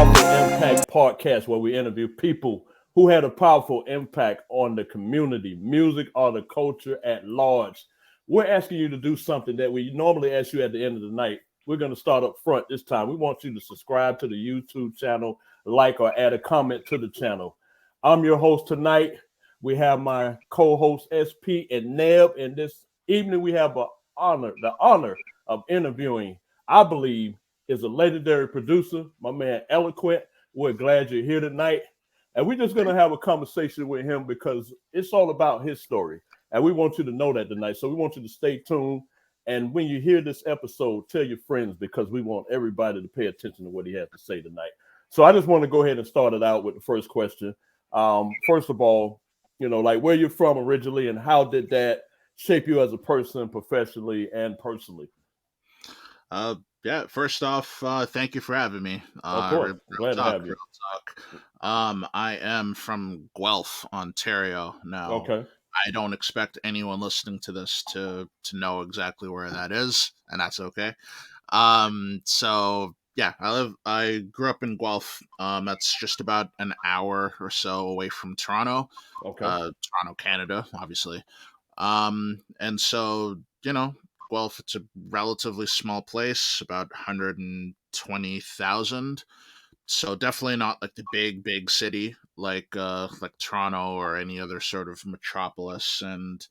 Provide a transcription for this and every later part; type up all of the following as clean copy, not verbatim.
Powerful Impact podcast where we interview people who had a powerful impact on the community, music, or the culture at large. We're asking you to do something that we normally ask you at the end of the night. We're going to start up front this time. We want you to subscribe to the YouTube channel, like or add a comment to the channel. I'm your host tonight. We have my co-host SP and Neb, and this evening we have the honor of interviewing, I believe, is a legendary producer, my man Elaquent. We're glad you're here tonight. And we're just going to have a conversation with him because it's all about his story. And we want you to know that tonight. So we want you to stay tuned. And when you hear this episode, tell your friends because we want everybody to pay attention to what he has to say tonight. So I just want to go ahead and start it out with the first question. First of all, like where you're from originally and how did that shape you as a person professionally and personally? Yeah, first off, thank you for having me. Of course. Glad to have you. I am from Guelph, Ontario. Now, Okay. I don't expect anyone listening to this to know exactly where that is, and that's okay. So yeah, I grew up in Guelph. That's just about an hour or so away from Toronto. Okay. Toronto, Canada, obviously. And so, Guelph, it's a relatively small place, about 120,000. So definitely not like the big city like Toronto or any other sort of metropolis. And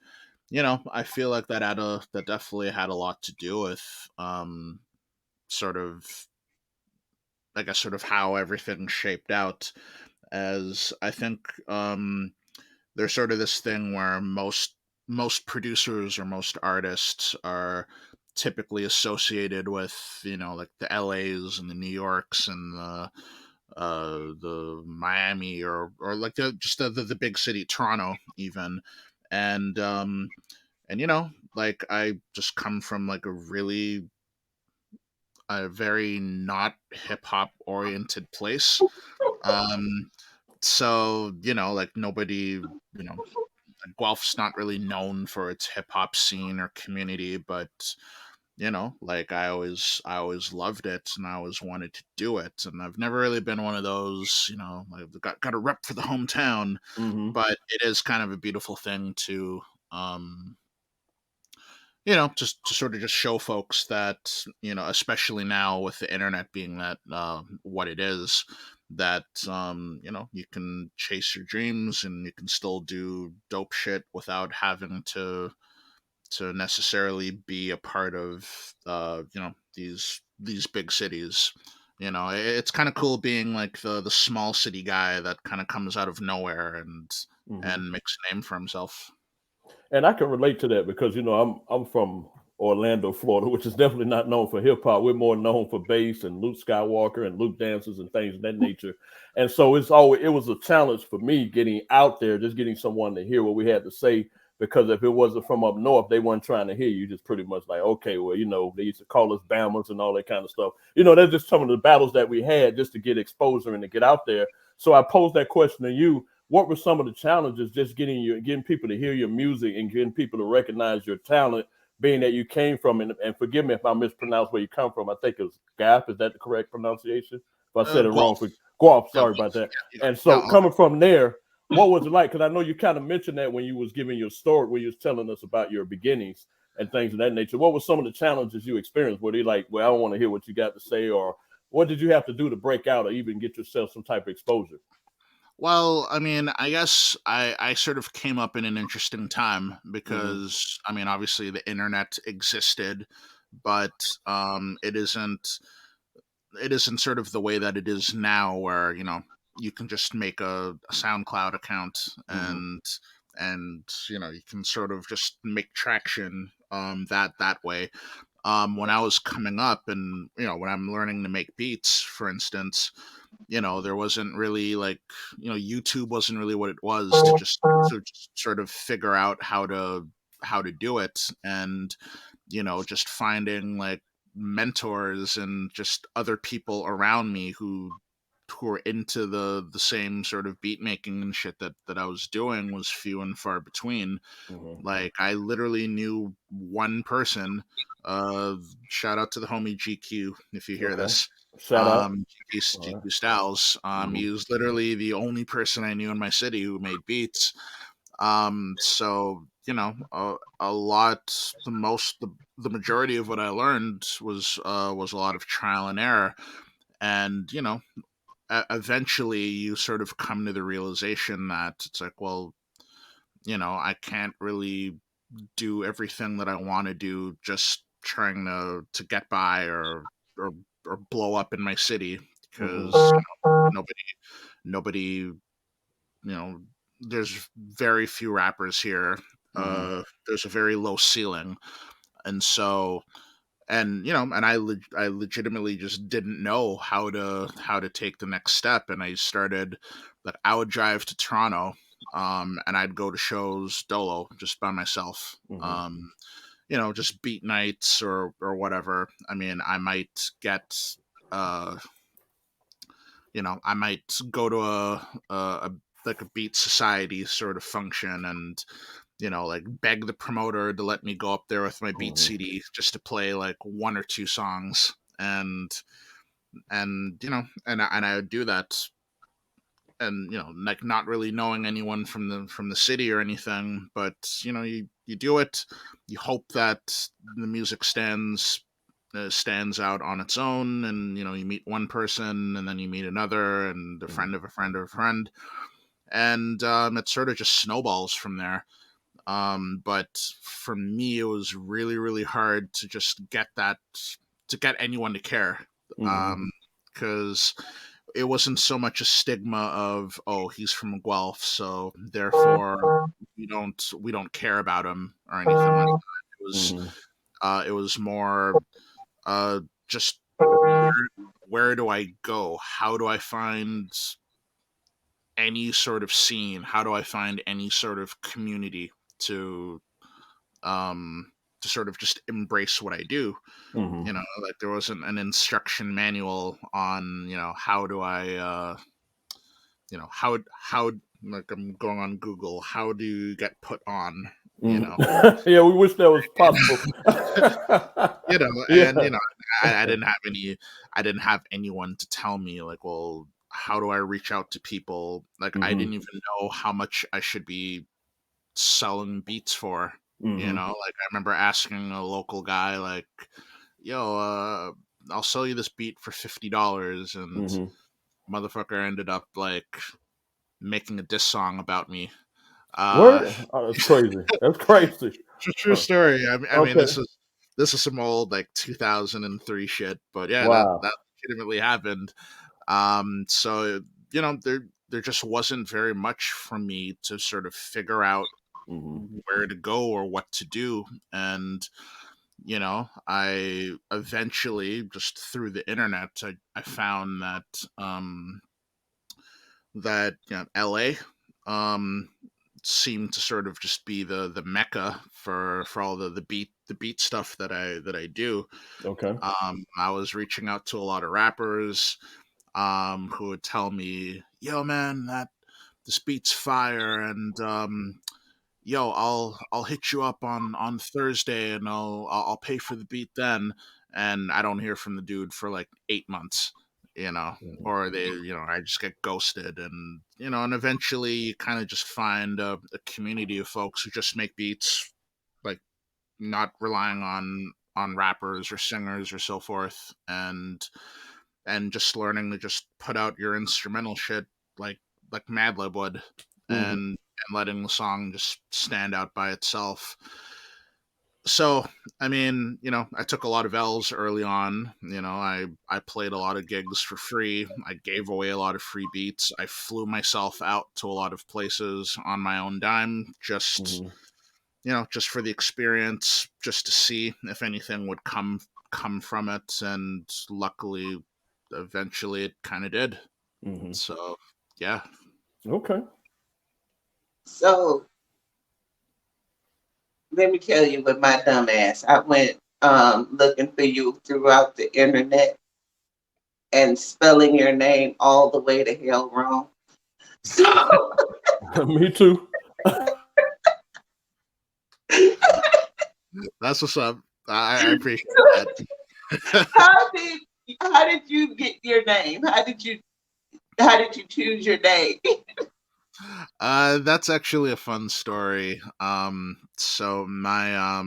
I feel like that definitely had a lot to do with sort of I guess sort of how everything shaped out. As I think there's sort of this thing where most producers or most artists are typically associated with like the LAs and the New Yorks and the Miami or like the big city Toronto even. And like I just come from like a very not hip hop oriented place. um so like nobody, Guelph's not really known for its hip hop scene or community, but like I always loved it and I always wanted to do it, and I've never really been one of those, like got a rep for the hometown. Mm-hmm. But it is kind of a beautiful thing to um just to sort of just show folks that, especially now with the internet being that what it is, that you can chase your dreams and you can still do dope shit without having to necessarily be a part of these big cities. It's kind of cool being like the small city guy that kind of comes out of nowhere and Mm-hmm. and makes a name for himself. And I can relate to that because I'm from Orlando, Florida, which is definitely not known for hip hop. We're more known for bass and Luke Skywalker and Luke dances and things of that nature. And so it was a challenge for me getting out there, just getting someone to hear what we had to say. Because if it wasn't from up north, they weren't trying to hear you. Just pretty much like, okay, well, they used to call us Bammers and all that kind of stuff. That's just some of the battles that we had just to get exposure and to get out there. So I posed that question to you. What were some of the challenges just getting people to hear your music and getting people to recognize your talent, being that you came from, and forgive me if I mispronounce where you come from. I think it was Gap. Is that the correct pronunciation? If I said it wrong, Guelph. for Guelph, No, sorry about that. yeah, And so no. coming from there, what was it like? Because I know you kind of mentioned that when you was giving your story, when you was telling us about your beginnings and things of that nature. What were some of the challenges you experienced? Were they like, well, I don't want to hear what you got to say, or what did you have to do to break out or even get yourself some type of exposure? Well, I mean, I guess I sort of came up in an interesting time Mm-hmm. because, I mean, obviously the internet existed, but it isn't sort of the way that it is now, where you can just make a SoundCloud account Mm-hmm. and you can sort of just make traction that way. When I was coming up and when I'm learning to make beats, for instance, there wasn't really like, YouTube wasn't really what it was to just sort of figure out how to do it. And just finding like mentors and just other people around me who were into the same sort of beat making and shit that I was doing was few and far between. Mm-hmm. Like I literally knew one person. Shout out to the homie GQ if you hear Okay. this. Shout out. GQ Styles. He was literally the only person I knew in my city who made beats. So you know, the majority of what I learned was a lot of trial and error, and you know, eventually you sort of come to the realization that it's like, well, you know, I can't really do everything that I want to do just trying to get by or or blow up in my city because nobody you know, there's very few rappers here. There's a very low ceiling, and so and you know, and I legitimately just didn't know how to take the next step, and I started like I would drive to Toronto, and I'd go to shows dolo just by myself. You know, just beat nights or whatever. I mean, I might get uh you know, I might go to a like a beat society sort of function and you know, like beg the promoter to let me go up there with my beat CD just to play like one or two songs and you know, and I would do that and you know, like not really knowing anyone from the city or anything, but you know, you do it, you hope that the music stands out on its own, and you know, you meet one person and then you meet another and a friend of a friend of a friend, and it sort of just snowballs from there. But for me it was really really hard to just to get anyone to care, because it wasn't so much a stigma of, oh, he's from Guelph, so therefore we don't care about him or anything like that. It was more just where do I go? How do I find any sort of scene? How do I find any sort of community to sort of just embrace what I do? You know, like there wasn't an instruction manual on, you know, how do I you know, how like I'm going on Google, how do you get put on, you know? Yeah, we wish that was possible. You know, and you know, I didn't have anyone to tell me like, well, how do I reach out to people? Like I didn't even know how much I should be selling beats for. You know, like I remember asking a local guy like, yo, I'll sell you this beat for $50, and motherfucker ended up like making a diss song about me. Word? Oh, that's crazy. That's crazy. True story. I mean, Okay. this is some old like 2003 shit, but yeah, Wow. that legitimately happened. So you know, there just wasn't very much for me to sort of figure out where to go or what to do, and you know, I eventually just through the internet, I found that you know, LA um seemed to sort of just be the mecca for all the beat stuff that I do. Okay. I was reaching out to a lot of rappers who would tell me, "Yo, man, that this beat's fire," and "Yo, I'll hit you up on Thursday, and I'll pay for the beat then." And I don't hear from the dude for like 8 months, you know, or they, you know, I just get ghosted, and you know, and eventually you kind of just find a community of folks who just make beats, like not relying on rappers or singers or so forth, and just learning to just put out your instrumental shit like Madlib would, and letting the song just stand out by itself. So, I mean, you know, I took a lot of L's early on. You know, I played a lot of gigs for free. I gave away a lot of free beats. I flew myself out to a lot of places on my own dime, just you know, just for the experience, just to see if anything would come from it. And luckily, eventually, it kind of did. So, yeah. Okay. So let me tell you, with my dumb ass, I went looking for you throughout the internet and spelling your name all the way to hell wrong. So Me too. That's what's up. I appreciate that. how how did you get your name? How did you choose your name? That's actually a fun story. So my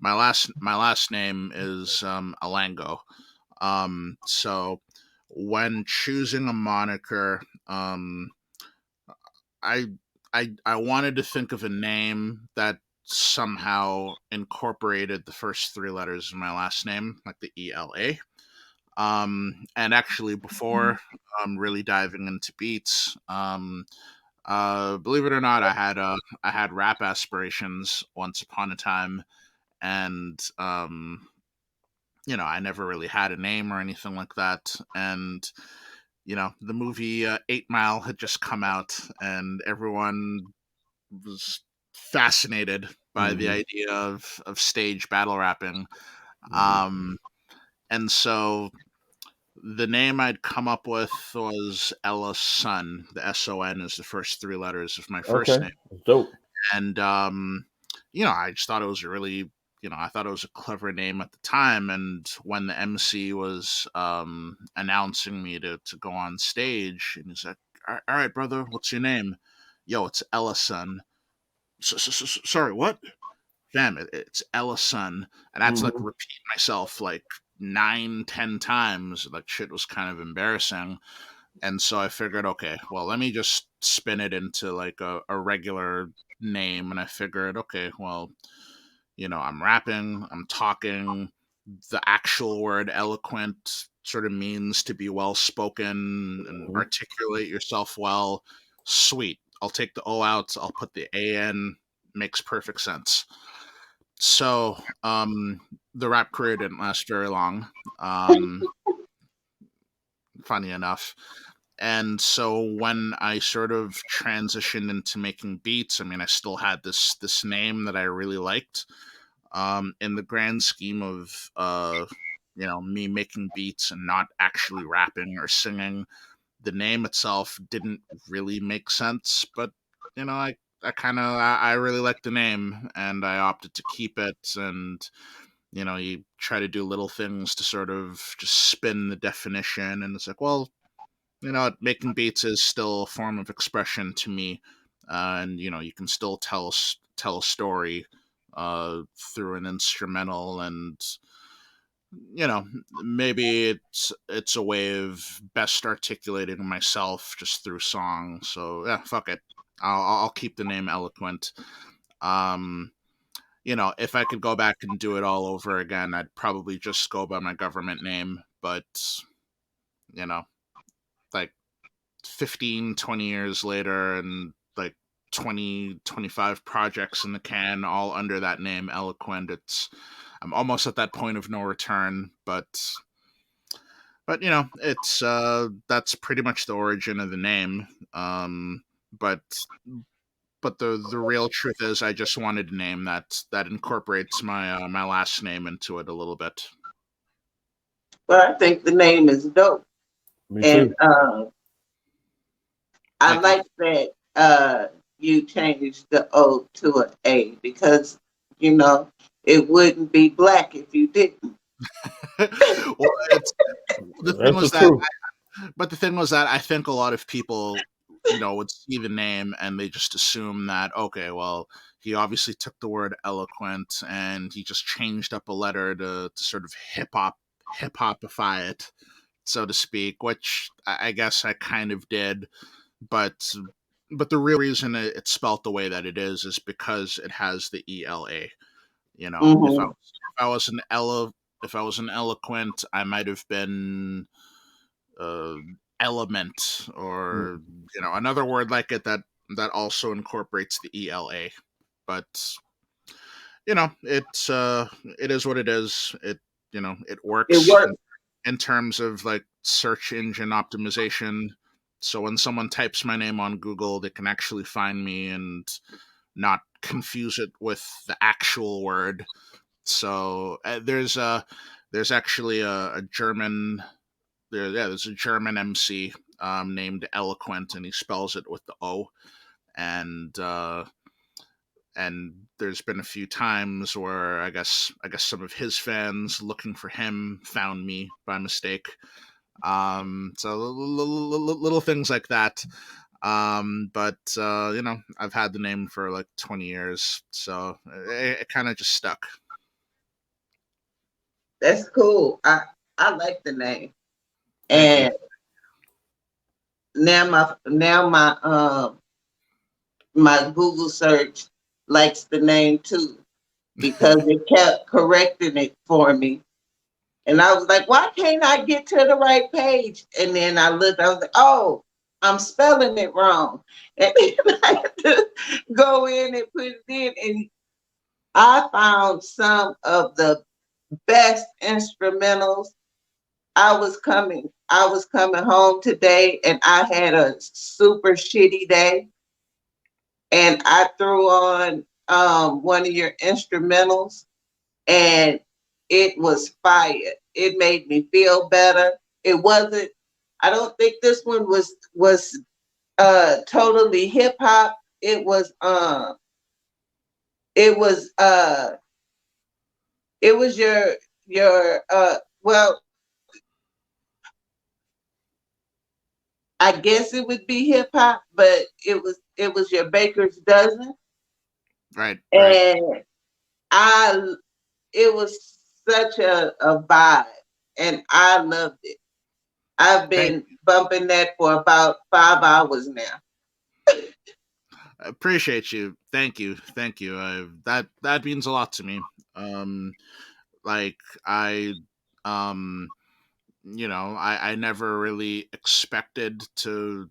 last name is Alango. So when choosing a moniker, I I wanted to think of a name that somehow incorporated the first three letters of my last name, like the ELA. And actually, before really diving into beats, believe it or not, I had rap aspirations once upon a time, and I never really had a name or anything like that. And the movie 8 Mile had just come out, and everyone was fascinated by the Mm-hmm. idea of stage battle rapping. Mm-hmm. Um, and so the name I'd come up with was Ella Sun. The SON is the first three letters of my first Okay, name. that's dope. And I just thought it was a really, I thought it was a clever name at the time. And when the MC was announcing me to go on stage, and he's like, "All right, brother, what's your name?" "Yo, it's Ellison." Sorry, what? Damn it, it's Ellison. And that's like Mm-hmm. repeat myself like 9, 10 times. Like shit was kind of embarrassing. And so I figured, okay, well, let me just spin it into like a regular name. And I figured, okay, well, I'm rapping, I'm talking. The actual word eloquent sort of means to be well spoken and Mm-hmm. articulate yourself well. Sweet. I'll take the O out, I'll put the A in. Makes perfect sense. So, the rap career didn't last very long. Um, Funny enough. And so when I sort of transitioned into making beats, I mean, I still had this name that I really liked. In the grand scheme of me making beats and not actually rapping or singing, the name itself didn't really make sense. But I really liked the name, and I opted to keep it. And you try to do little things to sort of just spin the definition, and it's like, well, making beats is still a form of expression to me, and you can still tell a story through an instrumental, and you know maybe it's a way of best articulating myself just through song. So yeah, fuck it. I'll keep the name Eloquent. Um, if I could go back and do it all over again, I'd probably just go by my government name. But you know, like 15, 20 years later, and like 20, 25 projects in the can, all under that name, Eloquent. I'm almost at that point of no return, but it's that's pretty much the origin of the name. But the real truth is, I just wanted a name that incorporates my last name into it a little bit. Well, I think the name is dope, Me and too. I Thank you. like that you changed the O to an A because it wouldn't be black if you didn't. Well, it's the thing That's the was that truth. but the thing was that I think a lot of people, would see the name and they just assume that, okay, well, he obviously took the word eloquent and he just changed up a letter to sort of hip hopify it, so to speak, which I guess I kind of did. But the real reason it's spelt the way that it is because it has the ELA. Hmm. If I was an if I was an eloquent, I might have been uh, element, or another word like it that also incorporates the ELA. But it is what it is. It It works works. in terms of like search engine optimization. So when someone types my name on Google, they can actually find me and not confuse it with the actual word. So there's actually a German there's a German MC named Eloquent, and he spells it with the O. And and there's been a few times where I guess some of his fans looking for him found me by mistake. So little things like that. But I've had the name for like 20 years, so it kind of just stuck. That's cool. I like the name. Thank you. And now my Google search likes the name too, because it kept correcting it for me. And I was like, why can't I get to the right page? And then I looked, I was like, oh, I'm spelling it wrong. And then I had to go in and put it in. And I found some of the best instrumentals. I was coming home today and I had a super shitty day. And I threw on one of your instrumentals, and it was fire. It made me feel better. It wasn't. I don't think this one was totally hip hop. It was it was uh it was your well, I guess it would be hip hop, but it was your Baker's Dozen, Right, right. and I it was such a vibe, and I loved it. I've Thank been bumping that for about 5 hours now. Appreciate you. Thank you. Thank you. That means a lot to me. Um, like I, um, I never really expected to,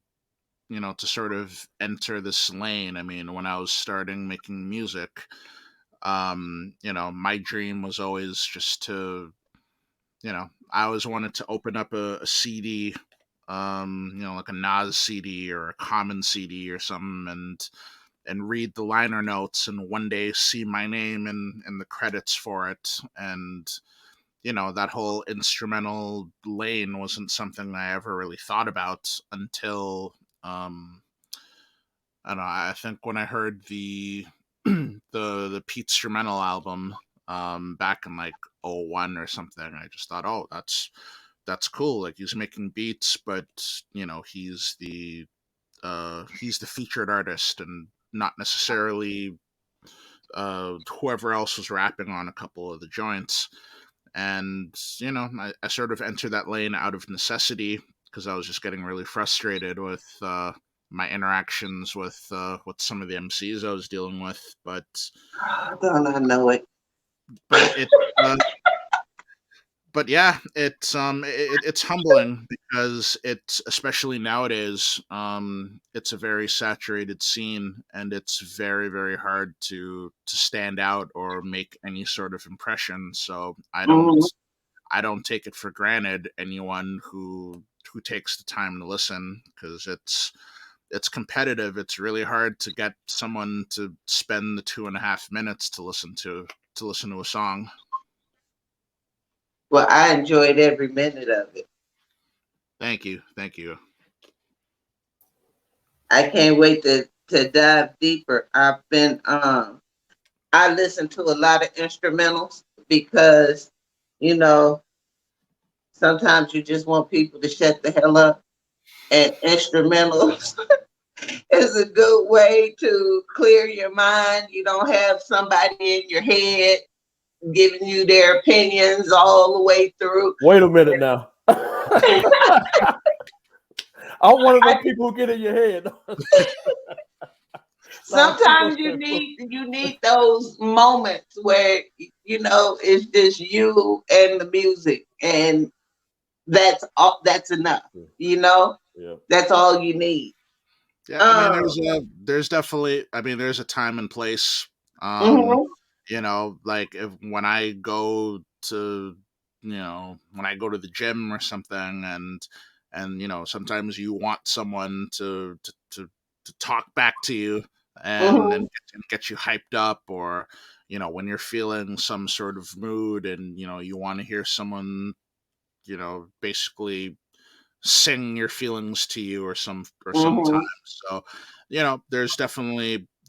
to sort of enter this lane. I mean, when I was starting making music, my dream was always just to, I always wanted to open up a CD, like a Nas CD or a Common CD or something, and read the liner notes and one day see my name in the credits for it. And that whole instrumental lane wasn't something I ever really thought about until um I don't know, I think when I heard the the Pete Instrumental album back in like '01 or something. I just thought, oh, that's cool, like he's making beats, but he's the featured artist and not necessarily whoever else was rapping on a couple of the joints. And I sort of entered that lane out of necessity because I was just getting really frustrated with my interactions with some of the MCs I was dealing with. Don't I know it? But it uh, but yeah, it's humbling because it's, especially nowadays, it's a very saturated scene, and it's very very hard to stand out or make any sort of impression. So Mhm. I don't take it for granted anyone who takes the time to listen, because it's competitive. It's really hard to get someone to spend the 2.5 minutes to listen to a song. Well, I enjoyed every minute of it. Thank you, thank you. I can't wait to dive deeper. I listen to a lot of instrumentals because, you know, sometimes you just want people to shut the hell up. And instrumentals is a good way to clear your mind. You don't have somebody in your head giving you their opinions all the way through. Wait a minute now. I'm one of those I, people who get in your head. sometimes you need those moments where it's just you and the music, and that's all. That's enough. You know, Yeah. that's all you need. Yeah, I mean, Um, there's definitely, I mean, there's a time and place. Um, mhm, like if when I go to, when I go to the gym or something, and sometimes you want someone to talk back to you mhm, and get you hyped up, or when you're feeling some sort of mood, and you want to hear someone basically sing your feelings to you, or sometimes. mhm. So there's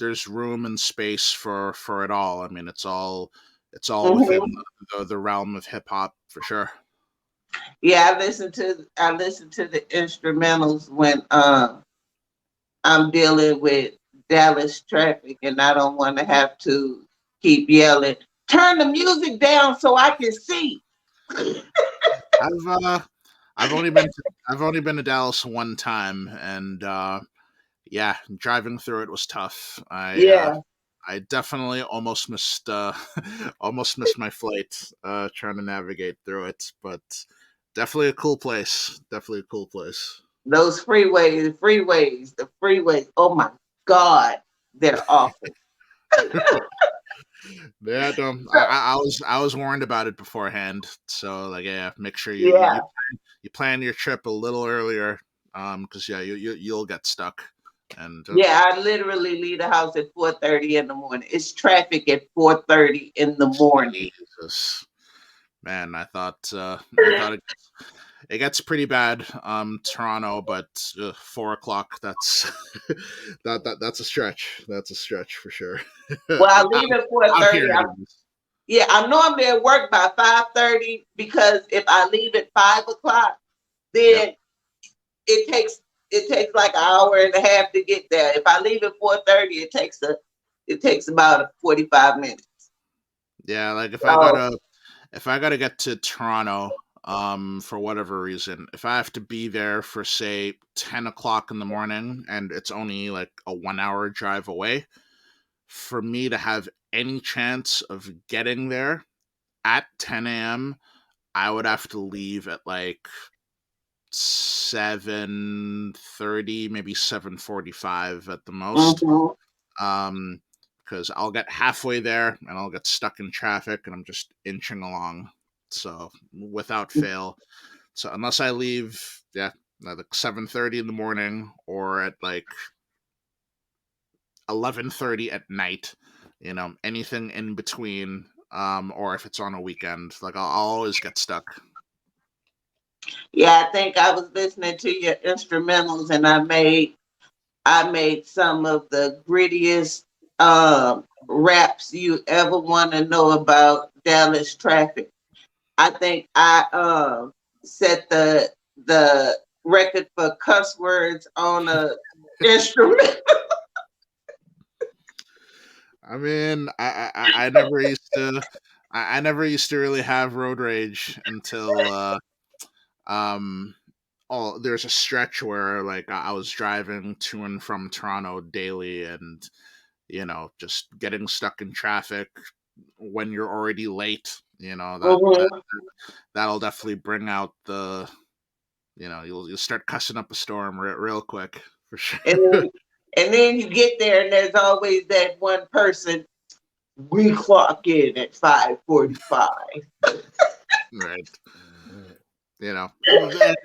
there's room and space for it all. I mean, it's all within Mhm. the realm of hip hop for sure. Yeah, I listen to the instrumentals when I'm dealing with Dallas traffic and I don't want to have to keep yelling, turn the music down so I can see. I've I've only been to, I've only been to Dallas one time, and yeah, driving through it was tough. Yeah, I definitely almost missed almost missed my flight trying to navigate through it, but definitely a cool place. Definitely a cool place. those the freeways. Oh my God, they're awful. Yeah, no, So, I was warned about it beforehand. So like, yeah, make sure yeah, you plan your trip a little earlier, because yeah, you'll get stuck, and yeah. I literally leave the house at 4:30 in the morning. It's traffic at 4:30 in the morning. Jesus, man, I thought it gets pretty bad, Toronto, but 4 o'clock, that's that's a stretch. That's a stretch for sure. Well, I leave at Out 4:30. here, anyways. Yeah, I'm normally at work by 5:30 because if I leave at 5 o'clock, Yep. then it takes like an hour and a half to get there. If I leave at 4:30, it takes about 45 minutes. Yeah, like So if I gotta get to Toronto, for whatever reason, if I have to be there for say 10 o'clock in the morning and it's only like a 1 hour drive away, for me to have any chance of getting there at 10 a.m., I would have to leave at like 7:30, maybe 7:45 at the most. mhm. Um, because I'll get halfway there and I'll get stuck in traffic and I'm just inching along. So without fail. So unless I leave, yeah, at like 7:30 in the morning or at like 11:30 at night, anything in between, or if it's on a weekend, like I'll always get stuck. Yeah, I think I was listening to your instrumentals and I made some of the grittiest raps you ever want to know about Dallas traffic. I think I set the record for cuss words on a instrument. I mean, I never used to, I never used to really have road rage until, um, oh, there's a stretch where like I was driving to and from Toronto daily, and just getting stuck in traffic when you're already late. Mhm. That'll definitely bring out the, you'll start cussing up a storm real quick for sure. And then, and then you get there, and there's always that one person. We clock in at 5:45. Right.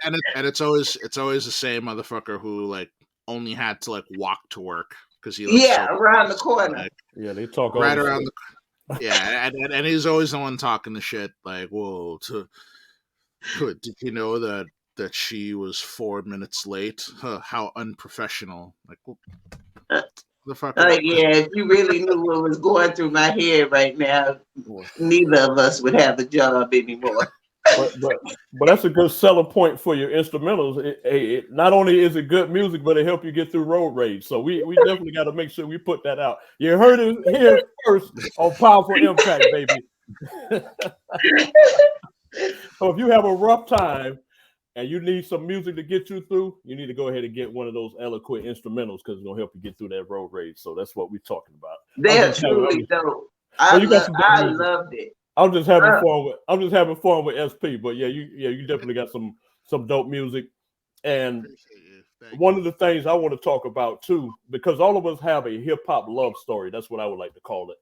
And it's always the same motherfucker who like only had to like walk to work because he lives Yeah, so around the close. corner. Like Yeah, they talk all right the around shit. the, yeah, and he's always the one talking the shit. Like, whoa, did you know that she was 4 minutes late? Huh, how unprofessional! Like, well, Uh, the fuck. yeah, if you really knew what was going through my head right now, Well, neither of us would have a job anymore. but that's a good selling point for your instrumentals. Not only is it good music, but it help you get through road rage. So we definitely got to make sure we put that out. You heard it here first on Powerful Impact, baby. So if you have a rough time and you need some music to get you through, you need to go ahead and get one of those Eloquent instrumentals because it's gonna help you get through that road rage. So that's what we're talking about. I'm They're just having, I'm truly just, dope. well, you got some dope I music. loved it. Uh, I'm just having fun with SP. But you definitely got some dope music. And Appreciate you. Thank one you. of the things I want to talk about too, because all of us have a hip hop love story. That's what I would like to call it.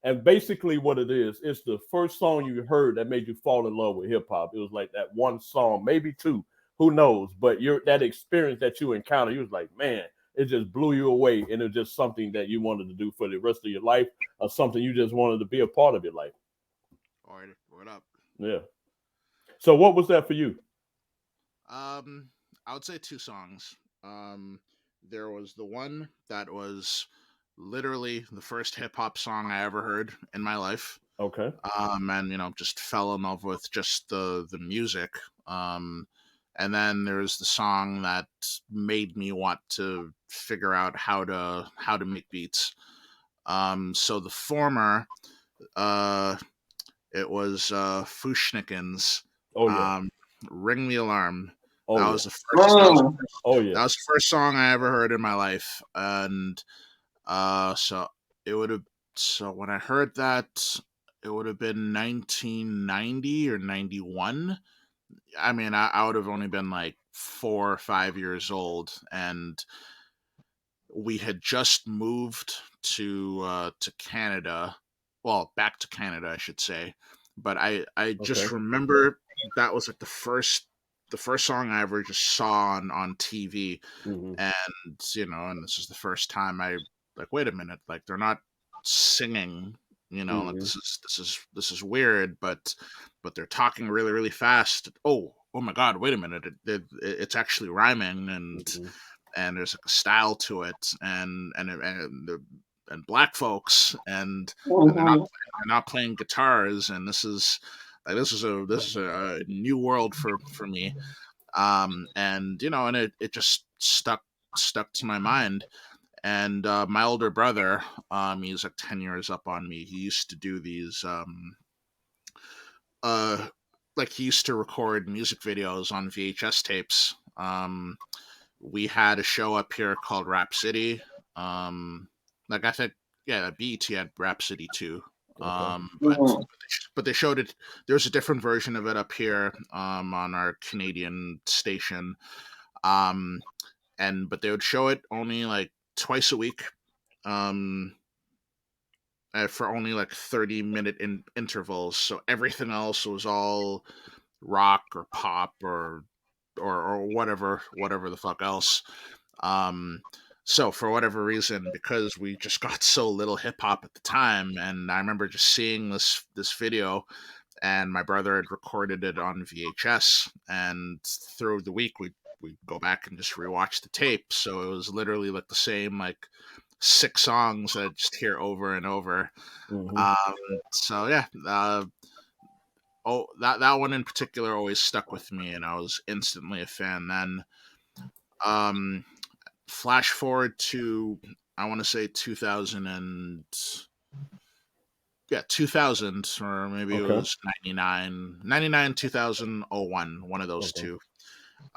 And basically, what it is, it's the first song you heard that made you fall in love with hip hop. It was like that one song, maybe two, who knows? But that experience that you encountered, you was like, man, it just blew you away, and it was just something that you wanted to do for the rest of your life, or something you just wanted to be a part of your life. All right, what up? Yeah. So, what was that for you? I would say two songs. There was the one that was literally the first hip hop song I ever heard in my life. Okay. And just fell in love with just the music. And then there's the song that made me want to figure out how to make beats. So the former, uh, it was Fushnikins, Oh yeah. um, "Ring the Alarm." Oh That yeah. was the first. That was Mm. Oh that yeah. was the first song I ever heard in my life, and so it would have. So when I heard that, it would have been 1990 or 91. I mean, I would have only been like 4 or 5 years old, and we had just moved to Canada. Well, back to Canada, I should say. But I just Okay. remember that was like the first song I ever just saw on TV, Mm-hmm. and this is the first time I like. Wait a minute, like they're not singing. Like Mm-hmm. this is weird, but they're talking really really fast. Oh my God! Wait a minute, it's actually rhyming, and Mm-hmm. and there's like a style to it, and black folks, and Mhm. they're not playing guitars, and this is a new world for me. And it just stuck to my mind. And my older brother, he's like 10 years up on me. He used to do these uh like he used to record music videos on VHS tapes. We had a show up here called Rap City. Like I think, yeah, BET had Rap City too. Okay. Mhm. But they showed it. There's a different version of it up here on our Canadian station. Um, but they would show it only like twice a week. Um, for only like 30-minute intervals. So everything else was all rock or pop or whatever the fuck else. Um, so for whatever reason, because we just got so little hip hop at the time, and I remember just seeing this video, and my brother had recorded it on VHS, and through the week we go back and just rewatch the tape. So it was literally like the same like 6 songs that I just hear over and over. Mm-hmm. So yeah, that one in particular always stuck with me, and I was instantly a fan then. Um, Flash forward to, I want to say 2000 and yeah 2000, or maybe it Okay. was 99, 2001, one of those Okay. two.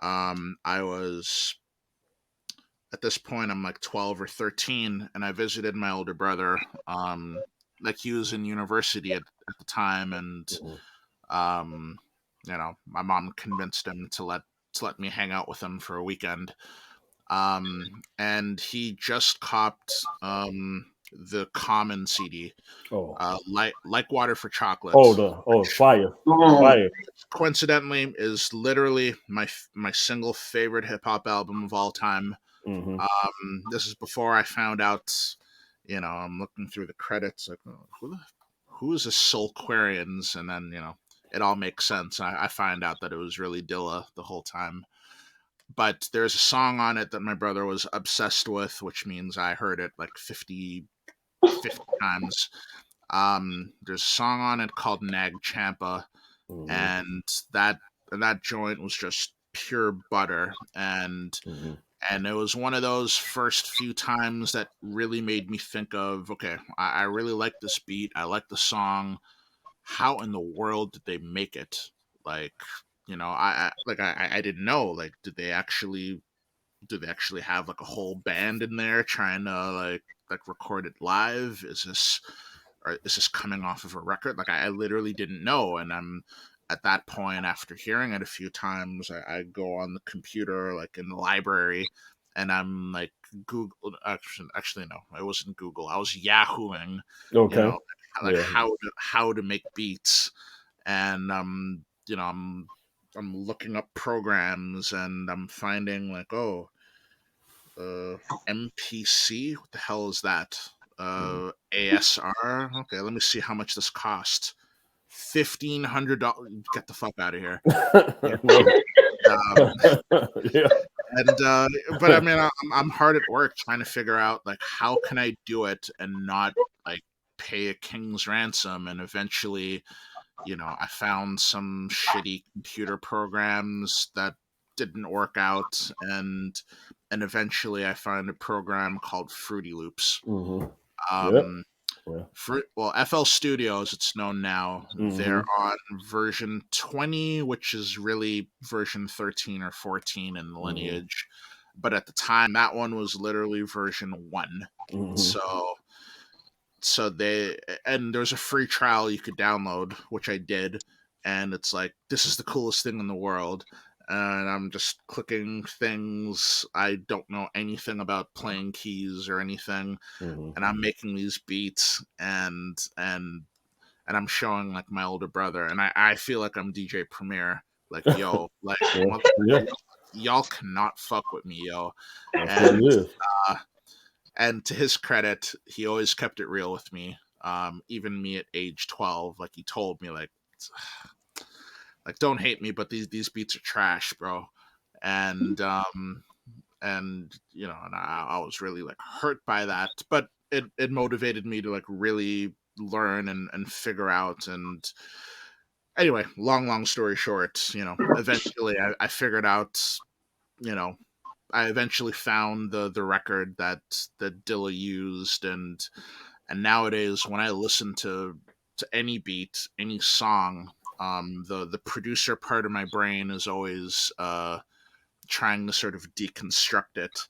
I was At this point, I'm like 12 or 13, and I visited my older brother. Like he was in university at the time, and Mm-hmm. um, my mom convinced him to let me hang out with him for a weekend. And he just copped the Common CD, Oh. like Water for Oh, Chocolate, which fire. Mhm. Fire. coincidentally is literally my single favorite hip hop album of all time. Mm-hmm. This is before I found out. I'm looking through the credits, like, oh, who is this Soulquarians, and then it all makes sense. I find out that it was really Dilla the whole time. But there's a song on it that my brother was obsessed with, which means I heard it like 50 times. There's a song on it called Nag Champa, Mm-hmm. and that joint was just pure butter, Mm-hmm. and it was one of those first few times that really made me think of, okay, I really like this beat, I like the song. How in the world did they make it? Like, I didn't know. Like, did they actually have like a whole band in there trying to like record it live? Is this coming off of a record? Like, I literally didn't know, and I'm at that point, after hearing it a few times, I go on the computer, like in the library, and I'm like Google. Actually, no, it wasn't Google. I was Yahooing, you Okay. know, like Yeah. how to make beats, and I'm looking up programs, and I'm finding like, oh, MPC. What the hell is that? Mm. ASR. Okay, let me see how much this cost. $1,500. Get the fuck out of here. No. Um, Yeah. And but I mean, I'm hard at work trying to figure out like how can I do it and not like pay a king's ransom. And eventually, I found some shitty computer programs that didn't work out, and eventually I found a program called Fruity Loops. Mm-hmm. Yep. Um, FL Studio, as it's known now, they're Mm-hmm. on version 20, which is really version 13 or 14 in the Mm-hmm. lineage. But at the time, that one was literally version 1. Mm-hmm. So and there's a free trial you could download, which I did, and it's like, this is the coolest thing in the world. And I'm just clicking things. I don't know anything about playing keys or anything, Mm-hmm. and I'm making these beats, and I'm showing like my older brother, and I feel like I'm DJ Premier, like, yo, like, Yeah. y'all cannot fuck with me, yo. That's what it And is. and to his credit, he always kept it real with me. Even me at age 12, like, he told me like don't hate me, but these beats are trash, bro. And and I was really like hurt by that, but it motivated me to like really learn and figure out. And anyway, long story short, eventually I figured out, you know I eventually found the record that Dilla used. And nowadays when I listen to any beat, any song, the producer part of my brain is always trying to sort of deconstruct it.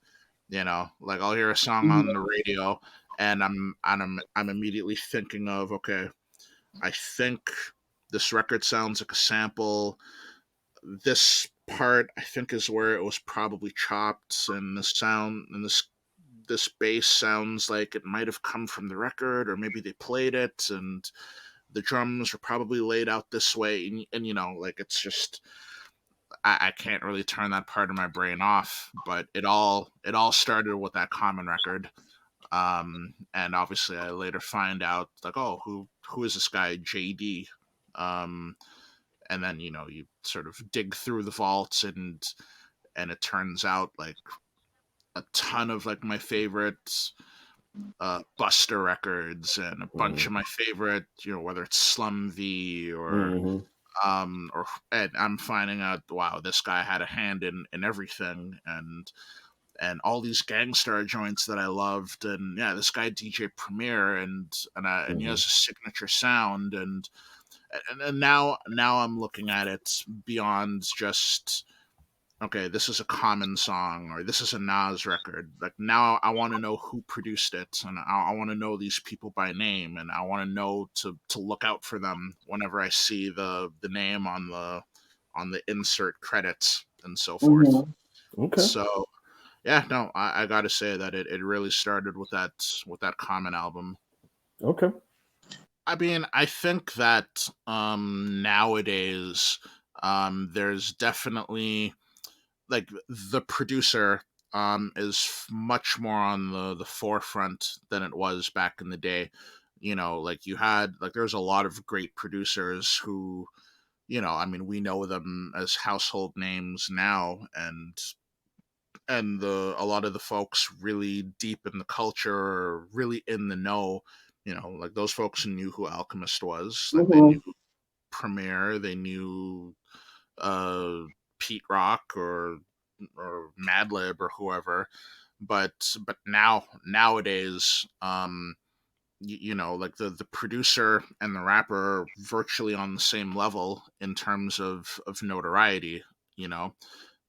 Like, I'll hear a song on the radio, and I'm immediately thinking of, okay, I think this record sounds like a sample. This part I think is where it was probably chopped, and the sound and this bass sounds like it might have come from the record, or maybe they played it, and the drums were probably laid out this way. And like, it's just, I can't really turn that part of my brain off. But it all started with that Common record. And obviously I later find out, like, oh, who is this guy JD? And then you sort of dig through the vaults, and it turns out like a ton of like my favorite Buster records, and a bunch of my favorite, whether it's Slum V Mm-hmm. or and I'm finding out, wow, this guy had a hand in everything. And all these Gangstar joints that I loved, and yeah, this guy DJ Premier, and he has a signature sound. And now I'm looking at it beyond just, okay, this is a Common song, or this is a Nas record. Like, now I want to know who produced it, and I want to know these people by name, and I want to know to look out for them whenever I see the name on the insert credits and so forth. Okay. So yeah, no, I gotta say that it really started with that Common album. Okay. I mean, I think that nowadays there's definitely, like, the producer is much more on the forefront than it was back in the day. Like, you had, like, there's a lot of great producers who, I mean, we know them as household names now. And a lot of the folks really deep in the culture, or really in the know, like, those folks knew who Alchemist was. Like, they knew Premier, they knew uh Pete Rock, or Madlib, or whoever. But nowadays, like, the producer and the rapper are virtually on the same level in terms of notoriety. you know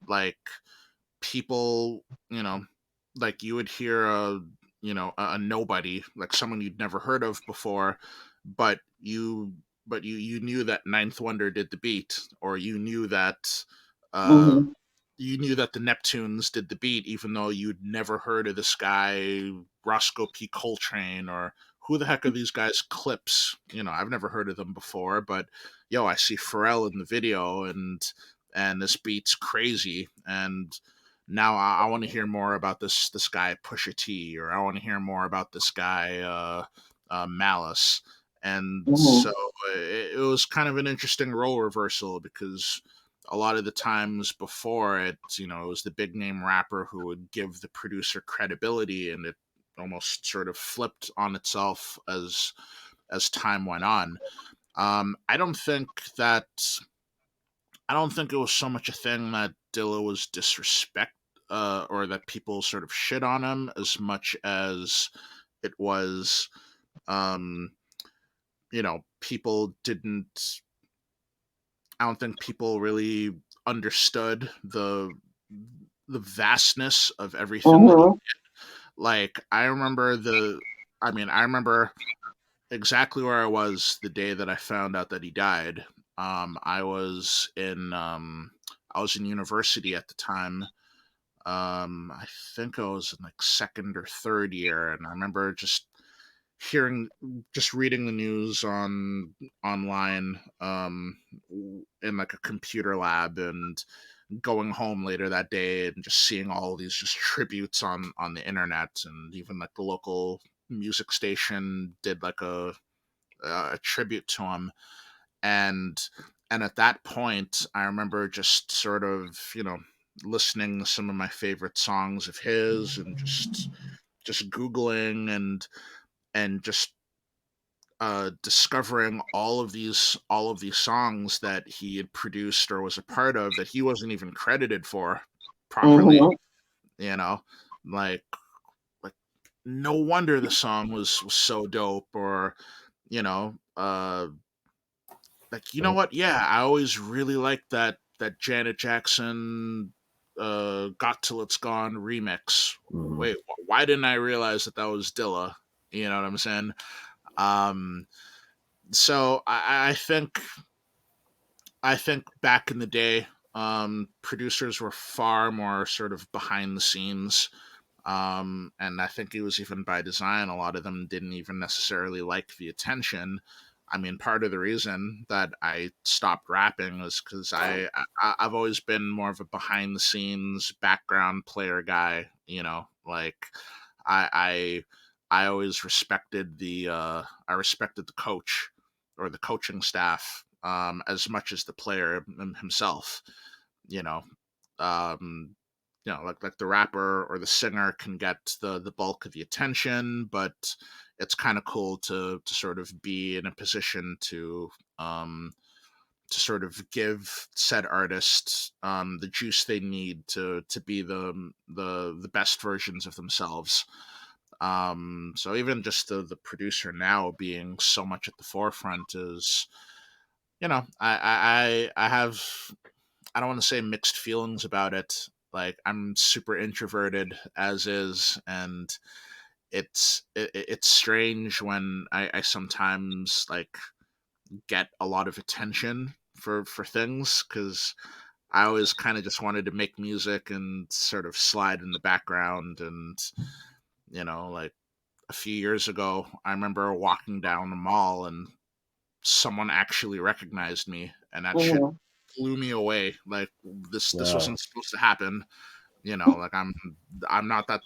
like, people, like, you would hear a nobody, like someone you'd never heard of before, but you knew that Ninth Wonder did the beat, or uh you knew that the Neptunes did the beat, even though you'd never heard of this guy Roscoe P. Coltrane, or who the heck are these guys Clips. I've never heard of them before, but yo, I see Pharrell in the video, and this beat's crazy. And now I want to hear more about this guy Pusha T, or I want to hear more about this guy Malice. And so it was kind of an interesting role reversal, because a lot of the times before it, it was the big name rapper who would give the producer credibility, and it almost sort of flipped on itself as time went on. I don't think that I don't think it was so much a thing that Dilla was disrespect or that people sort of shit on him, as much as it was, um, people didn't. I don't think people really understood the vastness of everything that he Mm-hmm. like. I remember exactly where I was the day that I found out that he died. I was in university at the time. I think I was in like second or third year, and I remember hearing just reading the news online in like a computer lab, and going home later that day and just seeing all these just tributes on the internet, and even like the local music station did like a tribute to him. And and at that point I remember just sort of listening to some of my favorite songs of his, and just googling and just discovering all of these songs that he had produced or was a part of that he wasn't even credited for properly. Mm-hmm. You know, like like no wonder the song was so dope. Or you know, like what? Yeah, I always really liked that Janet Jackson "Got Till It's Gone" remix. Mhm. Wait, why didn't I realize that was Dilla? You know what I'm saying? Um, so I think back in the day, producers were far more sort of behind the scenes. And I think it was even by design. A lot of them didn't even necessarily like the attention. I mean, part of the reason that I stopped rapping was because I've always been more of a behind the scenes background player guy. Like I I always respected the coach or the coaching staff as much as the player himself. You know, um, like the rapper or the singer can get the bulk of the attention, but it's kind of cool to sort of be in a position um, to sort of give said artists the juice they need to be the best versions of themselves. So even just the producer now being so much at the forefront is, I have, I don't want to say mixed feelings about it. Like, I'm super introverted as is, and it's strange when I sometimes like get a lot of attention for things, because I always kind of just wanted to make music and sort of slide in the background. And like a few years ago, I remember walking down the mall and someone actually recognized me, and that shit Mm-hmm. blew me away. Like, this Wow. wasn't supposed to happen. Like I'm not that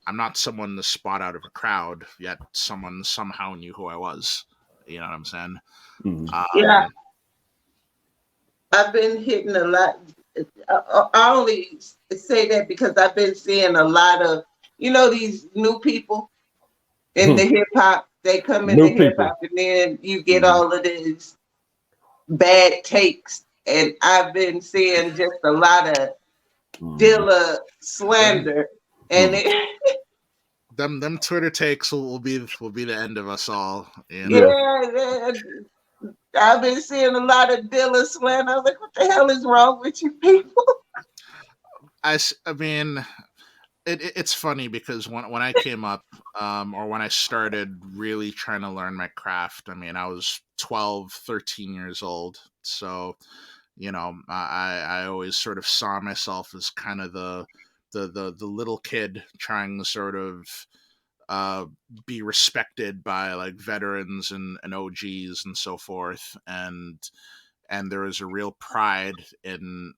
I'm not someone to spot out of a crowd, yet someone somehow knew who I was. You know what I'm saying? Mhm. Yeah, Um, I've been hitting a lot. I only say that because I've been seeing a lot of, these new people in the hip hop. They come in the New hip people. hop, and then you get Mhm. all of these bad takes. And I've been seeing just a lot of Mhm. Dilla them slander, and Mhm. it, them Twitter takes will be the end of us all. Yeah. yeah, I've been seeing a lot of Dilla slander. I was like, what the hell is wrong with you people? I mean, it's funny because when I came up, or when I started really trying to learn my craft, I mean, I was 12, 13 years old. So, I always sort of saw myself as kind of the little kid trying to sort of uh, be respected by like veterans and OGs and so forth. And there was a real pride in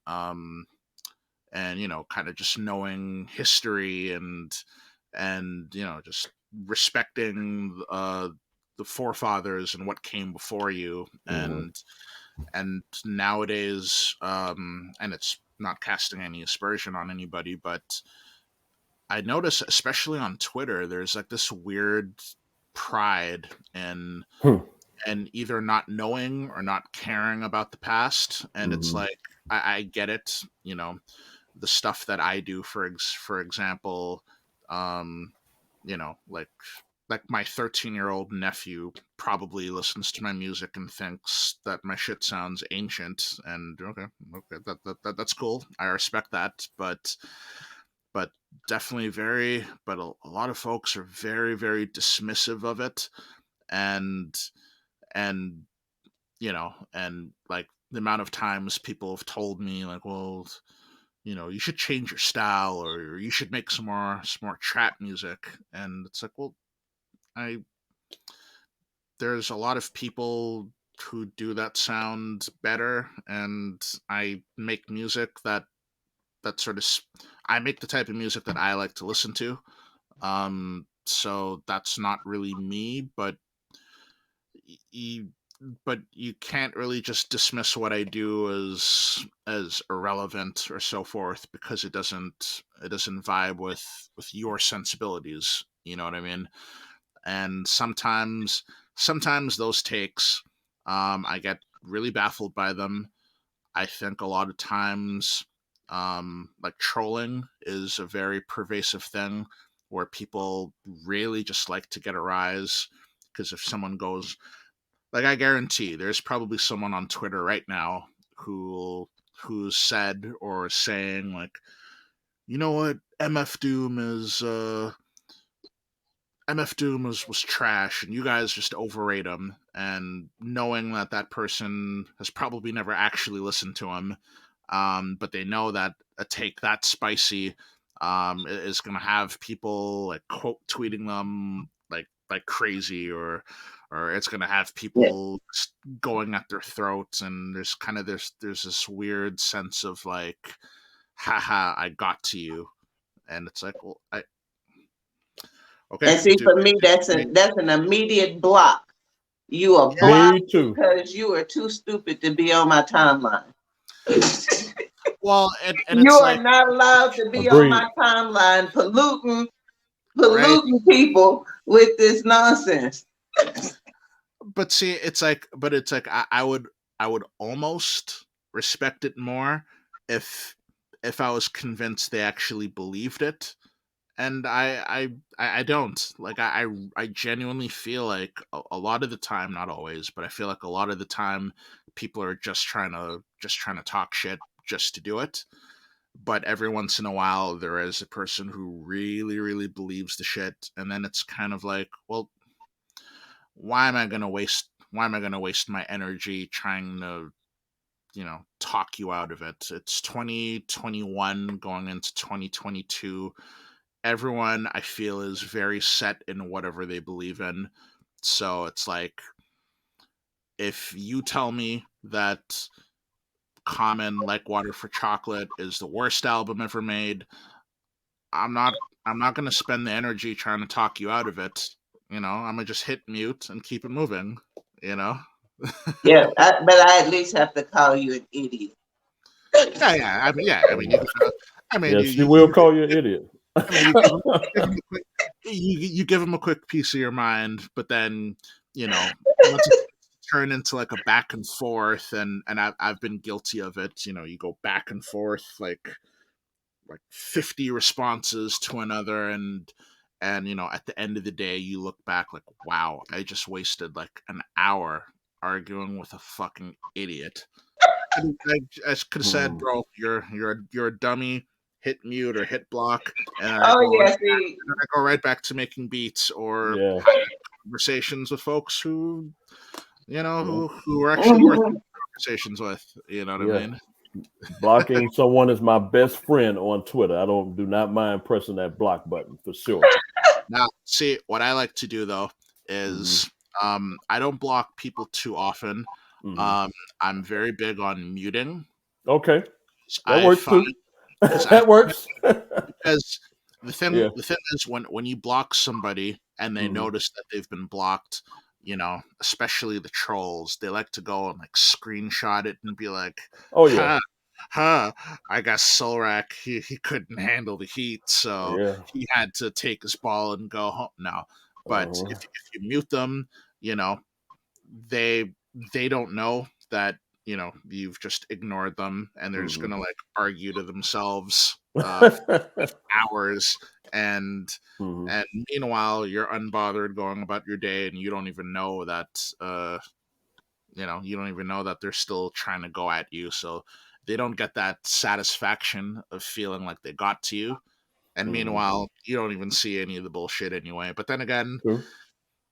kind of just knowing history, and just respecting the forefathers and what came before you. Mhm. And nowadays, and it's not casting any aspersion on anybody, but I notice, especially on Twitter, there's like this weird pride in Hmm. either not knowing or not caring about the past. And it's Mhm. like I get it, the stuff that I do, for example, um, like my 13-year-old nephew probably listens to my music and thinks that my shit sounds ancient. And okay, that's cool. I respect that, but definitely a lot of folks are very, very dismissive of it. And and and like the amount of times people have told me like, well, you should change your style, or you should make some more trap music. And it's like, well, I there's a lot of people who do that sound better, and I make music that sort of I make the type of music that I like to listen to. So that's not really me, you but you can't really just dismiss what I do as irrelevant or so forth, because it doesn't vibe with your sensibilities. You know what I mean? And sometimes those takes, I get really baffled by them. I think a lot of times, like, trolling is a very pervasive thing, where people really just like to get a rise. Because if someone goes, like, I guarantee there's probably someone on Twitter right now who's said or is saying like, you know what, MF Doom was trash, and you guys just overrate him. And knowing that that person has probably never actually listened to him, but they know that a take that spicy, is going to have people like quote tweeting them like crazy, or it's going to have Yeah. people just going at their throats. And there's this weird sense of like, haha, I got to you. And it's like, well, okay, And see, dude. for me, that's an immediate block. You are Yeah, blocked Me too. because you are too stupid to be on my timeline. well, and You it's are like, not allowed to be on Agreed. my timeline polluting right. people with this nonsense. But see, it's like I would almost respect it more if I was convinced they actually believed it. And I don't, like, I genuinely feel like a lot of the time, not always, but I feel like a lot of the time people are just trying to talk shit just to do it. But every once in a while there is a person who really, really believes the shit, and then it's kind of like, well, why am I going to waste my energy trying to, talk you out of it? It's 2021 going into 2022. Everyone, I feel, is very set in whatever they believe in. So it's like, if you tell me that Common, Like Water for Chocolate, is the worst album ever made, I'm not I'm not going to spend the energy trying to talk you out of it. I'm going to just hit mute and keep it moving, you know? Yeah, but I at least have to call you an idiot. Yeah, yeah. I mean, yeah. I mean, you. I mean, Yeah, she will call you an idiot. I mean, you give them a quick piece of your mind, but then, once it turn into like a back and forth, and I've been guilty of it. You go back and forth like 50 responses to another, and at the end of the day you look back like, wow, I just wasted like an hour arguing with a fucking idiot. I could have said, Hmm. bro, you're a dummy. Hit mute or hit block, and Oh yeah, see, I go right back to making beats or Yeah. having conversations with folks who you know Yeah. who are actually worth mhm. conversations with. You know what I Yeah. mean? Blocking someone is my best friend on Twitter. I do not mind pressing that block button for sure. Now, see, what I like to do though Hmm. is, I don't block people too often. Hmm. Um, I'm very big on muting. Okay, that I works find too. because I That works. because the thing Yeah. the thing is, when you block somebody and they Hmm. notice that they've been blocked, especially the trolls, they like to go and like screenshot it and be like, Oh yeah, huh, huh, I guess Solrak, he couldn't handle the heat, so yeah. he had to take his ball and go home. No, but Uh-huh. if you mute them, you know, they they don't know that you've just ignored them, and they're just Mhm. gonna like argue to themselves hours, and Mhm. meanwhile you're unbothered going about your day, and you don't even know that you don't even know that they're still trying to go at you, so they don't get that satisfaction of feeling like they got to you, and Mhm. meanwhile you don't even see any of the bullshit anyway. But then again, True.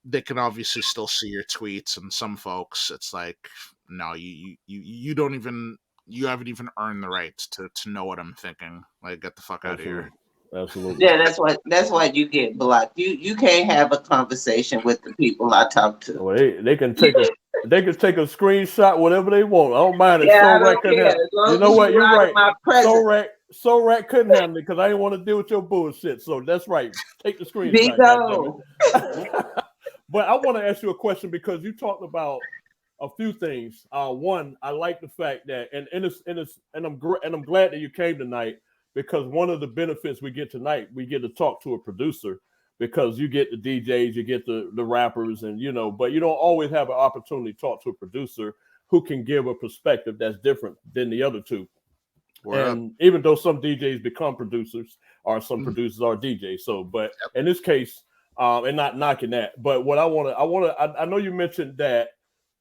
they can obviously still see your tweets, and some folks it's like, no, you don't even, you haven't even earned the right to know what I'm thinking. Like, get the fuck out of here. Absolutely. Absolutely. Yeah, that's why you get blocked. You can't have a conversation with the people I talk to. Well, they can take a screenshot, whatever they want. I don't mind it. Yeah, I Sorak don't couldn't care have. as You long know as what? you're You're out of right. my presence. Sorak couldn't handle it because I didn't want to deal with your bullshit. So that's right. Take the Be screenshot, goddammit. gone. But I want to ask you a question because you talked about a few things. One, I like the fact that, and I'm glad that you came tonight because one of the benefits we get tonight, we get to talk to a producer because you get the DJs, you get the rappers, and but you don't always have an opportunity to talk to a producer who can give a perspective that's different than the other two. Word up. And even though some DJs become producers, or some Mhm. producers are DJs, so but in this case, and not knocking that, but what I know you mentioned that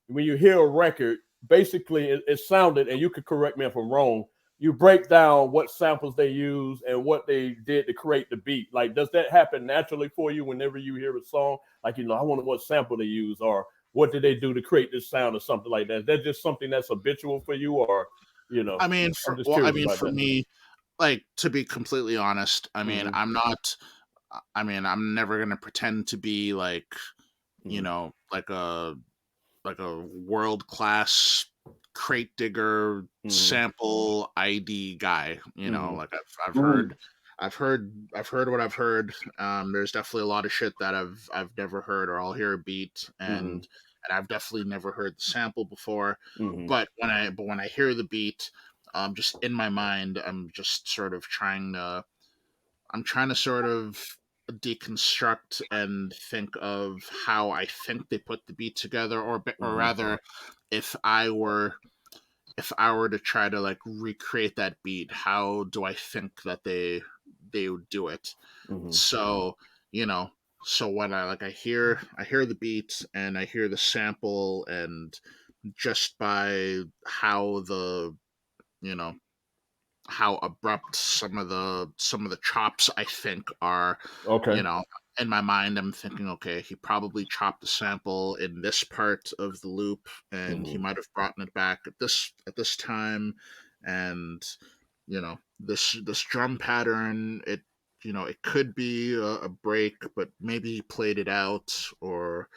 when you hear a record, basically it sounded, and you could correct me if I'm wrong. You break down what samples they use and what they did to create the beat. Like, does that happen naturally for you whenever you hear a song? Like, I wonder what sample they use, or what did they do to create this sound, or something like that. Is that just something that's habitual for you, or I mean, I'm just curious about for that. me, like, to be completely honest, I mean, Mm-hmm. I'm not. I mean, I'm never gonna pretend to be like, Mm-hmm. like a world class crate digger Mm-hmm. sample ID guy. Mm-hmm. Like Mm. I've heard what I've heard. There's definitely a lot of shit that I've never heard, or I'll hear a beat, Mm-hmm. and I've definitely never heard the sample before. Mm-hmm. But when I hear the beat, just in my mind, I'm trying to sort of deconstruct and think of how I think they put the beat together, or Mm-hmm. rather, if I were if I were to try to like recreate that beat, how do I think that they would do it? Mm-hmm. So, you know, so when I hear the beat and I hear the sample, and just by how you know how abrupt some of the chops I think are, Okay. you know, in my mind I'm thinking, okay, he probably chopped the sample in this part of the loop, and he Mm-hmm. might have brought it back at this time, and this drum pattern, it could be a break, but maybe he played it out, or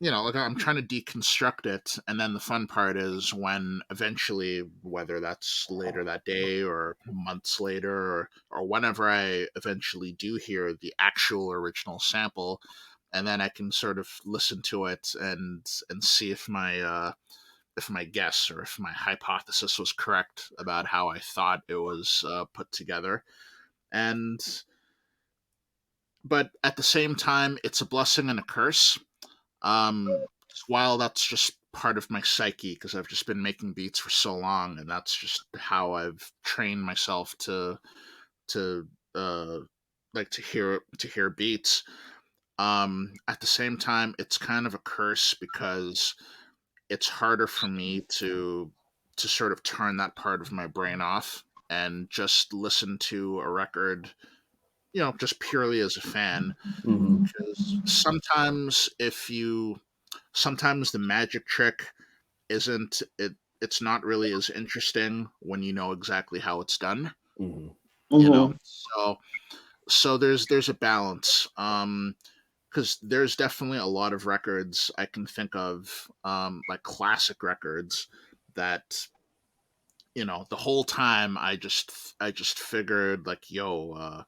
like, I'm trying to deconstruct it. And then the fun part is when eventually, whether that's later that day or months later, or whenever I eventually do hear the actual original sample, and then I can sort of listen to it and see if my guess or if my hypothesis was correct about how I thought it was put together. And but at the same time, it's a blessing and a curse. While that's just part of my psyche, because I've just been making beats for so long, and that's just how I've trained myself to uh to hear beats. At the same time, it's kind of a curse because it's harder for me to sort of turn that part of my brain off and just listen to a record, just purely as a fan. Mm-hmm. Because sometimes the magic trick isn't it it's not really as interesting when you know exactly how it's done, Mm-hmm. Mm-hmm. so there's a balance, because there's definitely a lot of records I can think of, like classic records, that the whole time I just figured like, yo,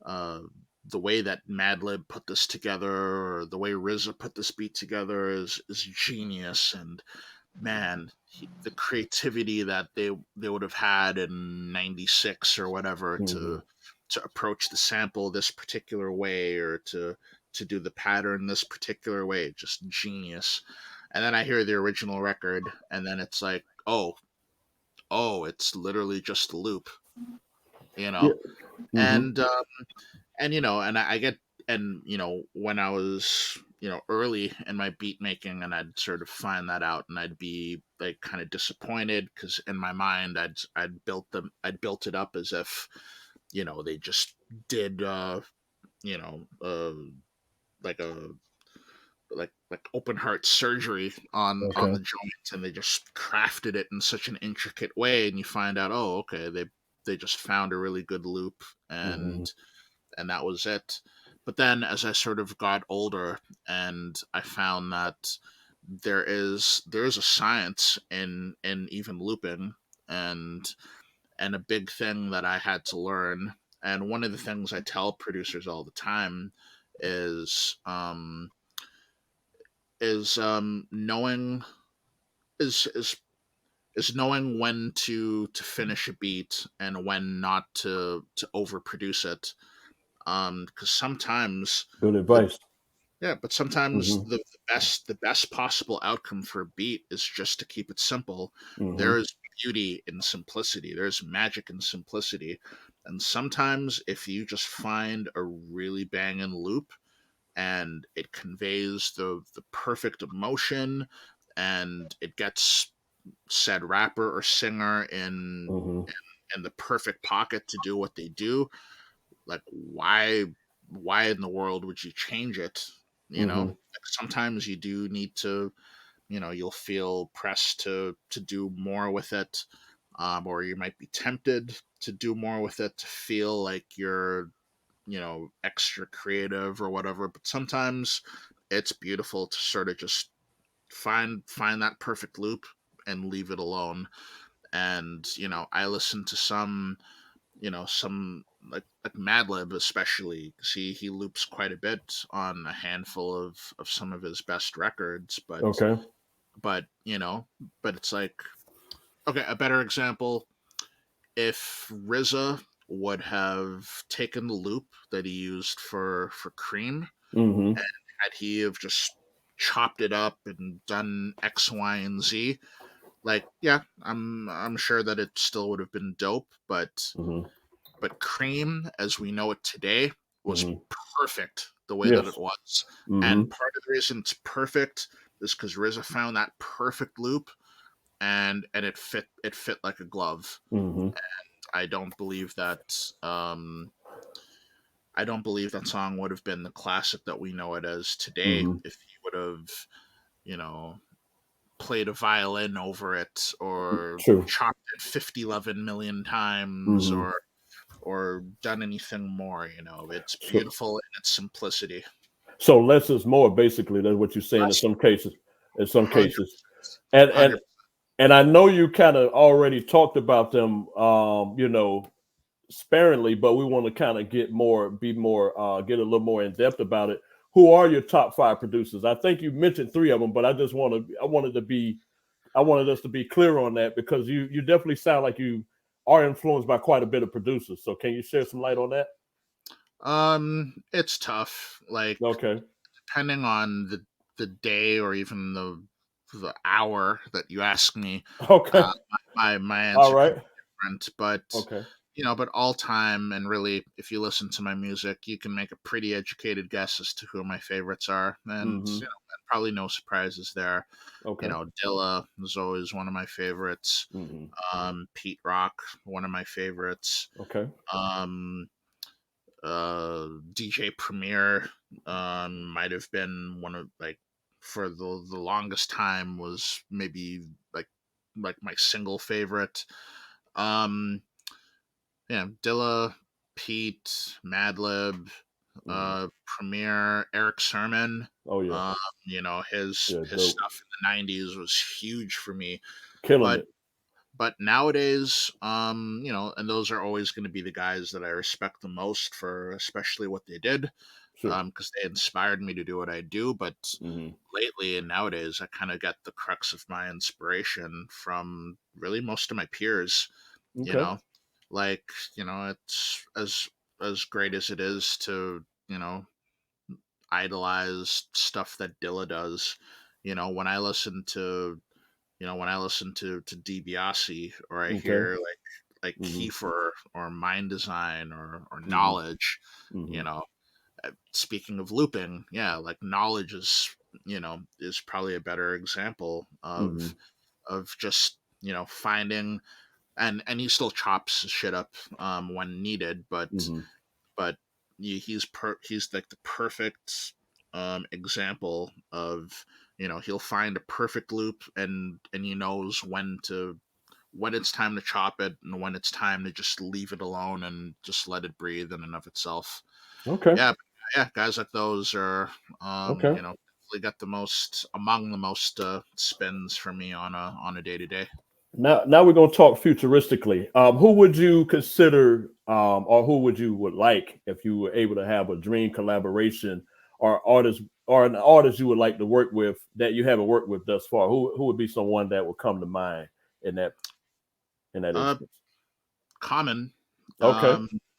uh the way that Madlib put this together, or the way RZA put this beat together, is genius. And man, the creativity that they would have had in '96 or whatever Mm-hmm. to approach the sample this particular way, or to do the pattern this particular way, just genius. And then I hear the original record, and then it's like, oh, it's literally just a loop, you Yeah. know. Mm-hmm. And and I get, and when I was early in my beat making, and I'd sort of find that out, and I'd be like kind of disappointed, because in my mind I'd built it up as if they just did you know uh like a like open heart surgery on Okay. the joint, and they just crafted it in such an intricate way, and you find out, oh, okay, they just found a really good loop, Mm-hmm. and that was it. But then as I sort of got older, and I found that there is a science in even looping, and a big thing that I had to learn, and one of the things I tell producers all the time is knowing is is is knowing when to finish a beat, and when not to overproduce it. Because sometimes Good the advice. yeah, but sometimes Mm-hmm. the best possible outcome for a beat is just to keep it simple. Mm-hmm. There is beauty in simplicity. There's magic in simplicity. And sometimes if you just find a really banging loop, and it conveys the perfect emotion, and it gets said rapper or singer Mm-hmm. in the perfect pocket to do what they do, like why in the world would you change it? Mm-hmm. Like, sometimes you do need to, you'll feel pressed to do more with it, or you might be tempted to do more with it, to feel like you're extra creative or whatever. But sometimes it's beautiful to sort of just find that perfect loop and leave it alone. And I listen to some like Madlib, especially, 'cause he loops quite a bit on a handful of some of his best records. but Okay. but you know but it's like, okay, a better example, if RZA would have taken the loop that he used for Cream, Mm-hmm. and had he have just chopped it up and done X, Y, and Z, like, yeah, I'm sure that it still would have been dope, Mm-hmm. but Cream as we know it today was Mm-hmm. perfect the way that Yes. it was. Mm-hmm. And part of the reason it's perfect is because RZA found that perfect loop, and it fit like a glove. Mm-hmm. I don't believe that I don't believe that song would have been the classic that we know it as today Mm-hmm. if he would have, you know, played a violin over it, or True. chopped it 50 11 million times, Mm-hmm. or done anything more. It's So, beautiful in its simplicity. so less is more. Basically, that's what you're saying. In Less, some cases, in some 100, cases, and 100. I know you kind of already talked about them. Sparingly, but we want to kind of get a little more in depth about it. Who are your top five producers? I think you mentioned three of them, but I wanted us to be clear on that, because you definitely sound like you are influenced by quite a bit of producers. So can you share some light on that? It's tough. Like, Okay. depending on the day, or even the hour that you ask me, Okay. uh, my All answer could right. be different. But Okay. but all time, and really, if you listen to my music, you can make a pretty educated guess as to who my favorites are, and Mm-hmm. probably no surprises there. Okay. Dilla is always one of my favorites. Mm-hmm. Pete Rock, one of my favorites. Okay. Um, DJ Premier might have been one of, like, for the longest time, was maybe like my single favorite. Um, yeah, Dilla, Pete, Madlib, Mm-hmm. Premier, Eric Sermon. Oh yeah. Um, his Yeah. his Dope. stuff in the '90s was huge for me. Killing But it. but nowadays, and those are always going to be the guys that I respect the most for especially what they did, Sure. because they inspired me to do what I do. But Hmm. lately and nowadays, I kind of get the crux of my inspiration from really most of my peers. You Okay. know, like it's as great as it is to idolize stuff that Dilla does. When I listen to to DiBiase, or I Okay. hear like Hmm. Kiefer or Mind Design or Hmm. Knowledge, you Hmm. know. Speaking of looping, yeah, like Knowledge is probably a better example Hmm. of just finding, and he still chops shit up when needed, Hmm. but he's like the perfect example of he'll find a perfect loop, and he knows when it's time to chop it and when it's time to just leave it alone and just let it breathe in and of itself. Okay. Yeah, yeah, guys like those are Okay. definitely got the most among the most spins for me on a day to day. Now we're going to talk futuristically. Who would you consider, or who would like if you were able to have a dream collaboration or artist or an artist you would like to work with that you haven't worked with thus far? Who would be someone that would come to mind in that Uh, instance? Common. Okay.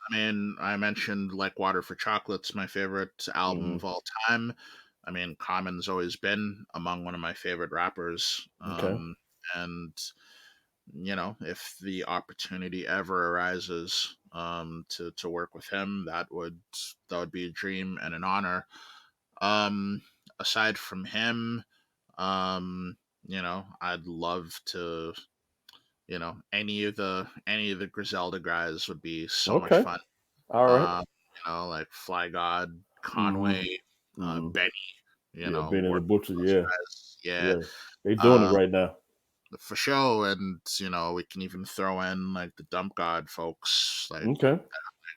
I mean, I mentioned like Water for Chocolate's my favorite album Hmm. of all time. I mean, Common's always been among one of my favorite rappers. Okay. And if the opportunity ever arises to work with him, that would be a dream and an honor. Um, Aside from him, um, I'd love to, any of the Griselda guys would be so much Okay. fun. All right. Like Fly God, Mm-hmm. Conway, Mm-hmm. Benny, Yeah, Benny the work Butcher. with those Yeah. guys. Yeah. Yeah. They doing it Uh, right now. for sure. And, we can even throw in like the Dump God folks, like Okay.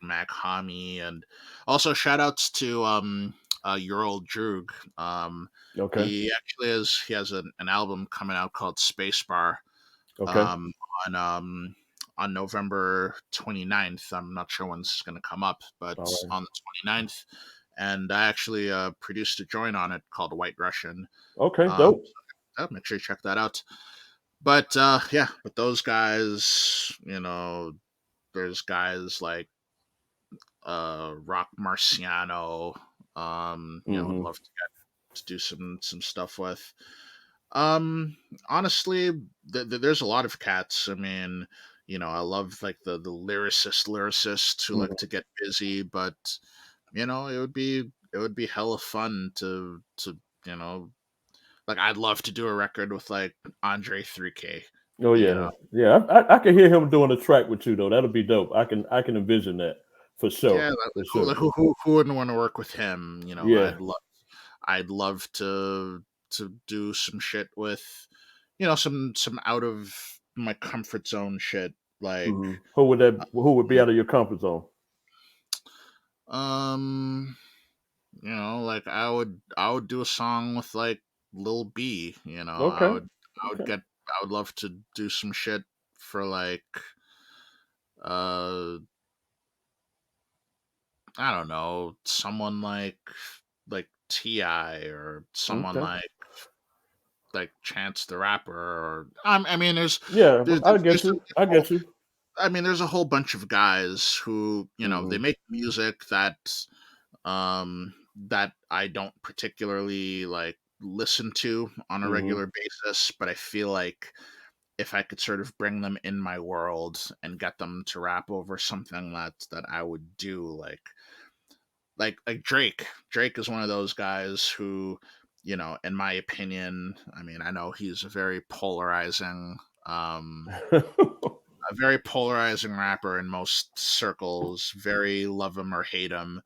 Mac Hami, and also shout outs to your old Droog. Okay. He has an album coming out called Space Bar Okay. um, on um, on November 29th. I'm not sure when this is going to come up, but All right. on the 29th. And I actually produced a joint on it called White Russian. Okay. Um, Dope. make sure you check that out. But yeah, but those guys, there's guys like Rock Marciano. Would Mm-hmm. love to do some stuff with. Um, Honestly, there's a lot of cats. I mean, I love like the lyricists who like Mm-hmm. to get busy, but it would be hella fun to you know like I'd love to do a record with like Andre 3K. Oh You yeah, know, yeah. I can hear him doing a track with you though. That'll be dope. I can envision that for sure. yeah, For who sure. who wouldn't want to work with him? Yeah. I'd love to do some shit with, some out of my comfort zone shit, like Hmm. Who would be um out of your comfort zone? um, like I would do a song with like Lil B. I Okay. would I would Okay. get I would love to do some shit for like uh I don't know, someone like Ti, or someone Okay. like Chance the Rapper, or I mean, Yeah, there's I there's get a you. I whole, get you. I mean, there's a whole bunch of guys who they Hmm. make music that I don't particularly like listen to on a Hmm. regular basis, but I feel like if I could sort of bring them in my world and get them to rap over something that I would do, like Drake. Drake is one of those guys who, in my opinion, I mean, I know he's um a very polarizing rapper in most circles, very love him or hate him,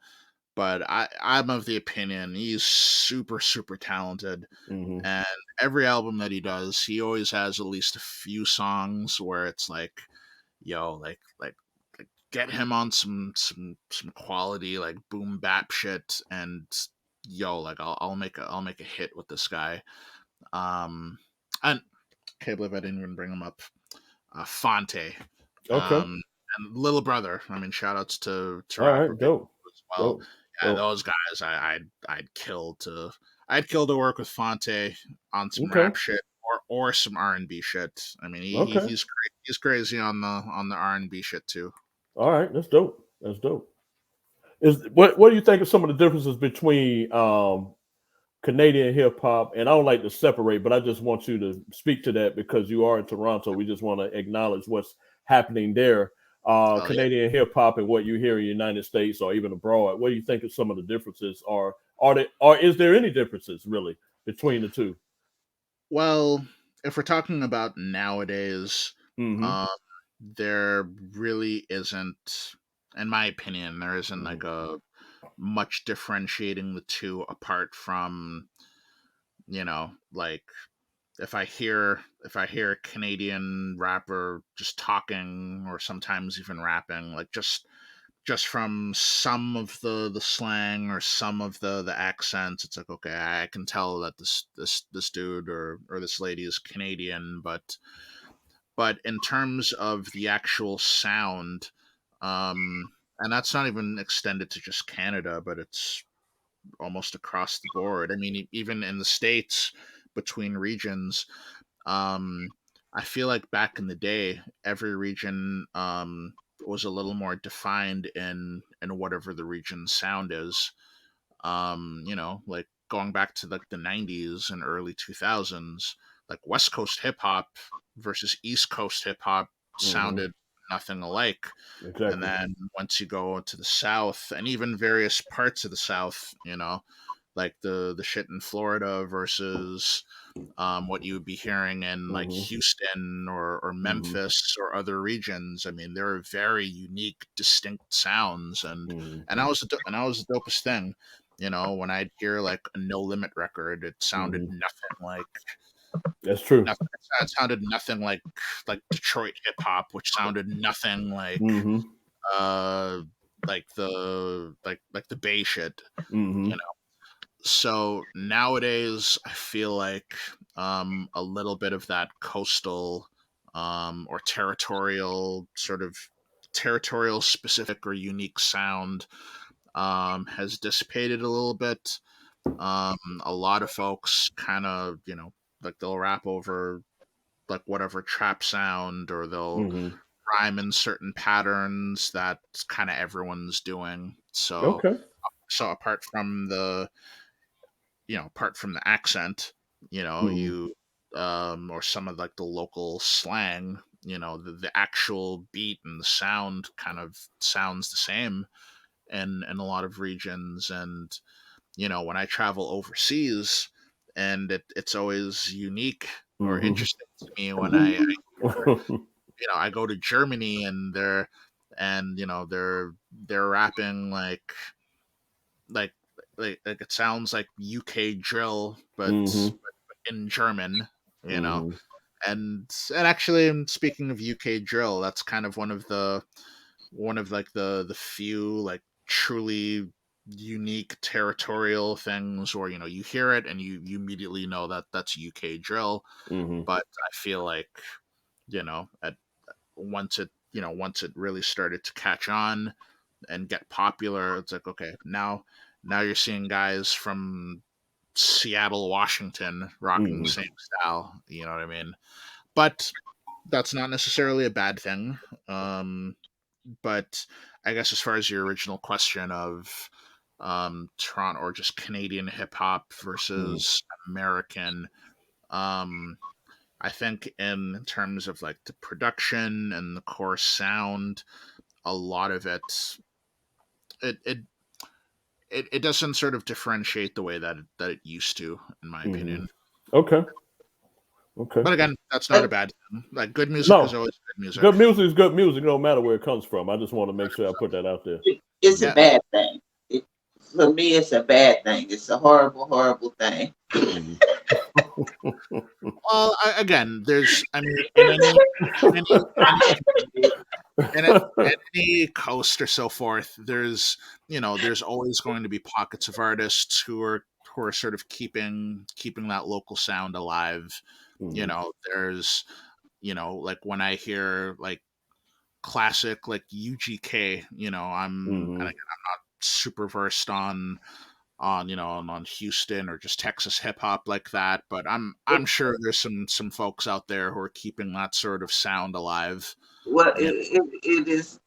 but I'm of the opinion he's super super talented, Hmm. and every album that he does, he always has at least a few songs where it's like, yo, like get him on some quality like boom bap shit, and yo, like I'll make a hit with this guy. And can't believe I didn't even bring him up. Fonte, Okay. and Little Brother. I mean, shout outs to All rapper right. Big Dope. as well. Dope. Yeah, Dope. those guys, I'd kill to work with Fonte on some Okay. rap shit or some R&B shit. I mean, Okay. he's crazy on the R&B shit too. All right. That's dope. That's dope. Is what do you think of some of the differences between Canadian hip hop? And I don't like to separate, but I just want you to speak to that because you are in Toronto. We just want to acknowledge what's happening there. Hell yeah. Canadian hip hop and what you hear in the United States or even abroad. What do you think of some of the differences? Or is there any differences really between the 2? Well, if we're talking about nowadays, Mm-hmm. um, there really isn't, in my opinion, there isn't Mm-hmm. like a much differentiating the two apart from, like if I hear a Canadian rapper just talking or sometimes even rapping, like just from some of the slang or some of the accents, it's like, okay, I can tell that this dude or this lady is Canadian, but in terms of the actual sound, and that's not even extended to just Canada, but it's almost across the board. I mean, even in the States, between regions, um, I feel like back in the day, every region was a little more defined in whatever the region's sound is. Like going back to like the '90s and early 2000s, like West Coast hip hop versus East Coast hip hop Mm-hmm. sounded nothing alike. And Exactly. then once you go to the South and even various parts of the South, like the shit in Florida versus what you would be hearing in like Mm-hmm. Houston or Mm-hmm. Memphis or other regions. I mean, there are very unique, distinct sounds, Mm-hmm. and that was the dopest thing. When I'd hear like a No Limit record, it sounded Mm-hmm. nothing like That's true. nothing. It sounded nothing like Detroit hip hop, which sounded nothing Mm-hmm. uh like the Bay shit. You Mm-hmm. know. So nowadays, I feel like a little bit of that coastal or territorial specific or unique sound has dissipated a little bit. A lot of folks kind of, like they'll rap over like whatever trap sound or they'll Mm-hmm. rhyme in certain patterns that kind of everyone's doing. Okay. So apart from the accent, Mm-hmm. you or some of like the local slang, the actual beat and the sound kind of sounds the same in a lot of regions. And when I travel overseas, and it's always unique or Mm-hmm. interesting to me when I hear, I go to Germany and they're rapping like like it sounds like UK drill, but Mm-hmm. in German, you know. Mm-hmm. And actually, speaking of UK drill, that's kind of one of like the few like truly unique territorial things where you hear it and you immediately know that that's UK drill. Mm-hmm. But I feel like at once it really started to catch on and get popular, it's like, okay, now you're seeing guys from Seattle, Washington rocking the Mm-hmm. same style. You know what I mean? But that's not necessarily a bad thing. Um, but I guess as far as your original question of Toronto or just Canadian hip hop Mm-hmm. versus American, um, I think in terms of like the production and the core sound, a lot of it it it doesn't sort of differentiate the way that it used to, in my Mm-hmm. opinion. Okay. Okay. But again, that's not a But bad thing. Like good music is No, always good music. good music is good music, no matter where it comes from. I just want to make sure I put that out there. it's a Mm-hmm. Yeah. bad thing. It, for me, it's a bad thing. It's a horrible, horrible thing. Mm-hmm. Well, again, there's, I mean, in any coast or so forth, there's always going to be pockets of artists who are sort of keeping that local sound alive. Mm-hmm. There's like when I hear like classic like UGK, and again, I'm not super versed on Houston or just Texas hip hop like that, but I'm sure there's some folks out there who are keeping that sort of sound alive. Well, Yeah. it is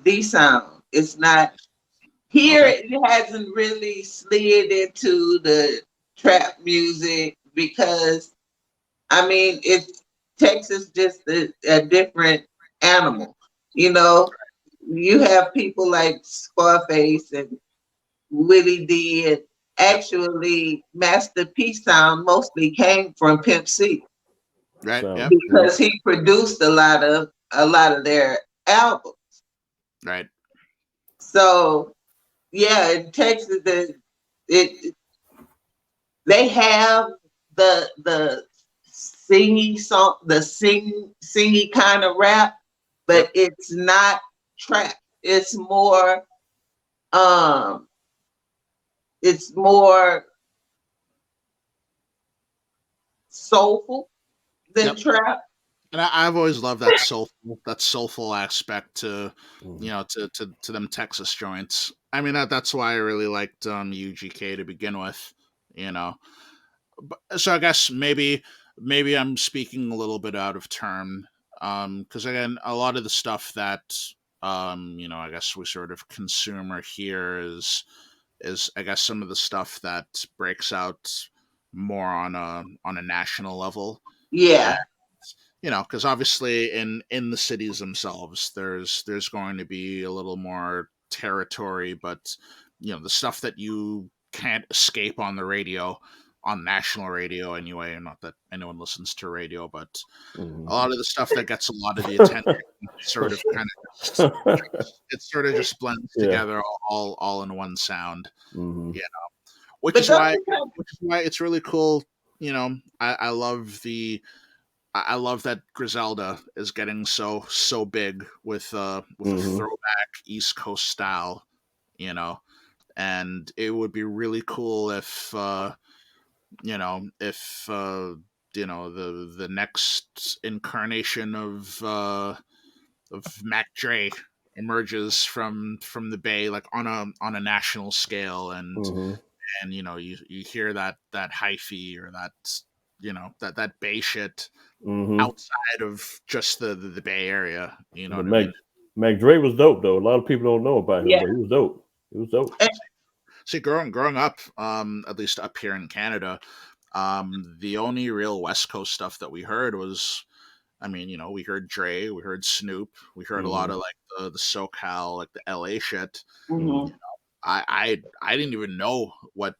the sound. It's not here. Okay. It hasn't really slid into the trap music because I mean it's Texas just a different animal. You know, you have people like Scarface and Willie D, and Yep. actually Master P sound mostly came from Pimp C Right. Sound. Yep. because he produced a lot of their albums. Right. So yeah, in Texas, it they have the singy song, the singy kind of rap, but Yep. it's not trap. Um it's more soulful than Yep. trap. And I've always loved that soulful aspect to Mhm. to them Texas joints. I mean that's why I really liked UGK to begin with. You know, so I guess maybe I'm speaking a little bit out of turn, because again, a lot of the stuff that I guess we sort of consume or hear is I guess some of the stuff that breaks out more on a national level. Yeah, Because obviously in the cities themselves, there's going to be a little more territory, but the stuff that you can't escape on the radio, on national radio anyway. Not that anyone listens to radio, but a lot of the stuff that gets a lot of the attention sort of kind of it sort of just blends Yeah. together all in one sound. Mhm. Yeah, which but is don't why you kind it's really cool. I love I love that Griselda is getting so big with a Mhm. throwback East Coast style, you know, and it would be really cool if the next incarnation of Mac Dre emerges from the Bay like on a national scale, Mhm. and you hear that hyphy or that Bay shit Mhm. outside of just the Bay Area. You know But what I mean? Mac Dre was dope though. A lot of people don't know about him, yeah. but he was dope. He was dope. See, growing up, at least up here in Canada, the only real West Coast stuff that we heard was, I mean, we heard Dre, we heard Snoop, we heard a lot Mhm. of like the SoCal, like the LA shit. Mhm. Hmm. I didn't even know what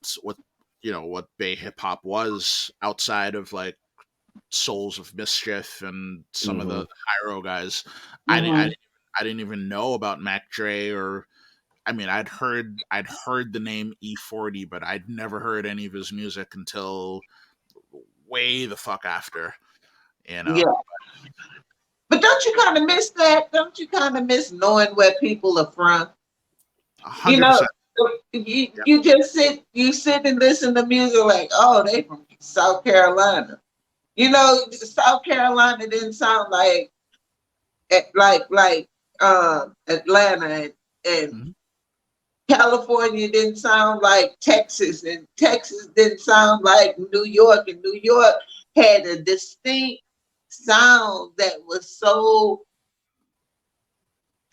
Bay hip hop was outside of like Souls of Mischief and some of the Mhm. Hyro guys. I didn't I Hmm. didn't I didn't even know about Mac Dre, or I mean I'd heard the name E40, but I'd never heard any of his music until way the fuck after, you know. Yeah. But don't you kind of miss that? Don't you kind of miss knowing where people are from? You know, 100%. you Yep. you just sit and listen to music like, oh, they from South Carolina. South Carolina didn't sound like Atlanta, and Mhm. California didn't sound like Texas, and Texas didn't sound like New York, and New York had a distinct sound that was so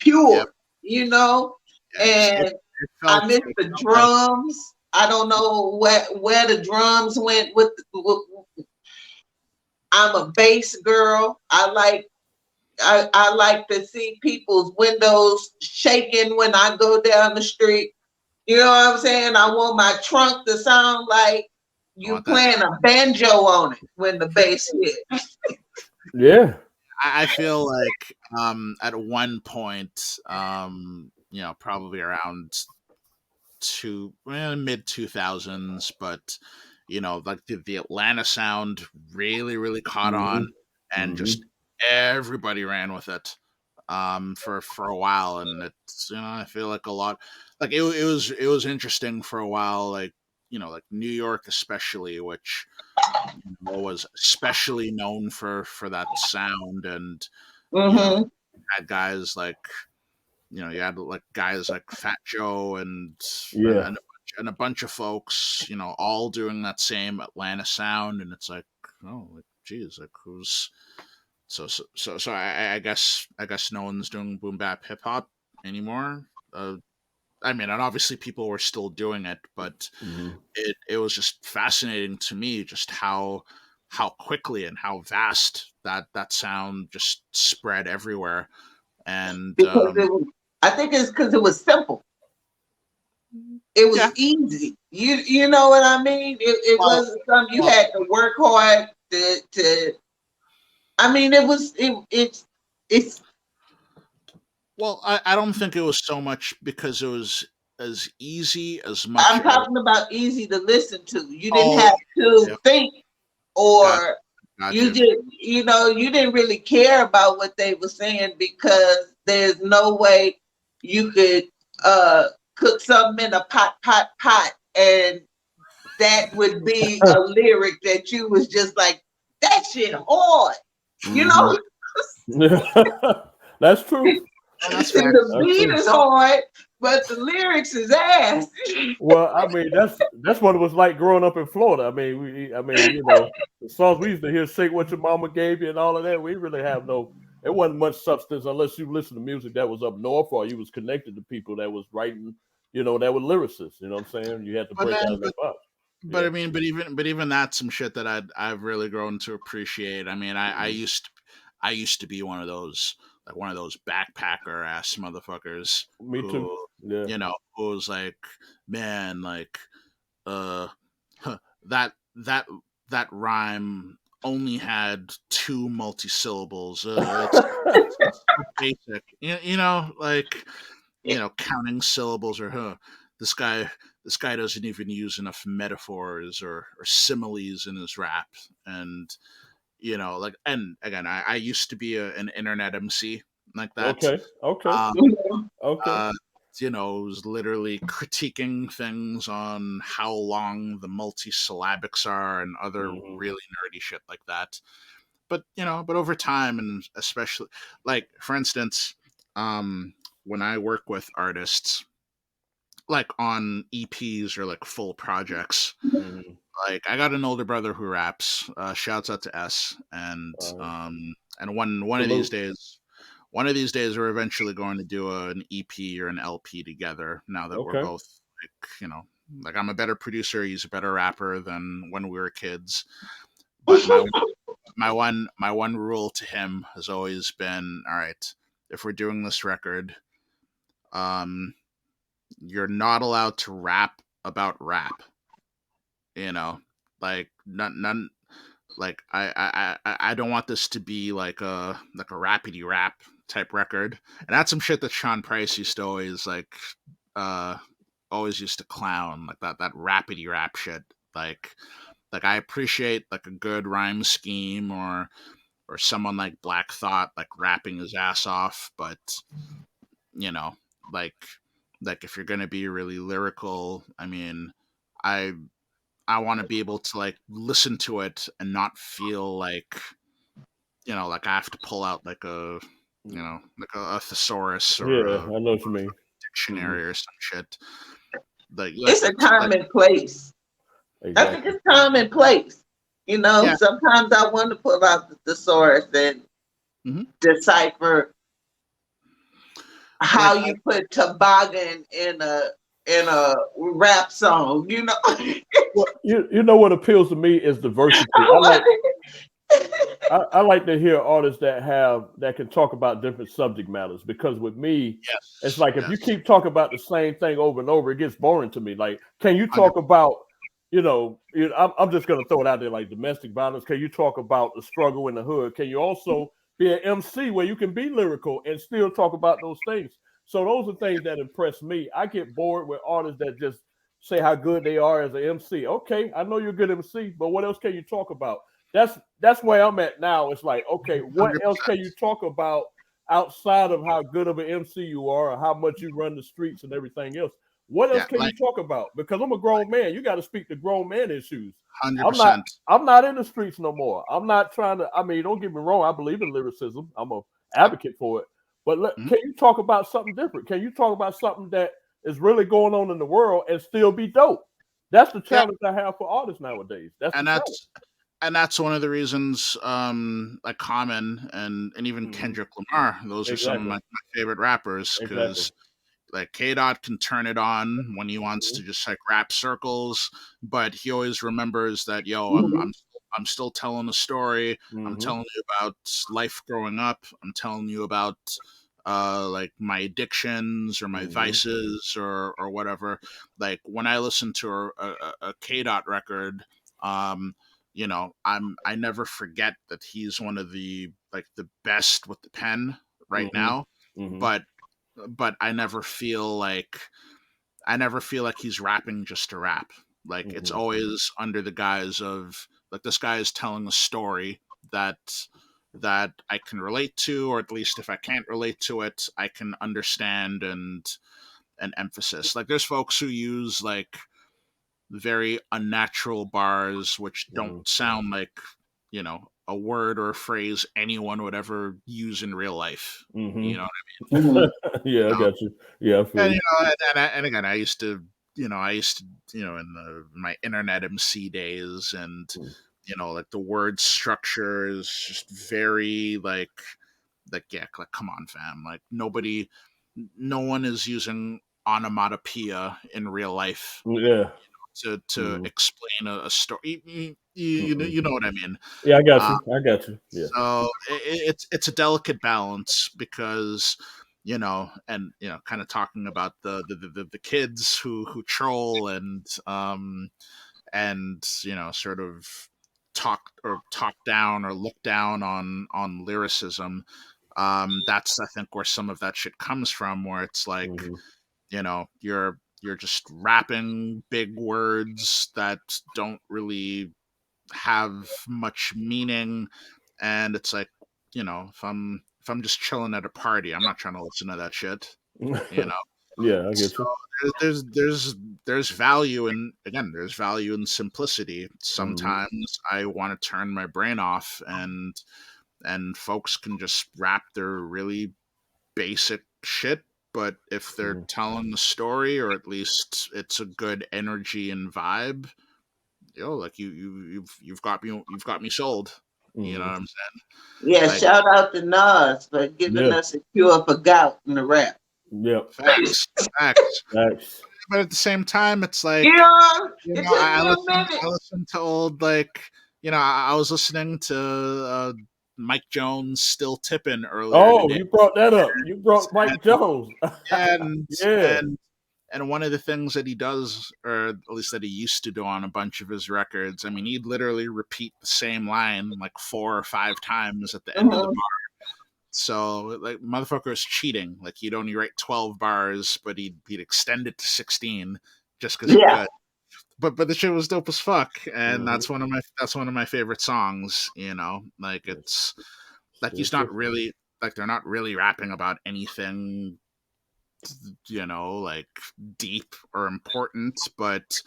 Yep. pure, you know. Yeah, And it I felt miss it the felt like drums. I don't know where the drums went with. I'm a bass girl. I like to see people's windows shaking when I go down the street. You know what I'm saying? I want my trunk to sound like I you want that. playing a banjo on it when the bass hit. Yeah. I feel like at one point, probably around mid 2000s, but like the Atlanta sound really really caught on, Mhm. and Mhm. just everybody ran with it for a while, and it's I feel like a lot like it was interesting for a while, like like New York especially, which was especially known for that sound, and Mm-hmm. had guys like you had like guys like Fat Joe Yeah. and a bunch of folks, all doing that same Atlanta sound, and it's like, oh, like, geez, like who's so I guess no one's doing boom bap hip hop anymore. I mean, and obviously people were still doing it, but Mm-hmm. it was just fascinating to me just how quickly and how vast that sound just spread everywhere. And Because I think it's because it was simple. It was yeah, easy. You know what I mean? It well, wasn't something you had to work hard to. I mean, it's. well, I don't think it was so much because it was as easy as much I'm as talking about easy to listen to. You didn't oh have to yeah, think, got or got you you. did. You didn't really care about what they were saying because there's no way you could cook something in a pot, and that would be a lyric that you was just like, that shit hard. You Mm-hmm. know, That's true. Oh, that's fair. the That's beat true. is hard, but the lyrics is ass. Well, I mean, that's what it was like growing up in Florida. I mean, the songs we used to hear, "Shake What Your Mama Gave You" and all of that. We really have it wasn't much substance unless you listen to music that was up north or you was connected to people that was writing, that were lyricists. You know what I'm saying? You had to But break out then, of that box. but Yeah. I mean, but even that's some shit that I've really grown to appreciate. I mean, Mhm. I used to be one of those backpacker ass motherfuckers Me too. who Yeah. who was like, man, like uh huh, that rhyme only had two multi-syllables. It's so basic. Like counting syllables or this guy this guy doesn't even use enough metaphors or similes in his rap. And like, and again, I used to be an internet MC like that. Okay. Okay. um Okay. uh was literally critiquing things on how long the multisyllabics are and other Hmm. really nerdy shit like that. But over time, and especially, like, for instance, when I work with artists like on EPs or like full projects, Hmm. like I got an older brother who raps. Shouts out to S. And one of these Salute. days, we're eventually going to do an EP or an LP together. Now that we're Okay. both like I'm a better producer, he's a better rapper than when we were kids. But my one rule to him has always been, all right, if we're doing this record, um, you're not allowed to rap about rap. You know, like none. Like I don't want this to be like a rapidy rap type record. And that's some shit that Sean Price used to uh always used to clown, like that rapidy rap shit. Like I appreciate like a good rhyme scheme or someone like Black Thought like rapping his ass off, but you know, like if you're gonna be really lyrical, I mean, I I want to be able to like listen to it and not feel like like I have to pull out like a thesaurus or Yeah, a I know what you mean. Hmm. dictionary or some shit. It's a time and place. I think Exactly. it's time and place. Yeah. Sometimes I want to pull out the thesaurus and Hmm. decipher Like how you put toboggan in a rap song. Well, you know what appeals to me is diversity. I like to hear artists that can talk about different subject matters because with me, it's yes, like if you yes, keep talking about the same thing over and over, it gets boring to me. Like, can you 100. talk about, I'm just gonna throw it out there like domestic violence. Can you talk about the struggle in the hood? Can you also be an MC where you can be lyrical and still talk about those things? So those are things that impress me. I get bored with artists that just say how good they are as an MC. Okay, I know you're a good MC, but what else can you talk about? That's where I'm at now. It's like, okay, what else can you talk about outside of how good of an MC you are or how much you run the streets and everything else? What else Yeah, can you like talk about? Because I'm a grown man. You got to speak to grown man issues. I'm not 100%. I'm not in the streets no more. I'm not trying to. I mean, don't get me wrong. I believe in lyricism. I'm a Yep. advocate for it. But Mhm. can you talk about something different? Can you talk about something that is really going on in the world and still be dope? That's the Yeah, challenge I have for artists nowadays. That's the and challenge. that's one of the reasons, like Common and even Hmm. Kendrick Lamar, those are some of Exactly. my favorite rappers, Exactly. because like K Dot can turn it on when he wants Hmm. to just like rap circles, but he always remembers that, yo, Mhm. I'm still telling a story. I'm Hmm. telling you about life growing up. I'm telling you about like my addictions or my Hmm. vices or whatever. Like when I listen to a K Dot record, um, I never forget that he's one of the like the best with the pen right Hmm. now. Hmm. But I never feel like he's rapping just to rap. Like it's Hmm. always under the guise of like this guy is telling a story that I can relate to, or at least if I can't relate to it, I can understand and emphasis. Like there's folks who use like very unnatural bars which don't Hmm. sound like, a word or a phrase anyone would ever use in real life. Hmm. You know, Mhm. Yeah, I you know? got you. Yeah, I feel And you. and again, I used to, in my internet MC days, and Mm. like the word structure is just very yeah, like come on, fam, like no one is using onomatopoeia in real life Yeah. to Hmm. explain a story. Hmm. You know what I mean? Yeah, I got Uh, you. I got you. Yeah. so it's a delicate balance because kind of talking about the kids who troll and sort of talk down or look down on lyricism. That's I think where some of that shit comes from, where it's like Hmm. you're just rapping big words that don't really have much meaning, and it's like, if I'm just chilling at a party, I'm not trying to listen to that shit, you know. Yeah, I get So you. there's value in, again, there's value in simplicity. Hmm. Sometimes I want to turn my brain off, and folks can just rap their really basic shit, but if they're Hmm. telling the story, or at least it's a good energy and vibe, like you've got me sold. You know Hmm. what I'm saying? Yeah, Like shout out to Nas for giving Yeah. us a cure for gout in the rap. Yep. facts, facts. Facts. But at the same time, it's You like, know, it took I me a listened. minute. I listened to old, like, I was listening to Mike Jones "Still Tippin'" earlier Oh, today, you brought that up. You brought Mike Jones. and Yeah. and one of the things that he does, or at least that he used to do on a bunch of his records, I mean, he'd literally repeat the same line like 4 or 5 times at the end of the Mhm. bar. So like, motherfucker is cheating. Like, he'd only write 12 bars, but he'd extend it to 16 just because he Yeah. could. But the shit was dope as fuck, and Hmm. that's one of my favorite songs. Like, Yes. it's like Still he's not tipping. really, like, they're not really rapping about anything, like, deep or important, but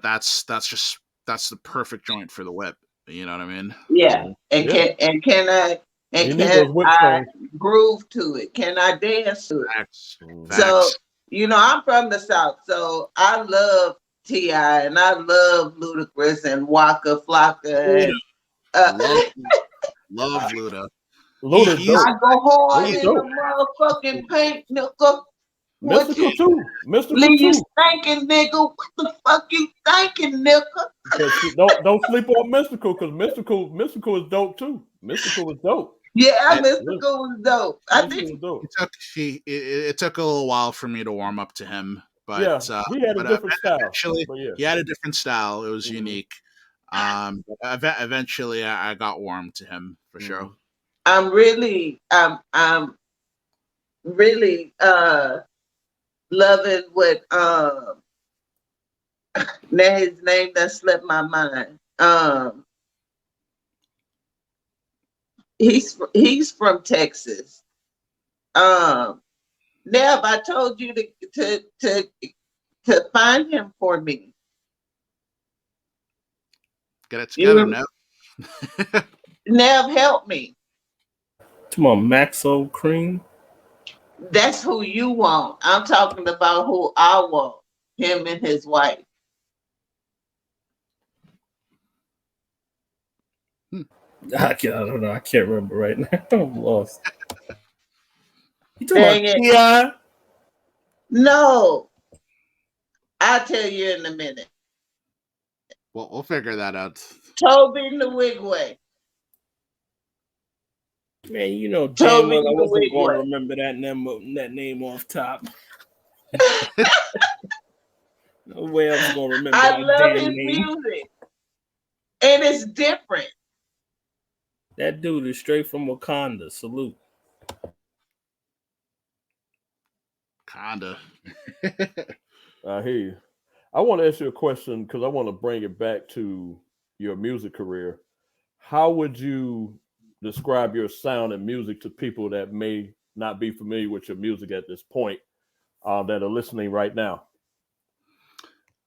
that's the perfect joint for the whip. You know what I mean? Yeah. Hmm. And Yeah. You need can those whip I songs. groove to it? Can I dance to it? Facts, Hmm. So, facts. I'm from the South, so I love T.I. and I love Ludacris and Waka Flocka Luda, and uh, love love Luda. Luda He's I dope. go hard Luda in the dope. motherfucking paint, nigga. What you Mystical too. Mystical leave you too. stinking, nigga? What the fuck you thinking, nigga? Because don't sleep on Mystical, because Mystical is dope too. Mystical is dope. Yeah, it, Yeah. Mystical was dope. I Mystical think. is dope. it took a little while for me to warm up to him, but Yeah, he had a different style. eventually But yeah. he had a different style. It was Hmm. unique. But eventually I got warm to him for sure. Hmm. I'm really loving what now his name that slipped my mind. He's from Texas. Um Nev, I told you to to find him for me. Get it together, You Nev. Nev help me. Come on, Maxo Cream. That's who you want. I'm talking about who I want. Him and his wife. I don't know. I can't remember right now. I'm lost. You talking Dang about it. T.I.? No. I'll tell you in a minute. We'll figure that out. Toby Nwigwe. Man, you know damn Toby well I wasn't going to Nwigwe. remember that name off top. No way I was going to remember I that love damn his name. music. And it's different. That dude is straight from Wakanda. Salute. Kinda. I hear you. I want to ask you a question because I want to bring it back to your music career. How would you describe your sound and music to people that may not be familiar with your music at this point, that are listening right now?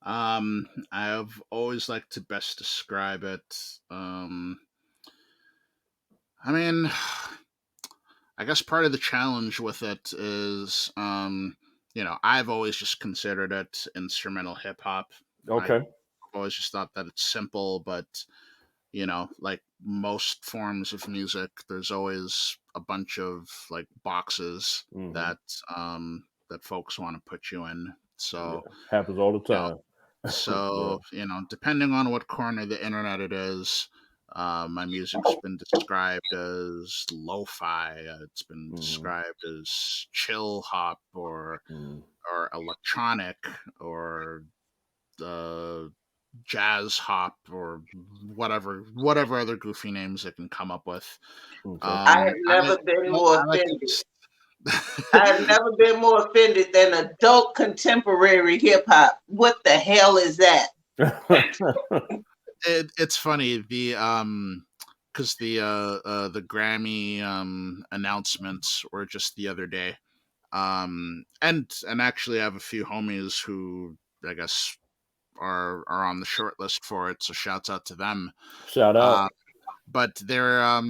I've always liked to best describe it. I mean, I guess part of the challenge with it is, I've always just considered it instrumental hip hop. Okay. I've always just thought that it's simple, but like most forms of music, there's always a bunch of like boxes Mhm. that folks want to put you in. So Happens all the you know, time. so depending on what corner of the internet it is, my music's been described as lo-fi. It's been Mhm. described as chill hop or electronic or jazz hop or whatever other goofy names they can come up with. Okay. I have never been more I like offended. to I have never been more offended than adult contemporary hip hop. What the hell is that? It's funny because the Grammy announcements were just the other day, and actually I have a few homies who I guess are on the short list for it, so shouts out to them. Shout out. But they're I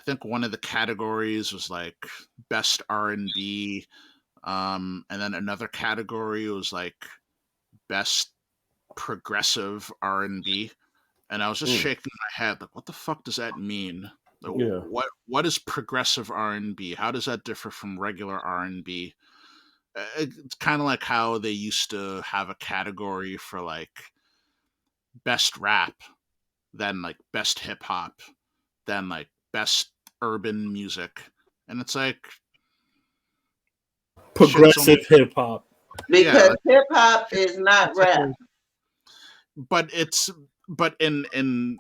think one of the categories was like best R&B, and then another category was like best progressive R&B, and I was just shaking my head like, what the fuck does that mean? Like, Yeah. what is progressive R&B? How does that differ from regular R&B? It's kind of like how they used to have a category for like best rap, then like best hip hop, then like best urban music, and it's like Progressive hip hop. Because like, hip hop is not rap. but in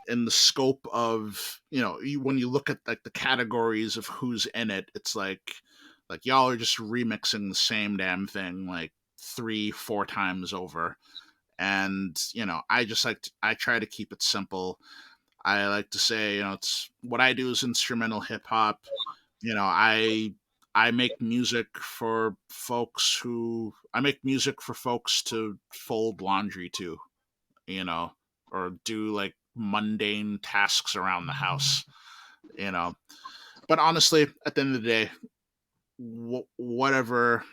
the scope of when you look at like the categories of who's in it, it's like y'all are just remixing the same damn thing like 3-4 times over. And I try to keep it simple. I like to say, it's what I do is instrumental hip hop. I make music for folks to fold laundry to, or do like mundane tasks around the house, you know. But honestly, at the end of the day, whatever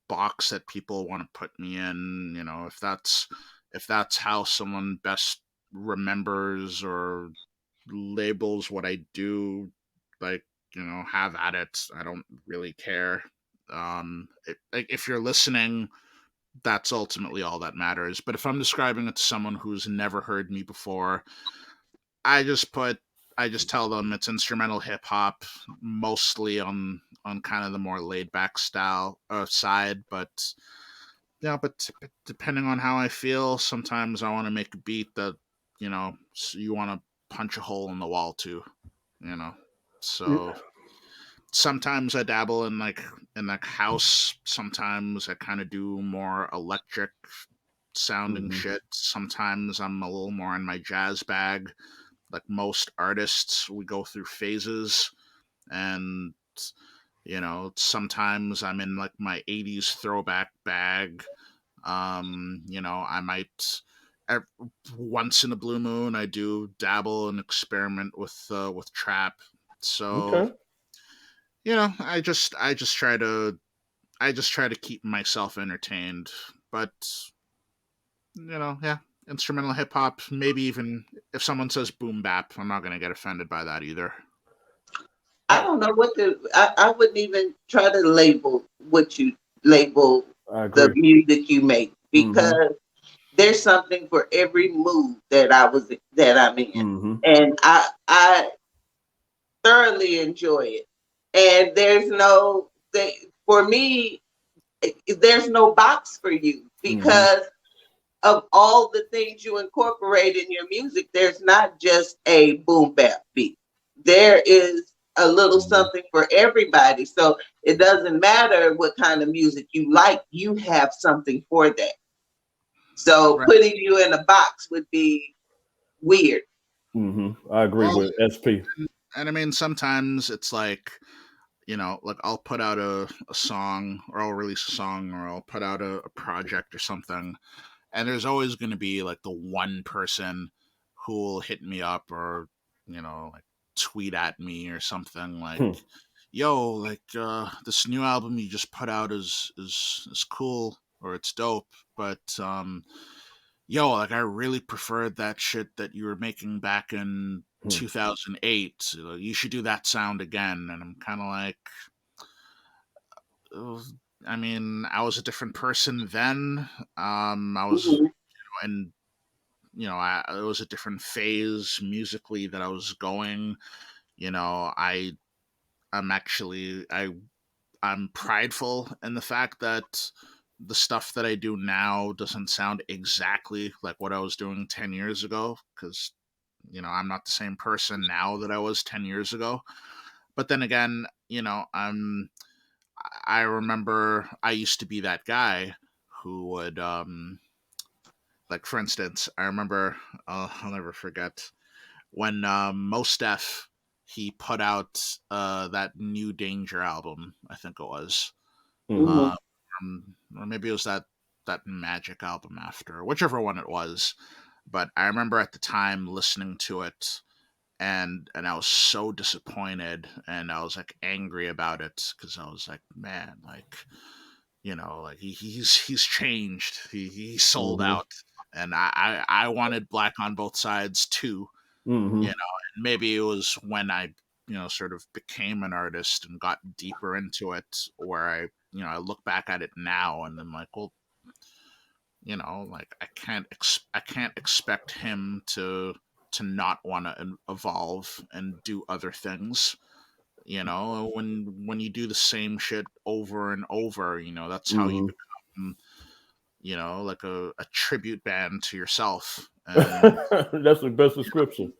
box that people want to put me in, if that's how someone best remembers or labels what I do, like, have at it. I don't really care. Like if you're listening, that's ultimately all that matters. But if I'm describing it to someone who's never heard me before, I just tell them it's instrumental hip hop, mostly on kind of the more laid back style side. But yeah, but depending on how I feel, sometimes I want to make a beat that you want to punch a hole in the wall to, you know. So sometimes I dabble in like house. Sometimes I kind of do more electric sounding shit. Sometimes I'm a little more in my jazz bag. Like most artists, we go through phases, and Sometimes I'm in like my 80s throwback bag. I might once in a blue moon I do dabble and experiment with trap. So, Okay. I just try to keep myself entertained. But yeah, instrumental hip hop, maybe even if someone says boom bap, I'm not gonna get offended by that either. I don't know what I wouldn't even try to label what you label I the agree. music you make, Mm-hmm. because there's something for every mood that I'm in, Mm-hmm. and I thoroughly enjoy it. And for me, there's no box for you, Mm-hmm. because of all the things you incorporate in your music. There's not just a boom bap beat. There is a little Mm-hmm. something for everybody. So it doesn't matter what kind of music you like, you have something for that. So Right. putting you in a box would be weird. Mm-hmm. I agree Well, with SP. and I mean, sometimes it's like, like I'll put out a song, or I'll release a song, or I'll put out a project or something. And there's always going to be like the one person who will hit me up, or, like tweet at me or something like, Hmm. yo, like, this new album you just put out is cool, or it's dope. But, yo, like, I really preferred that shit that you were making back in Hmm. 2008. You should do that sound again. And I'm kind of like, "Ugh, I mean, I was a different person then. I was, Mhm. and it was a different phase musically that I was going. I'm actually, I'm prideful in the fact that the stuff that I do now doesn't sound exactly like what I was doing 10 years ago, because I'm not the same person now that I was 10 years ago. But then again, I remember I used to be that guy who would, like, for instance, I remember, I'll never forget when, Mos Def, he put out that New Danger album, I think it was. Mm-hmm. Mhm. Uh, or maybe it was that Magic album after, whichever one it was. But I remember at the time listening to it, and I was so disappointed, and I was like angry about it, because I was like, man, like, like he's changed. He sold Mm-hmm. out, and I wanted Black on Both Sides too. Mm-hmm. And maybe it was when I, sort of became an artist and got deeper into it, where I look back at it now and I'm like, well, like, I can't expect him to not want to evolve and do other things. When you do the same shit over and over, that's how you Mm-hmm. become, like a tribute band to yourself. And That's the best description.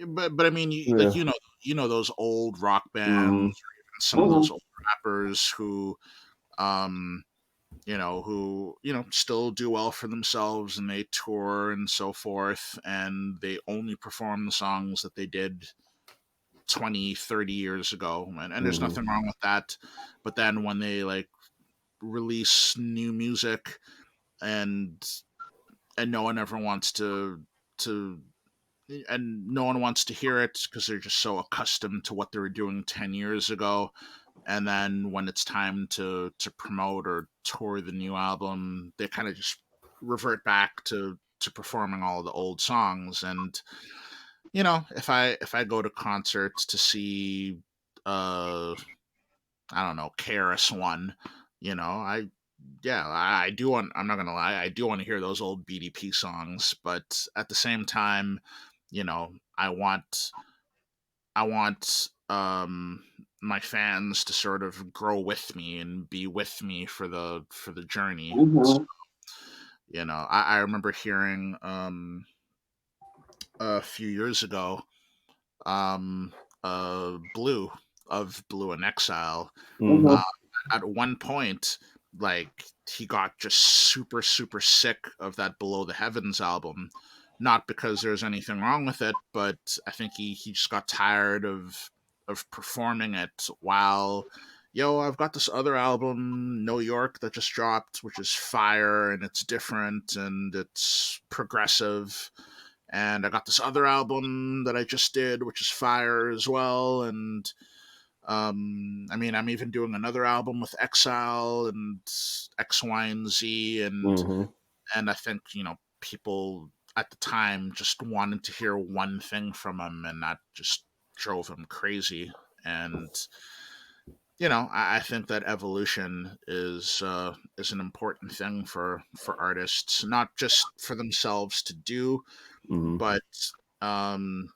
but I mean, Yeah. those old rock Mm-hmm. bands, or even some of those Mhm. old rappers um who still do well for themselves, and they tour and so forth, and they only perform the songs that they did 20, 30 years ago, and there's Mm-hmm. nothing wrong with that. But then when they, like, release new music, and no one ever wants to and no one wants to hear it, because they're just so accustomed to what they were doing 10 years ago. And then when it's time to promote or tour the new album, they kind of just revert back to performing all the old songs. And if I go to concerts to see, uh I don't know, KRS-One, I yeah, I do want, I'm not gonna lie, I do want to hear those old BDP songs. But at the same time, I want my fans to sort of grow with me and be with me for the journey. So, Mhm. I remember hearing, a few years ago, um Blue, of Blue in Exile. Mm-hmm. uh, Mhm. at one point, like, he got just super super sick of that Below the Heavens album. Not because there's anything wrong with it, but I think he just got tired of performing it while, yo, I've got this other album, New York, that just dropped, which is fire and it's different and it's progressive. And I got this other album that I just did, which is fire as well. And I mean, I'm even doing another album with Exile and X, Y, and Z, Mm-hmm. and I think people at the time just wanted to hear one thing from him, and that just drove him crazy. And I think that evolution is an important thing for artists, not just for themselves to do, Mm-hmm. but um,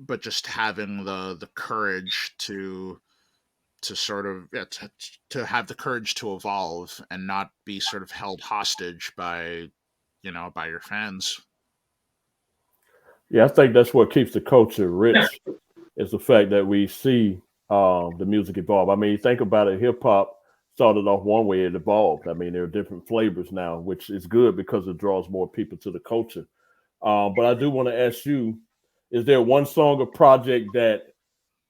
but just having the courage to sort of to have the courage to evolve and not be sort of held hostage by by your fans. Yeah, I think that's what keeps the culture rich is the fact that we see the music evolve. I mean, think about it. Hip hop started off one way, it evolved. I mean, there are different flavors now, which is good because it draws more people to the culture. But I do want to ask you: is there one song or project that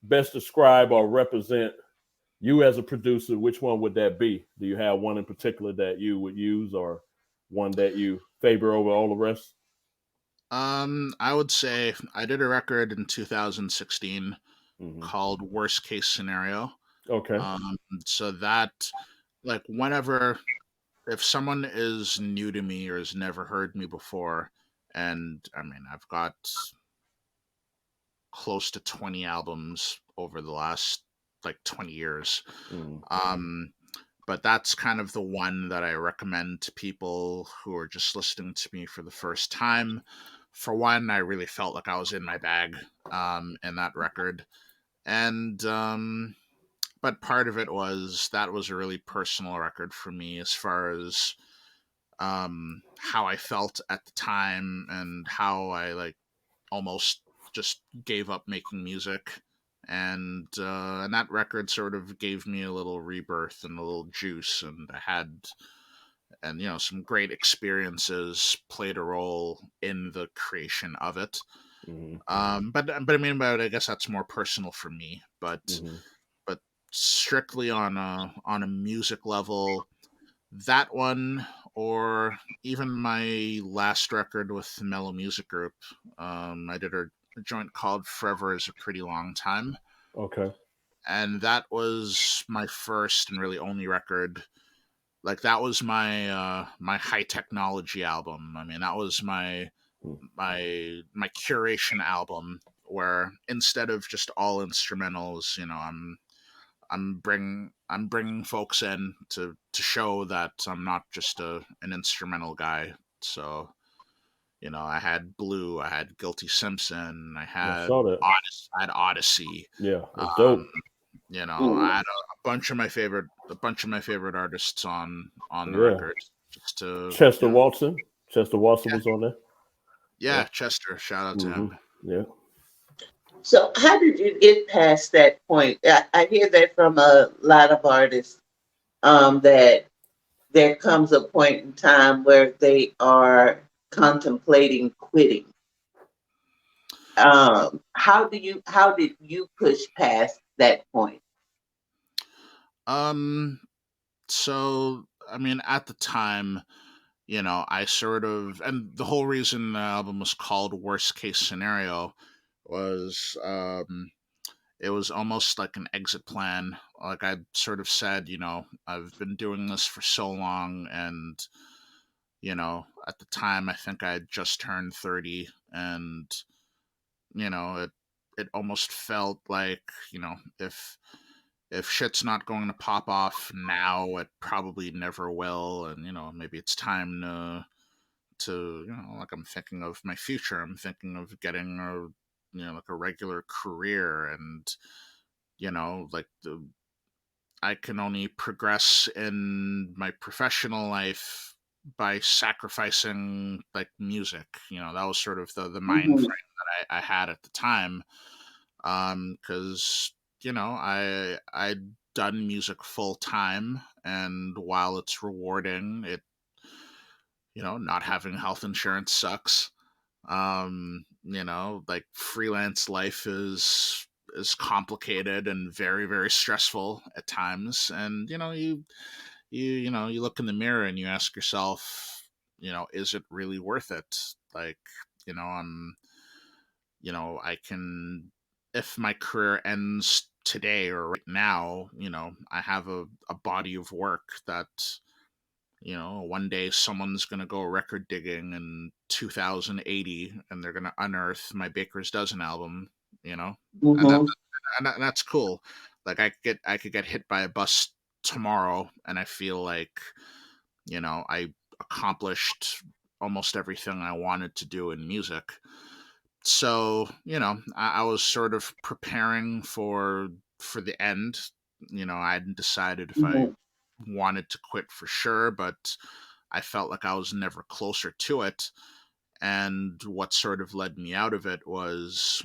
best describe or represent you as a producer? Which one would that be? Do you have one in particular that you would use, or one that you favor over all the rest? I would say I did a record in 2016 Hmm. called Worst Case Scenario. Okay. Um, so that, like, whenever, if someone is new to me or has never heard me before, and I mean, I've got close to 20 albums over the last like 20 years. Mm. Um, but that's kind of the one that I recommend to people who are just listening to me for the first time. For one, I really felt like I was in my bag in that record. And but part of it was that was a really personal record for me as far as how I felt at the time and how I like almost just gave up making music. And that record sort of gave me a little rebirth and a little juice, and I had and some great experiences played a role in the creation of it. Hmm. But I mean, but I guess that's more personal for me. Hmm. But strictly on a music level, that one, or even my last record with the Mellow Music Group, I did a joint called Forever is a Pretty Long Time. Okay. And that was my first and really only record. Like, that was my high technology album. I mean, that was Mm. my curation album, where instead of just all instrumentals, I'm bringing folks in to show that I'm not just an instrumental guy. So I had Blue, I had Guilty Simpson, I saw that. I had Odyssey. Yeah, it's Um, dope. I had a bunch of my favorite artists on the Yeah. record. Just to Chester Watson. Chester Watson yeah, was on there. Yeah. yeah, Chester, shout out to Hmm. him. Yeah. So, how did you get past that point? I hear that from a lot of artists, that there comes a point in time where they are contemplating quitting. How did you push past that point? Um, so I mean, at the time, I sort of, and the whole reason the album was called Worst Case Scenario was it was almost like an exit plan. Like I sort of said, I've been doing this for so long, and at the time I think I had just turned 30, and it almost felt like, if shit's not going to pop off now, it probably never will, and maybe it's time to like, I'm thinking of my future. I'm thinking of getting a like a regular career, and like I can only progress in my professional life by sacrificing like music. That was sort of the mind Hmm. frame that I had at the time. Because I'd done music full time, and while it's rewarding, it not having health insurance sucks. Like, freelance life is complicated and very, very stressful at times. And you look in the mirror and you ask yourself, is it really worth it? Like, I'm, I can, if my career ends today or right now, I have a body of work that, one day someone's going to go record digging in 2080 and they're going to unearth my Baker's Dozen album, and that, Mm-hmm. and that's cool. Like I could get hit by a bus tomorrow and I feel like, I accomplished almost everything I wanted to do in music. So, I was sort of preparing for the end. I hadn't decided if I Mm-hmm. wanted to quit for sure, but I felt like I was never closer to it. And what sort of led me out of it was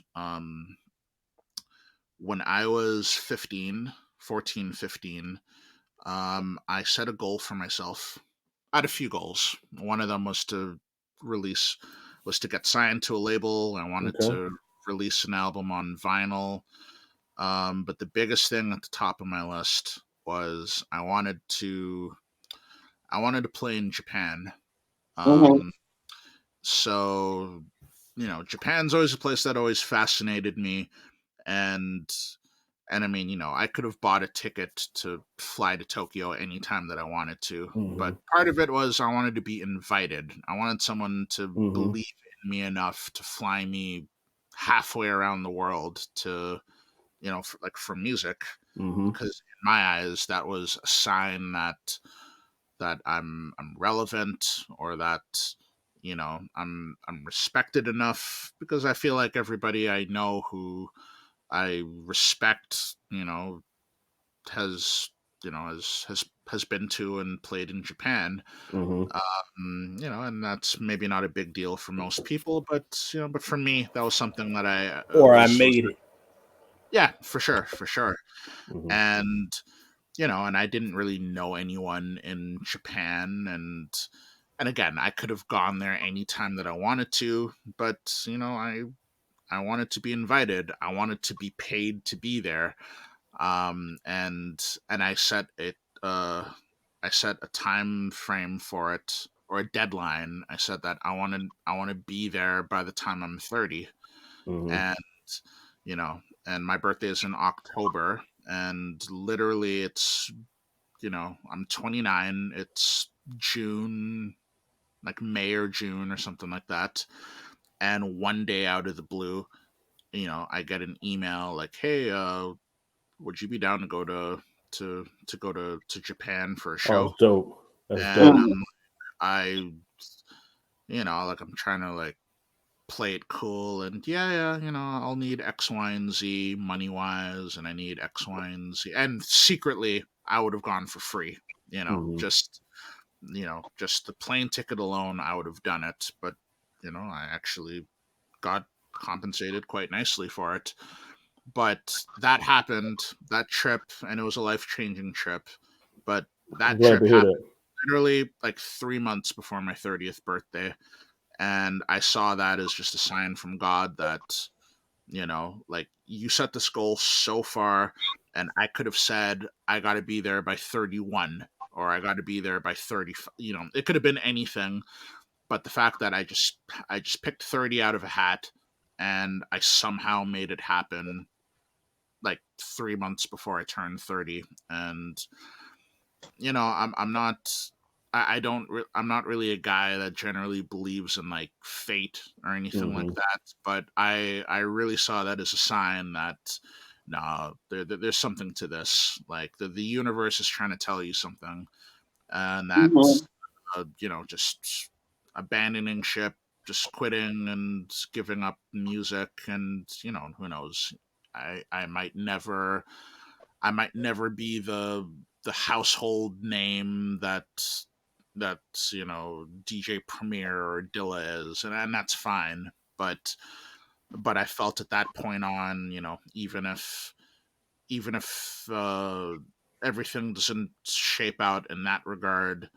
when I was 15, 14, 15, I set a goal for myself. I had a few goals. One of them release, was to get signed to a label. I wanted Okay. to release an album on vinyl. But the biggest thing at the top of my list was I wanted to play in Japan. Mm-hmm. Um, so Japan's always a place that always fascinated me, and I mean, I could have bought a ticket to fly to Tokyo anytime that I wanted to, Mm-hmm. but part of it was I wanted to be invited. I wanted someone to Mm-hmm. believe in me enough to fly me halfway around the world to, for music, Mm-hmm. because in my eyes that was a sign that I'm relevant, or that I'm respected enough, because I feel like everybody I know who I respect, has has been to and played in Japan. Mm-hmm. And that's maybe not a big deal for most people, but but for me, that was something that I Or I was made it. yeah, for sure, for sure. Mm-hmm. And and I didn't really know anyone in Japan, and again, I could have gone there anytime that I wanted to, but I wanted to be invited. I wanted to be paid to be there. And uh I set a time frame for it, or a deadline. I said that I want to be there by the time I'm 30. Mm-hmm. And and my birthday is in October, and literally it's I'm 29. It's June, like May or June or something like that. And one day out of the blue, I get an email like, "Hey, would you be down to go to Japan for a Oh, show?" that's dope. That's And dope. Mm-hmm. I, like, I'm trying to like play it cool, and yeah, I'll need X, Y, and Z money wise, and I need X, Y, and Z. And secretly, I would have gone for free. Mm-hmm. Just the plane ticket alone, I would have done it. But I actually got compensated quite nicely for it. But that happened, that trip, and it was a life changing trip. But I'm that glad trip to hear happened that. literally like 3 months before my 30th birthday. And I saw that as just a sign from God that, like, you set this goal so far, and I could have said, I got to be there by 31, or I got to be there by 30. It could have been anything. But the fact that I just picked 30 out of a hat, and I somehow made it happen like 3 months before I turned 30. And I'm not. I don't. I'm not really a guy that generally believes in like fate or anything like Mm-hmm. that. But I really saw that as a sign that no, there's something to this. Like the universe is trying to tell you something, and that Mm-hmm. just abandoning ship, just quitting and giving up music, and who knows. I might never be the household name that DJ Premier or Dilla is, and that's fine. But I felt at that point on, even if everything doesn't shape out in that regard,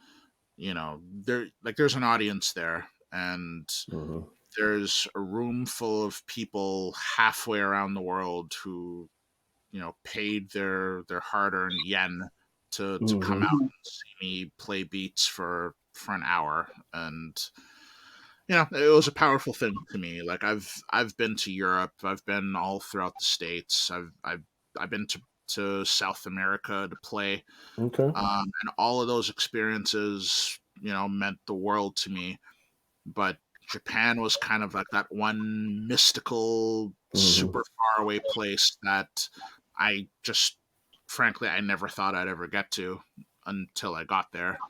there's an audience there, and Mm-hmm. there's a room full of people halfway around the world who, paid their hard-earned yen to come out and see me play beats for an hour. And it was a powerful thing to me. Like, I've been to Europe, I've been all throughout the States, I've been to South America to play, Okay. and all of those experiences, meant the world to me. But Japan was kind of like that one mystical, super far away place that I just, frankly, I never thought I'd ever get to until I got there.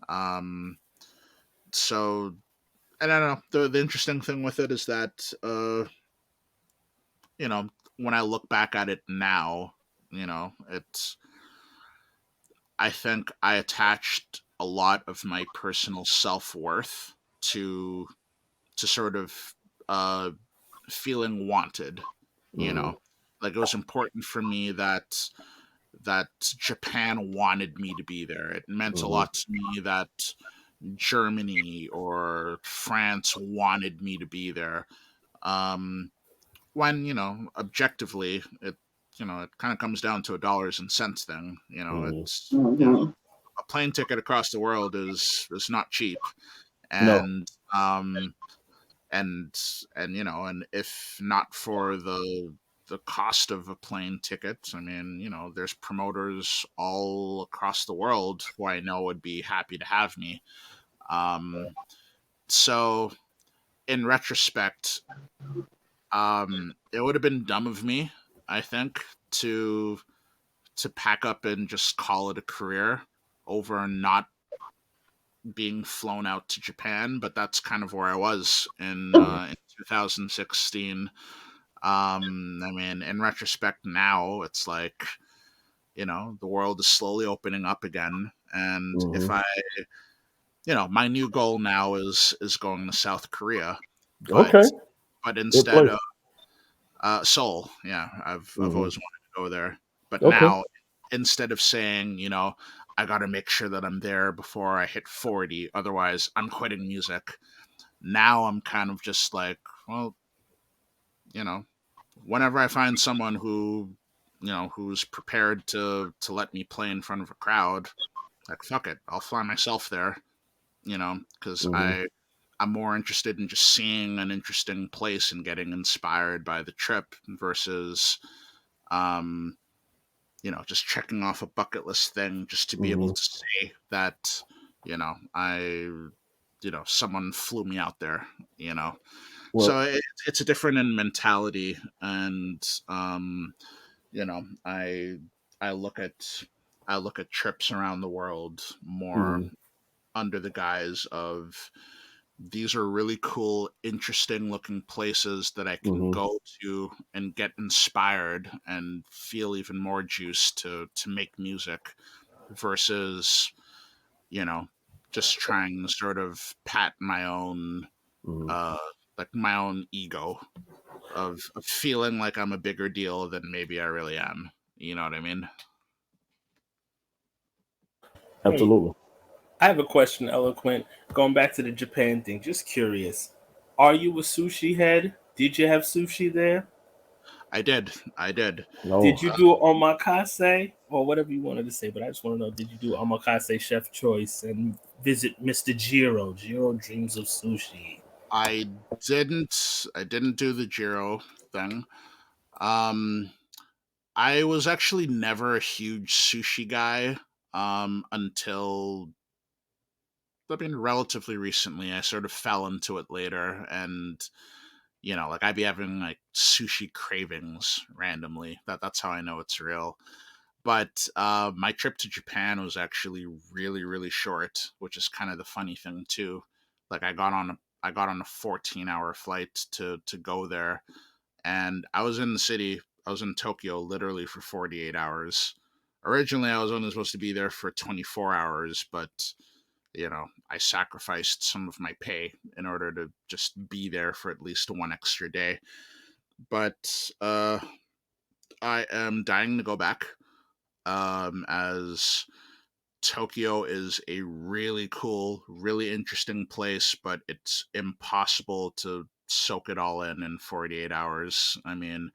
Um, so, and I don't know. The interesting thing with it is that, when I look back at it now, it's, I think I attached a lot of my personal self worth to sort of uh feeling wanted, you know. Like, it was important for me that Japan wanted me to be there. It meant a lot to me that Germany or France wanted me to be there. Um when, objectively, it kind of comes down to a dollars and cents thing. It's, Mhm. a plane ticket across the world is not cheap. No. And and and if not for the cost of a plane ticket, I mean, there's promoters all across the world who I know would be happy to have me. So in retrospect, it would have been dumb of me, I think, to pack up and just call it a career over not being flown out to Japan. But that's kind of where I was in 2016. I mean, in retrospect now, it's like, the world is slowly opening up again. And if I, my new goal now is going to South Korea, Okay. but Good instead place. of Seoul, yeah, I've always wanted to go there. But Okay. now, instead of saying, I got to make sure that I'm there before I hit 40, otherwise I'm quitting music. Now I'm kind of just like, well, you know, whenever I find someone who's prepared to let me play in front of a crowd, like, fuck it, I'll fly myself there, because I'm more interested in just seeing an interesting place and getting inspired by the trip versus um just checking off a bucket list thing just to be able to say that, I someone flew me out there, you know. So Well, it's a different in mentality. And you know i I look at trips around the world more under the guise of, these are really cool, interesting looking places that I can go to and get inspired and feel even more juice to make music, versus, you know, just trying to sort of pat my own uh like my own ego of feeling like I'm a bigger deal than maybe I really am. You know what I mean? Hey, absolutely. I have a question, Eloquent. Going back to the Japan thing, just curious. Are you a sushi head? Did you have sushi there? I did. Did No. you do omakase or whatever you wanted to say? But I just want to know: did you do omakase chef choice and visit Mr. Jiro? Jiro dreams of sushi. I didn't do the Jiro thing. Um I was actually never a huge sushi guy until, I mean, relatively recently. I sort of fell into it later, and like, I'd be having like sushi cravings randomly. That's how I know it's real. But my trip to Japan was actually really, really short, which is kind of the funny thing too. Like, I got on a 14-hour flight to go there, and I was in the city. I was in Tokyo literally for 48 hours. Originally, I was only supposed to be there for 24 hours, but I sacrificed some of my pay in order to just be there for at least one extra day. But I am dying to go back. As Tokyo is a really cool, really interesting place, but it's impossible to soak it all in 48 hours. I mean,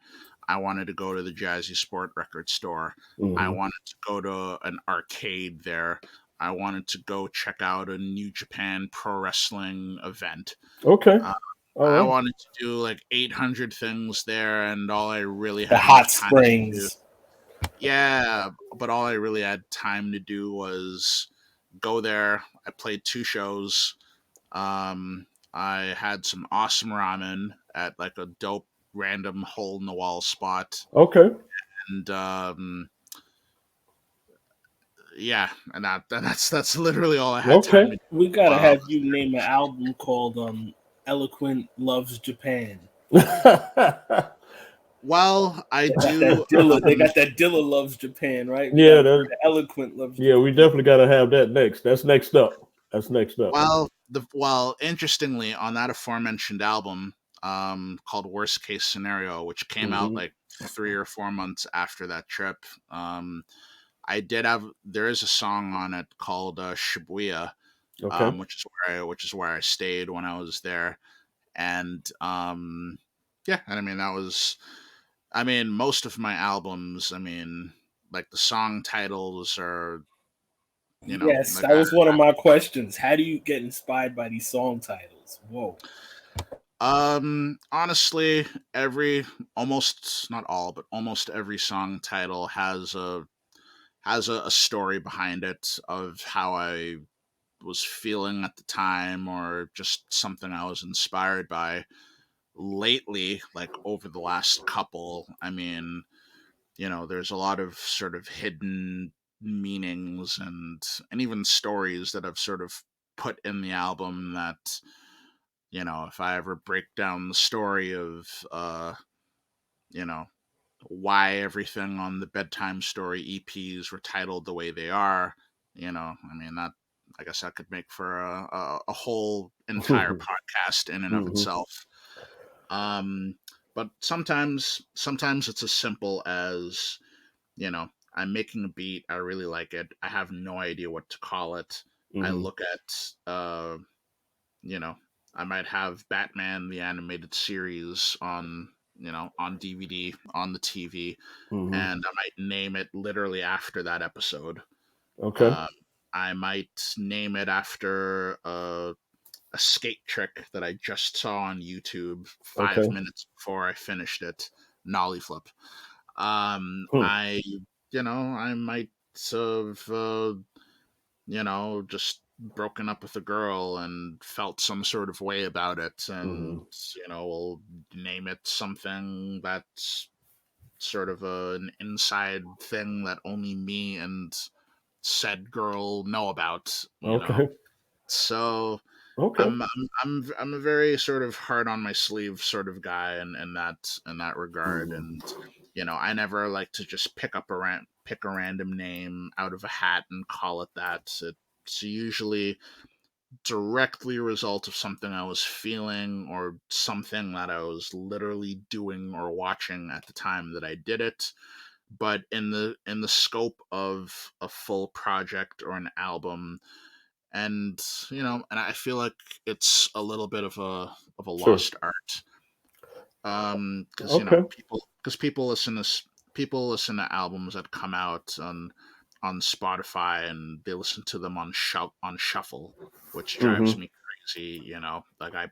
I wanted to go to the Jazzy Sport record store. I Mhm. wanted to go to an arcade there. I wanted to go check out a New Japan Pro Wrestling event. Okay. Uh, All I right. wanted to do like 800 things there, and all I really The had hot enough time to do. springs. Yeah, but all I really had time to do was go there. I played 2 shows. Um, I had some awesome ramen at like a dope random hole in the wall spot, Okay. and yeah, and that's literally all I had time Okay. to do. We gotta Uh, have you name an album called Eloquent Loves Japan. well, I They got do. that Dilla. They got that Dilla Loves Japan, right? We Yeah. got the Eloquent Loves Yeah. We Japan. definitely got to have that next. That's next up. That's next up. Interestingly, on that aforementioned album, called Worst Case Scenario, which came out Mhm. like 3 or 4 months after that trip, I did have there is a song on it called Shibuya, Okay. which is where I stayed when I was there, and yeah, and I mean that was, I mean most of my albums, I mean like the song titles are, Yes, like that was one of my questions. How do you get inspired by these song titles? Whoa. Honestly, every almost not all, but almost every song title has a story behind it of how I was feeling at the time, or just something I was inspired by. Lately, like over the last couple, I mean, there's a lot of sort of hidden meanings and even stories that I've sort of put in the album that, if I ever break down the story of you know why everything on the bedtime story EPs were titled the way they are, I mean that, I guess that could make for a whole entire podcast in and of Mhm. itself. Um, but sometimes it's as simple as, I'm making a beat, I really like it, I have no idea what to call it. I Mhm. look at you know, I might have Batman the animated series on DVD on the TV, Mhm. and I might name it literally after that episode. Okay. Um, I might name it after a skate trick that I just saw on YouTube five Okay. minutes before I finished it, nollie flip. Hmm. I might have just broken up with a girl and felt some sort of way about it, and Mhm. we'll name it something that's sort of an inside thing that only me and said girl know about. Okay. So Okay. I'm a very sort of hard on my sleeve sort of guy in that regard, Mhm. and I never like to just pick a random name out of a hat and call it that. It's usually directly a result of something I was feeling, or something that I was literally doing or watching at the time that I did it. But in the scope of a full project or an album, and and I feel like it's a little bit of a Sure. lost art, because Okay. people listen to albums that come out on Spotify, and they listen to them on shuffle, which drives Mhm. me crazy. Like I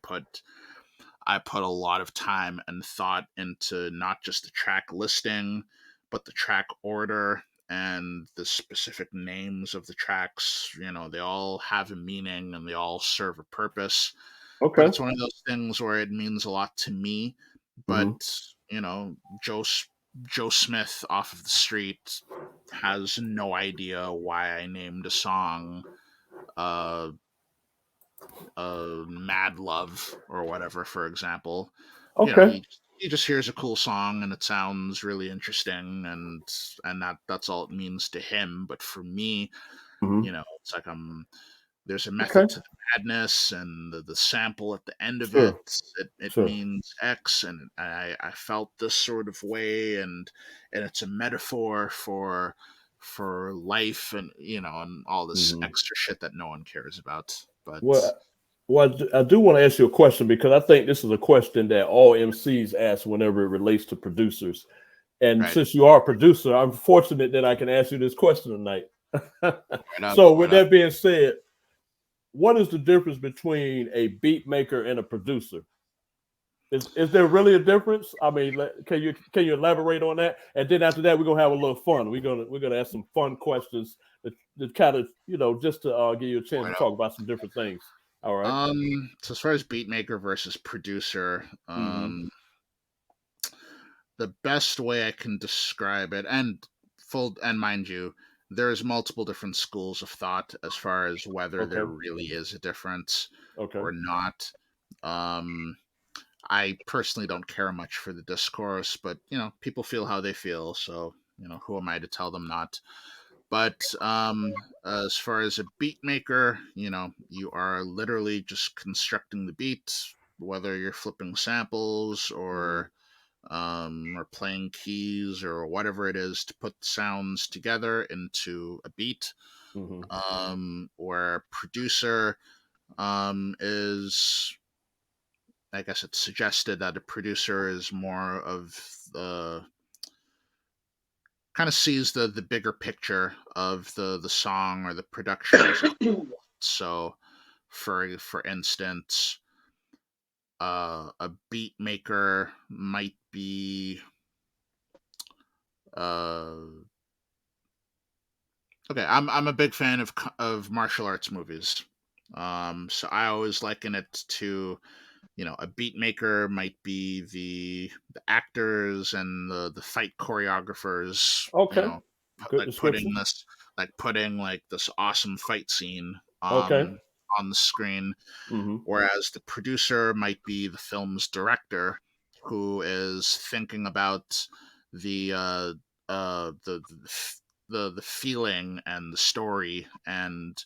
put a lot of time and thought into not just the track listing, but the track order and the specific names of the tracks. They all have a meaning and they all serve a purpose. But Okay. it's one of those things where it means a lot to me. But, Mhm. you know, Joe, Joe Smith off of the street has no idea why I named a song uh, Mad Love or whatever, for example. Okay. He just hears a cool song and it sounds really interesting, and that's all it means to him. But for me, Mhm. it's like there's a Okay. method to the madness, and the sample at the end of it, Sure. it Sure. means X, and I felt this sort of way, and it's a metaphor for life, and and all this Mhm. extra shit that no one cares about. But Well, I do want to ask you a question because I think this is a question that all MCs ask whenever it relates to producers. And right, since you are a producer, I'm fortunate that I can ask you this question tonight. right up, So, right with up. that being said, what is the difference between a beat maker and a producer? Is there really a difference? I mean, can you elaborate on that? And then after that, we're gonna have a little fun. We're gonna ask some fun questions that kind of just to give you a chance to Right up. talk about some different things. All right. So as far as beat maker versus producer, Mm-hmm. the best way I can describe it, and mind you, there's multiple different schools of thought as far as whether there Okay. really is a difference Okay. or not. Um, I personally don't care much for the discourse, but people feel how they feel, so who am I to tell them not? But as far as a beat maker, you are literally just constructing the beat, whether you're flipping samples Mm-hmm. or playing keys or whatever it is to put sounds together into a beat. Mm-hmm. Where producer is, I guess it's suggested that a producer is more of the kind of sees the bigger picture of the song or the production as a whole. So, for instance, a beat maker might be uh, okay. I'm a big fan of martial arts movies. So I always liken it to a beat maker might be the actors and the fight choreographers, Okay. Good like putting description. this like this awesome fight scene Okay. on the screen, Mm-hmm. whereas the producer might be the film's director, who is thinking about the uh the feeling and the story, and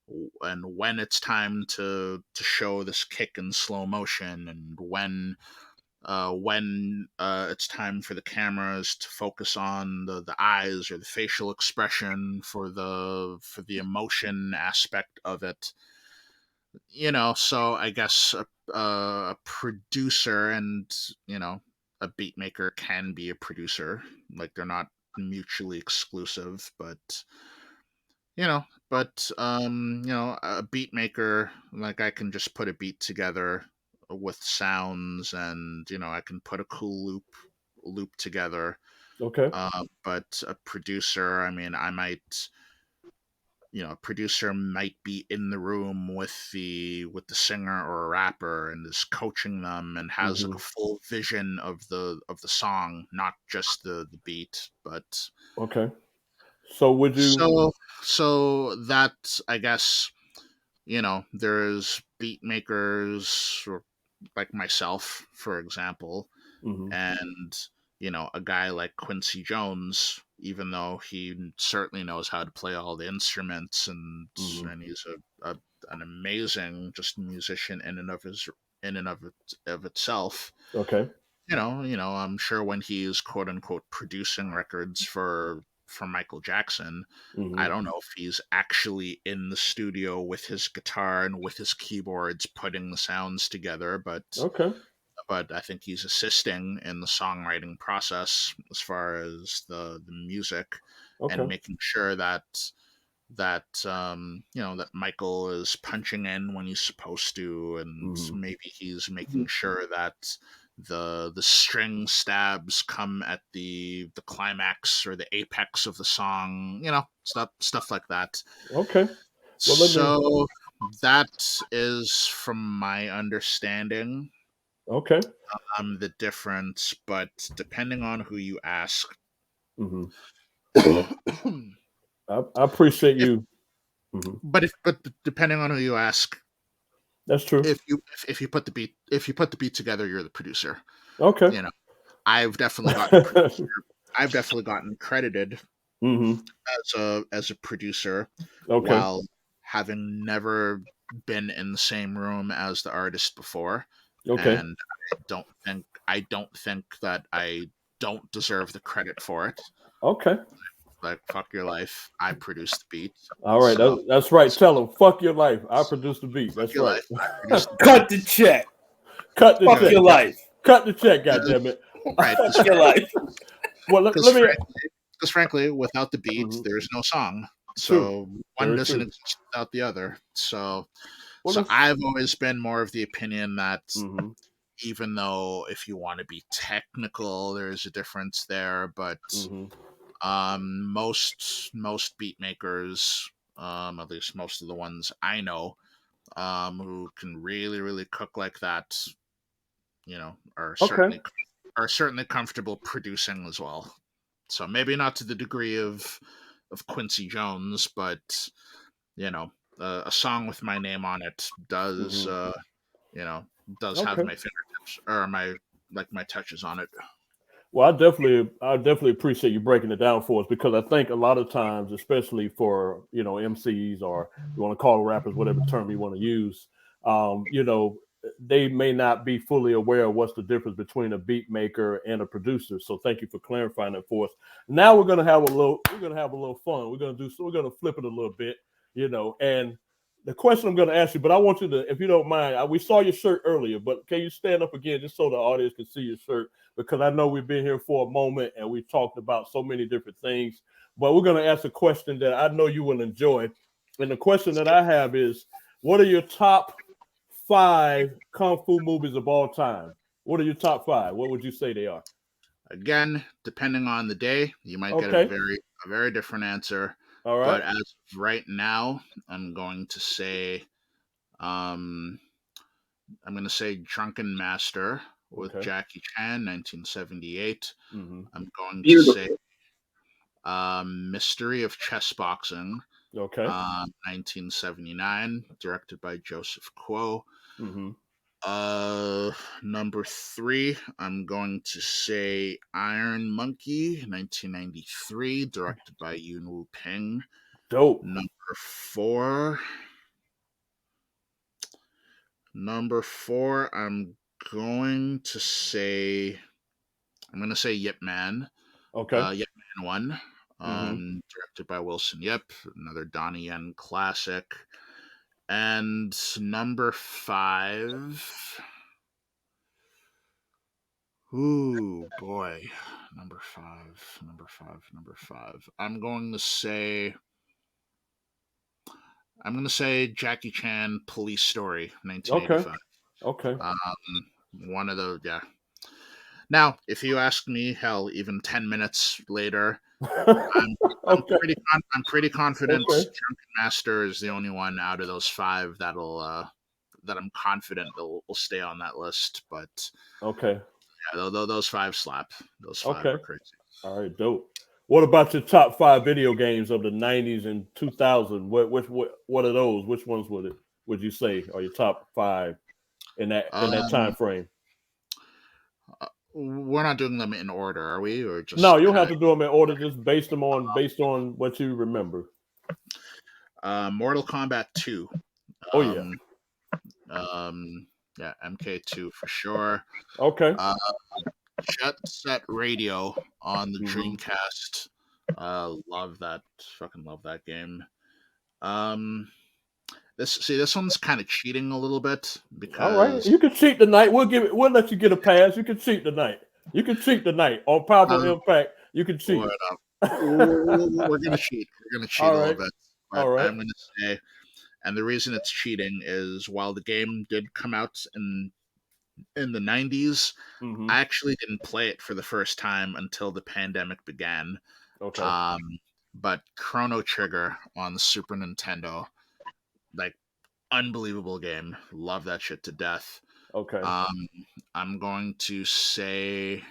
when it's time to show this kick in slow motion, and when it's time for the cameras to focus on the eyes or the facial expression for the emotion aspect of it. So I guess a producer and a beat maker can be a producer, like they're not mutually exclusive, but a beat maker, like I can just put a beat together with sounds, and I can put a cool loop together. Okay. But a producer, I mean, a producer might be in the room with the singer or a rapper, and is coaching them, and has like Mm-hmm. a full vision of the song, not just the beat. But Okay. So would you? so that, I guess, there's beat makers, or like myself, for example, Mm-hmm. and a guy like Quincy Jones, even though he certainly knows how to play all the instruments, Mm-hmm. and he's an amazing just musician in and of itself. Okay. I'm sure when he's quote unquote producing records for Michael Jackson, I Mm-hmm. don't know if he's actually in the studio with his guitar and with his keyboards putting the sounds together, Okay. but I think he's assisting in the songwriting process as far as the music, and Okay. making sure that Michael is punching in when he's supposed to, and Mm-hmm. maybe he's making sure that the string stabs come at the climax or the apex of the song, stuff like that. Okay. Well, let me. So that is, from my understanding, Okay. the difference. But depending on who you ask, Mm-hmm. if I appreciate you. Mm-hmm. but depending on who you ask, That's true. if you put the beat together, you're the producer. Okay. You know, I've definitely gotten I've definitely gotten credited Mm-hmm. as a producer, Okay. while having never been in the same room as the artist before, Okay. and I don't think that I don't deserve the credit for it. Okay. Like, fuck your life. I produced the beat. All right, So, that's right. Tell them, fuck your life. I produced the beat. That's your right. life. I produced the Cut beat. the check. Cut the Fuck check. your life. Cut the check, goddammit. Right. Fuck your life. Well, let me. Because frankly, without the beat, Mhm. there's no song. True. So one Very doesn't true. exist without the other. So Well, so let's- I've always been more of the opinion that Mhm. even though if you want to be technical, there's a difference there, but Mhm. most beat makers, at least most of the ones I know, who can really cook like that, are Okay. certainly comfortable producing as well. So maybe not to the degree of Quincy Jones, but a song with my name on it does Mhm. does have Okay. my fingertips or my touches on it. Well, I definitely appreciate you breaking it down for us, because I think a lot of times, especially for MCs, or you want to call rappers, whatever term you want to use, they may not be fully aware of what's the difference between a beat maker and a producer. So thank you for clarifying that for us. Now we're gonna have a little fun. We're gonna flip it a little bit, and the question I'm going to ask you, but I want you to, if you don't mind, we saw your shirt earlier, but can you stand up again just so the audience can see your shirt? Because I know we've been here for a moment and we talked about so many different things, but we're going to ask a question that I know you will enjoy. And the question that I have is, what are your top 5 Kung Fu movies of all time? What are your top 5? What would you say they are? Again, depending on the day, you might get Okay. a very different answer. All right. But as of right now, I'm going to say Drunken Master with Okay. Jackie Chan, 1978. Mm-hmm. I'm going to Beautiful. say Mystery of Chess Boxing, Okay. 1979, directed by Joseph Kuo. Mm-hmm. Number 3, I'm going to say Iron Monkey, 1993, directed by Yuen Wu Ping. Dope. Number 4, I'm going to say Yip Man. Okay. Yip Man 1, Mm-hmm. directed by Wilson Yip, another Donnie Yen classic. And number 5. Ooh, boy. Number five. I'm going to say Jackie Chan Police Story, 1985. Okay. One of those, yeah. Now, if you ask me, hell, even 10 minutes later, I'm Okay. I'm pretty confident Okay. Drunken Master is the only one out of those 5 that I'm confident will stay on that list. But Okay. yeah, those 5 slap. Those 5 Okay. are crazy. All right, dope. What about your top 5 video games of the 90s and 2000? What are those? Which ones would you say are your top 5 in that time frame? We're not doing them in order, are we? Or just No, you don't have to do them in order. Just based on what you remember. Mortal Kombat 2. Oh yeah. Yeah, MK2 for sure. Okay. Jet Set Radio on the Mhm. Dreamcast. Love that. Fucking love that game. This one's kind of cheating a little bit All right. because You can cheat tonight. We'll let you get a pass. You can cheat tonight. You can cheat tonight on Powaful Impact. You can cheat. we're gonna cheat. We're gonna cheat All a little right. bit, All but right. I'm gonna say, and the reason it's cheating is while the game did come out in the 90s, Mhm. I actually didn't play it for the first time until the pandemic began. Okay. But Chrono Trigger on the Super Nintendo, like unbelievable game. Love that shit to death. Okay. I'm going to say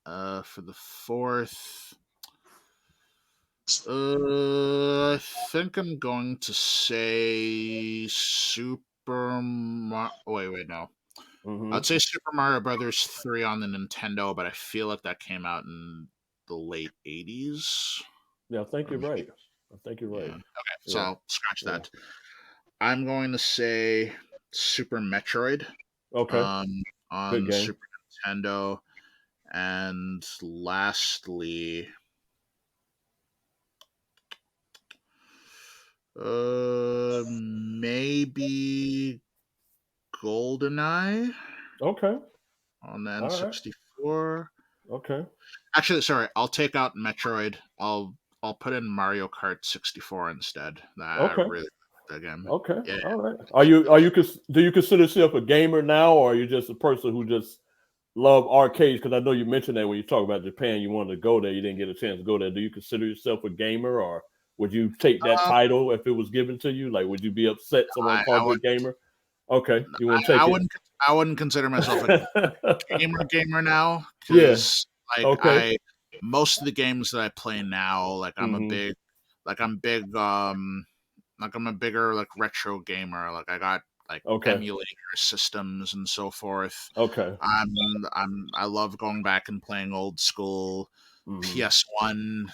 for the 4th. I think I'm going to say Super Mario. Wait, no. Mhm. I'd say Super Mario Brothers 3 on the Nintendo, but I feel like that came out in the late 80s. Yeah, I think you're right. I think you're right. Yeah. Okay, so Yeah. I'll scratch Yeah. that. I'm going to say Super Metroid Okay. Good on game. Super Nintendo. And lastly, Maybe GoldenEye Okay. on the All right. N64. Okay. Actually, sorry, I'll take out Metroid. I'll put in Mario Kart 64 instead. I Okay. really like that game. Okay. Yeah. All right. Do you consider yourself a gamer now, or are you just a person who just love arcades? Because I know you mentioned that when you talk about Japan, you wanted to go there, you didn't get a chance to go there. Do you consider yourself a gamer, or would you take that Um, title if it was given to you? Like, would you be upset someone I called you a would. gamer? Okay, you wouldn't I take it. wouldn't. I wouldn't consider myself a gamer now Yeah. because like Okay. most of the games that I play now, like Hmm. I'm big like I'm a bigger like retro gamer. Like I got like Okay. emulator systems and so forth. Okay. I love going back and playing old school Hmm. PS1,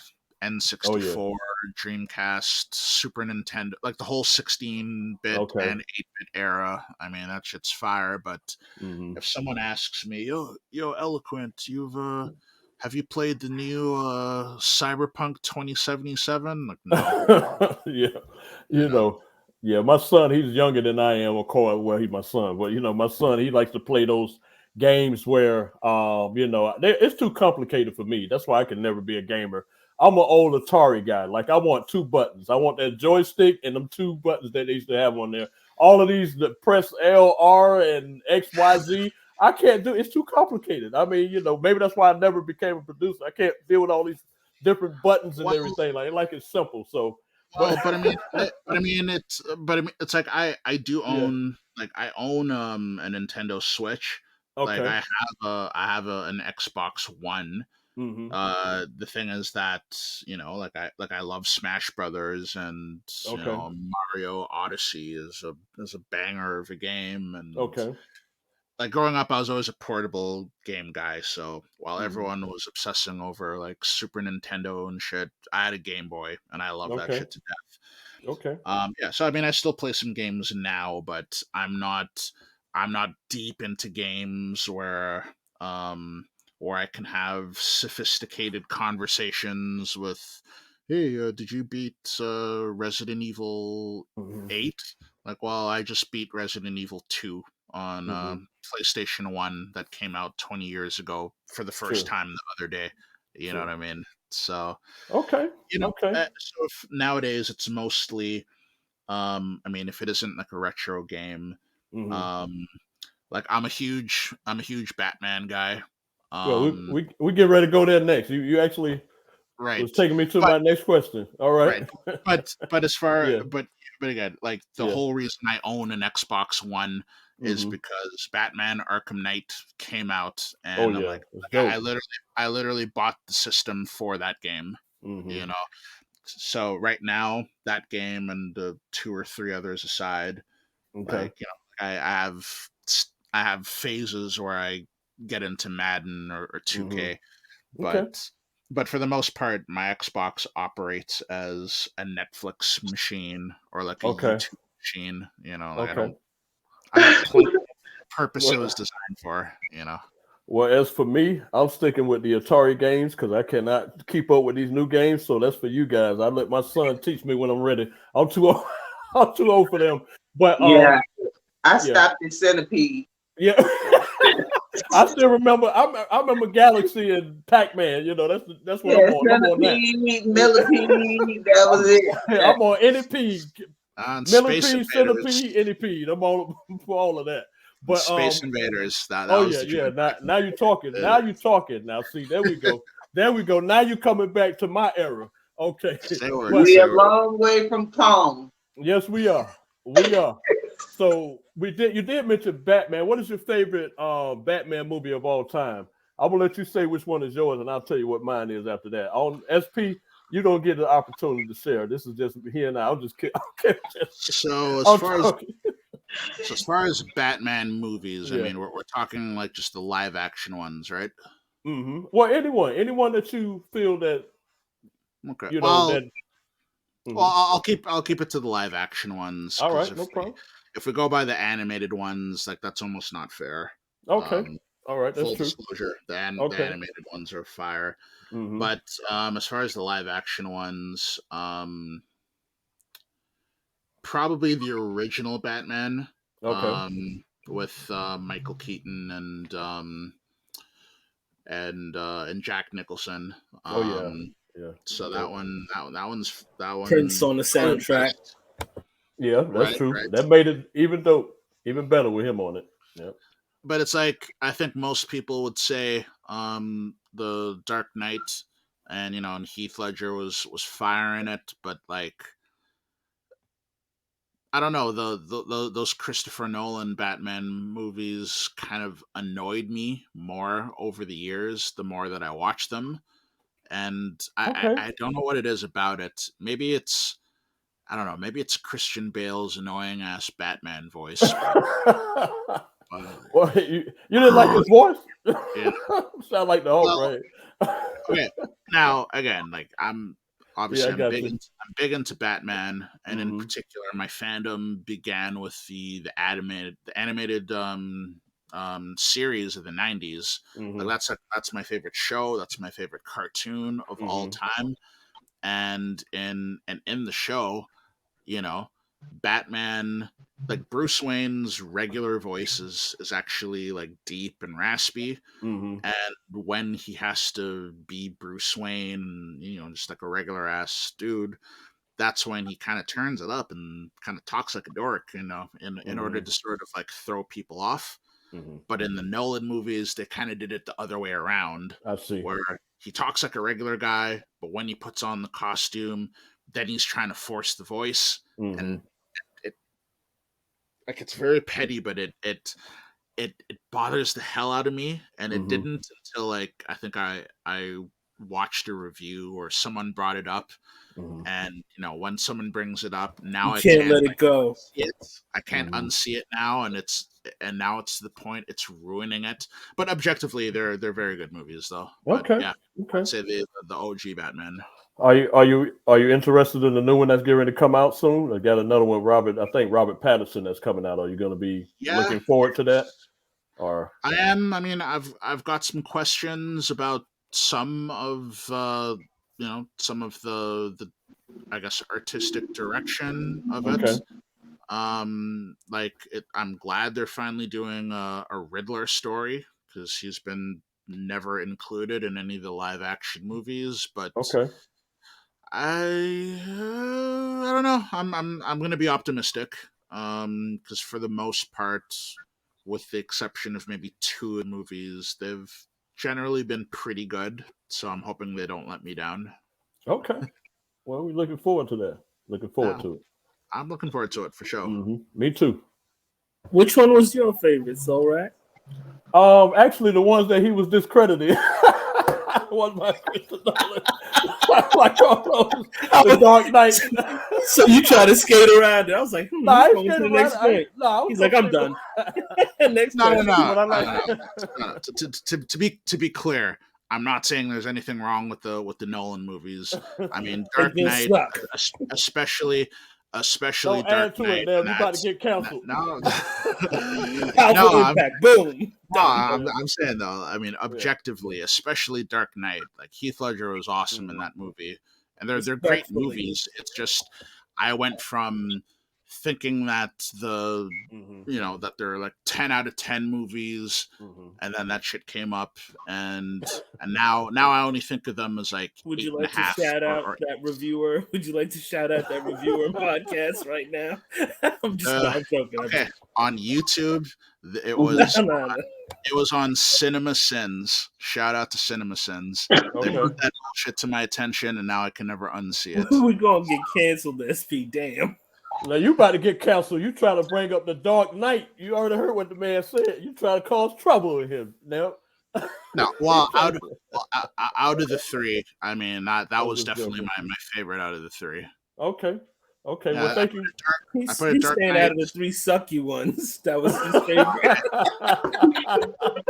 Oh yeah. N64, Dreamcast, Super Nintendo, like the whole 16-bit Okay. and 8-bit era. I mean, that shit's fire. But Hmm. if someone asks me, yo, Eloquent, you've have you played the new Cyberpunk 2077? Like, no, Yeah, you you know. know, yeah. My son, he's younger than I am. Of course, well, he's my son, but my son, he likes to play those games where, it's too complicated for me. That's why I can never be a gamer. I'm an old Atari guy. Like I want two buttons. I want that joystick and them two buttons that they used to have on there. All of these that press L, R, and X, Y, Z. I can't do. It's too complicated. I mean, maybe that's why I never became a producer. I can't deal with all these different buttons and Well, everything. Like it's simple. So, but well, it's like I do yeah, own like I own a Nintendo Switch. Like okay. I have an Xbox One. Hmm. The thing is that like I love Smash Brothers, and Okay. Mario Odyssey is a banger of a game. And Okay. like growing up, I was always a portable game guy. So while Hmm. everyone was obsessing over like Super Nintendo and shit, I had a Game Boy, and I love that Okay. shit to death. Okay. Yeah, so I mean, I still play some games now, but I'm not deep into games where I can have sophisticated conversations with, hey, did you beat Resident Evil Hmm. 8? Like, well, I just beat Resident Evil 2 on Hmm. PlayStation 1 that came out 20 years ago for the first Sure. time the other day. You know what Sure. I mean? So, Okay. Okay. so if nowadays it's mostly I mean, if it isn't like a retro game, Hmm. um like I'm a huge Batman guy. Well, we, um we we get ready to go there next. You actually was right. taking me to But my next question. All right. right. But as far Yeah. but again, like the Yeah. whole reason I own an Xbox One is Hmm. because Batman Arkham Knight came out, Oh and I'm yeah. like, It's I dope. literally bought the system for that game, Hmm. you know. So right now, that game and the two or three others aside, Okay. like, I have phases where I get into Madden or Hmm. 2K, Okay. but for the most part, my Xbox operates as a Netflix machine or like a Okay. YouTube machine. Like Okay. I don't play the purpose it was Well, designed for. well, as for me, I'm sticking with the Atari games because I cannot keep up with these new games. So that's for you guys. I let my son teach me when I'm ready. I'm too old. I'm too old for them. But Yeah, I yeah, stopped at Centipede. yeah. I still remember. I remember Galaxy and Pac-Man. That's what I'm Yeah, on. I'm on that. Centipede, Millipede, that was it. I'm on NEP, On Space Millipede, Invaders, Centipede, NEP. I'm on for all of that. But Space Invaders, oh that was yeah, the yeah. jam Now, back in now you're talking. the day. Now you're talking. Now see, there we go. There we go. Now you're coming back to my era. Okay, Say word, but We say a word. long way from Pong. yes, we are. We are. So we did. You did mention Batman. What is your favorite Batman movie of all time? I will let you say which one is yours, and I'll tell you what mine is after that. On SP, you don't get the opportunity to share. This is just here and now. I'm just kidding. So as I'm far as talking. Batman movies, I Yeah. mean, we're talking like just the live action ones, right? Well, anyone that you feel that Okay. that. Well, Mhm. I'll keep it to the live action ones, All because right, no problem. if we go by the animated ones, like that's almost not fair. Okay. Um, All right, that's Full true. disclosure, the Okay. animated ones are fire, Mm-hmm. but as far as the live action ones, probably the original Batman. Okay. With Michael Keaton and Jack Nicholson. Oh yeah. Yeah. So that one Prince on the soundtrack. Yeah, that's right, true. right. That made it even better with him on it. Yeah. But it's like I think most people would say the Dark Knight, and and Heath Ledger was fire in it, but like I don't know, those Christopher Nolan Batman movies kind of annoyed me more over the years the more that I watched them. And Okay. I don't know what it is about it. Maybe it's I don't know, maybe it's Christian Bale's annoying ass Batman voice. Well, you didn't like his voice? Yeah. Sound like the Hulk, Well, right? okay. Now again, like Yeah, I I'm got big you. I'm big into Batman, and in Mhm. particular my fandom began with the animated series of the 90s. Like Mhm. that's my favorite show, that's my favorite cartoon of all Mhm. time. And in the show, you know, Batman, like Bruce Wayne's regular voice is actually like deep and raspy, Mhm. and when he has to be Bruce Wayne, just like a regular ass dude, that's when he kind of turns it up and kind of talks like a dork, in order Mhm. to sort of like throw people off. Mhm. But in the Nolan movies, they kind of did it the other way around, I see. where he talks like a regular guy, but when he puts on the costume, then he's trying to force the voice, and Mhm. it like it's very petty, but it bothers the hell out of me, and it Mhm. didn't until like I think I watched a review or someone brought it up, Mhm. and when someone brings it up, You now I can't can't let it go. unsee it. I can't Mhm. unsee it now, and now it's to the point it's ruining it. But objectively, they're very good movies though. But Okay. yeah, Okay. I'd say the OG Batman. Are you interested in the new one that's getting ready to come out soon? I got another one, I think Robert Pattinson that's coming out. Are you going to be Yeah, looking forward to that? Or I am. I mean, I've got some questions about some of some of the I guess artistic direction of okay. it. I'm glad they're finally doing a Riddler story, because he's been never included in any of the live action movies. But Okay. I don't know. I'm gonna be optimistic. Because for the most part, with the exception of maybe two of the movies, they've generally been pretty good. So I'm hoping they don't let me down. Okay. Well, we're looking forward to that. Looking forward Yeah, to it. I'm looking forward to it for sure. Me too. Which one was your favorite, Zorak? Actually, the ones that he was discredited. One by Christopher Nolan. Like all those, the Dark Knight. So you try to skate around it. I was like, No, I he's ain't going to scared the of next point. I was He's gonna like, I'm say done. what- Next No, no, question. what I no, like. no, no, no. To be clear, I'm not saying there's anything wrong with the Nolan movies. I mean, They Dark just Knight, suck. especially Don't Dark add to it, Knight, man. and We about to that's get canceled. no, no. Powerful impact. Boom. No, Done. I'm saying though. I mean, Yeah. objectively, especially Dark Knight, like Heath Ledger was awesome in Mhm. that movie, and they're great Respectfully. movies. It's just I went from thinking that Mhm. that they're like 10 out of 10 movies, Mhm. and then that shit came up, and now I only think of them as like Would eight you and a like to half shout or, out or that reviewer? Would you like to shout out that reviewer podcast right now? I'm joking. I'm okay, joking. on YouTube. It No, was no, no. It was on Cinema Sins. Shout out to Cinema Sins. They Okay. brought that bullshit to my attention, and now I can never unsee it. We gonna get canceled, SP. Damn. Now you about to get canceled. You trying to bring up the Dark Knight. You already heard what the man said. You trying to cause trouble with him. Now. No, well, out of the three, I mean I that was was just definitely joking. my favorite out of the three. Okay. Okay. Well, Yeah, thank you. I put a He's Dark staying Knight. out of the three sucky ones. That was his favorite.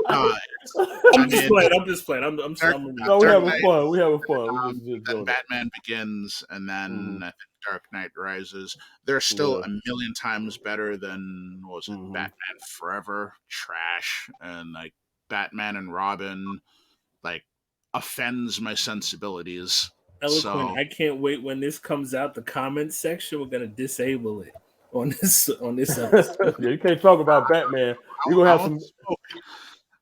I'm just playing. No, we Dark having Knight, fun. We having fun. We just then doing it. Batman Begins, and then Mhm. I think Dark Knight Rises. They're still Yeah. a million times better than what was it, Mhm. Batman Forever, trash, and like Batman and Robin, like offends my sensibilities. Eloquent. So I can't wait when this comes out. The comment section, we're gonna disable it. on this episode. Yeah, you can't talk about Batman. We're gonna have some.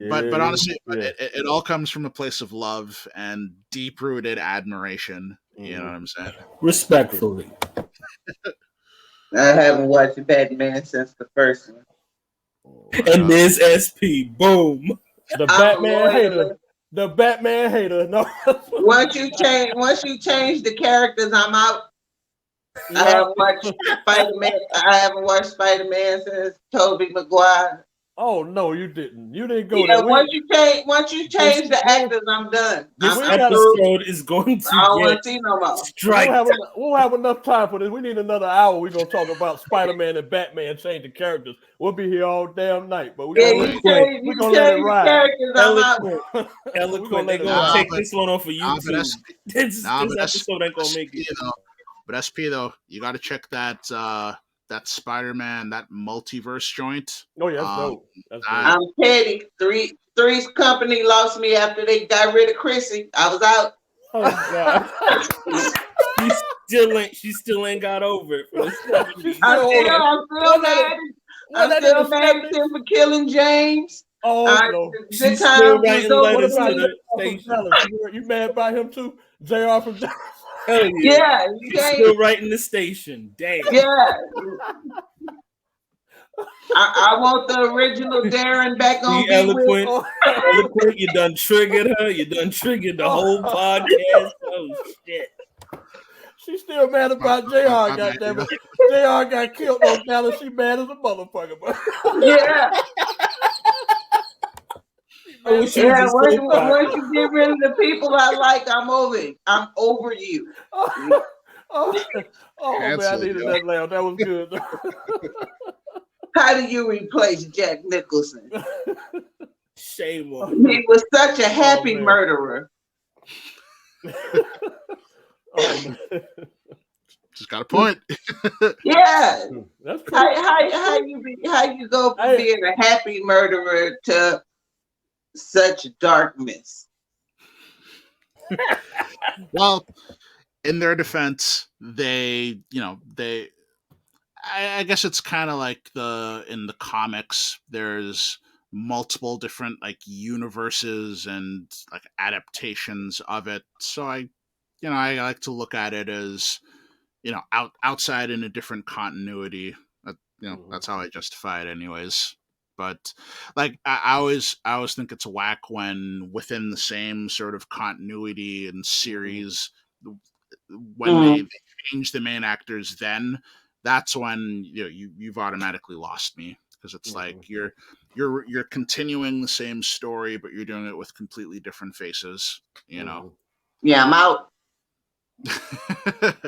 But honestly, yeah. it all comes from a place of love and deep rooted admiration. You know Mhm. what I'm saying? Respectfully. I haven't watched Batman since the first one. And there's SP. Boom. The I'm a Batman hater. loyalist. The Batman hater. No. Once you change the characters, I'm out. I haven't watched Spider-Man. I haven't watched Spider-Man since Tobey Maguire. Oh no, you didn't. You didn't go Yeah, there. once you change the actors, I'm done. This We I'm gotta- through. episode is going to I don't get want to see no more. strike. We'll have enough time for this. We need another hour. We're gonna talk about Spider-Man and Batman changing characters. We'll be here all damn night, but Yeah, we're you gonna change let it the ride. characters, I'm out. Eloquent. They're let it gonna ride. take this one off of Nah, but YouTube. This episode ain't gonna make it. But SP though, you got to check that that Spider-Man, that multiverse joint. Oh yeah, that's dope. That's dope. I'm petty. Three's company lost me after they got rid of Chrissy. I was out. Oh god. She still ain't got over it. For the 70s. I'm still mad. I'm still mad at him for killing James. Oh no. She's still writing letters What to about the J.R. from station. Dallas? You mad about him too? JR from Dallas. Hell Yeah, She's still writing the station. Damn. yeah. I want the original Darren back on See, Eloquent, you done triggered her. You done triggered the whole podcast. Oh shit. She's still mad about JR, goddammit. JR got killed on Dallas. She mad as a motherfucker, bro. Yeah. Once Once you get rid of the people I like, I'm over it. I'm over you. Oh man, I needed that laugh. That was good. How do you replace Jack Nicholson? Shame on He was such a happy murderer. Just got a point. Yeah. That's cool. How you go from being a happy murderer to such darkness? Well, in their defense, I guess it's kind of like in the comics, there's multiple different like universes and like adaptations of it. So I like to look at it as, outside in a different continuity. That's how I justify it anyways. But like I always think it's whack when within the same sort of continuity and series, when they change the main actors, then that's when you've automatically lost me, because it's like you're continuing the same story, but you're doing it with completely different faces. Yeah, I'm out.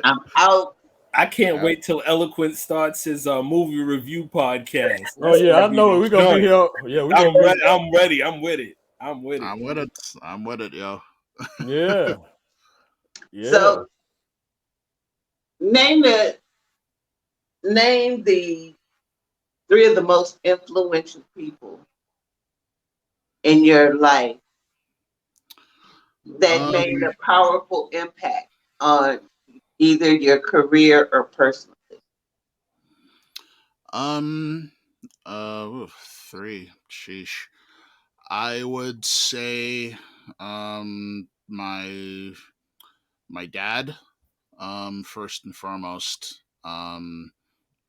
I'm out. I can't wait till Eloquent starts his movie review podcast. Oh yeah, I know it. We're gonna be here. Yeah, we're gonna be. I'm ready. I'm with it. I'm with it, yo. Yeah. Yeah. So name the three of the most influential people in your life that made a powerful impact on either your career or personally. Three. Sheesh. I would say my dad, first and foremost.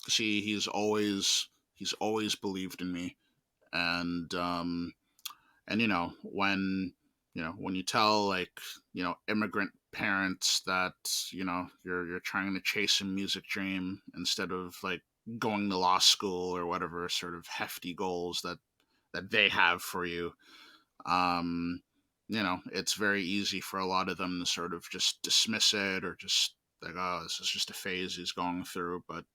He's always believed in me, and when you tell immigrant parents that you're trying to chase a music dream instead of like going to law school or whatever sort of hefty goals that they have for you, it's very easy for a lot of them to sort of just dismiss it or just like, oh, this is just a phase he's going through. But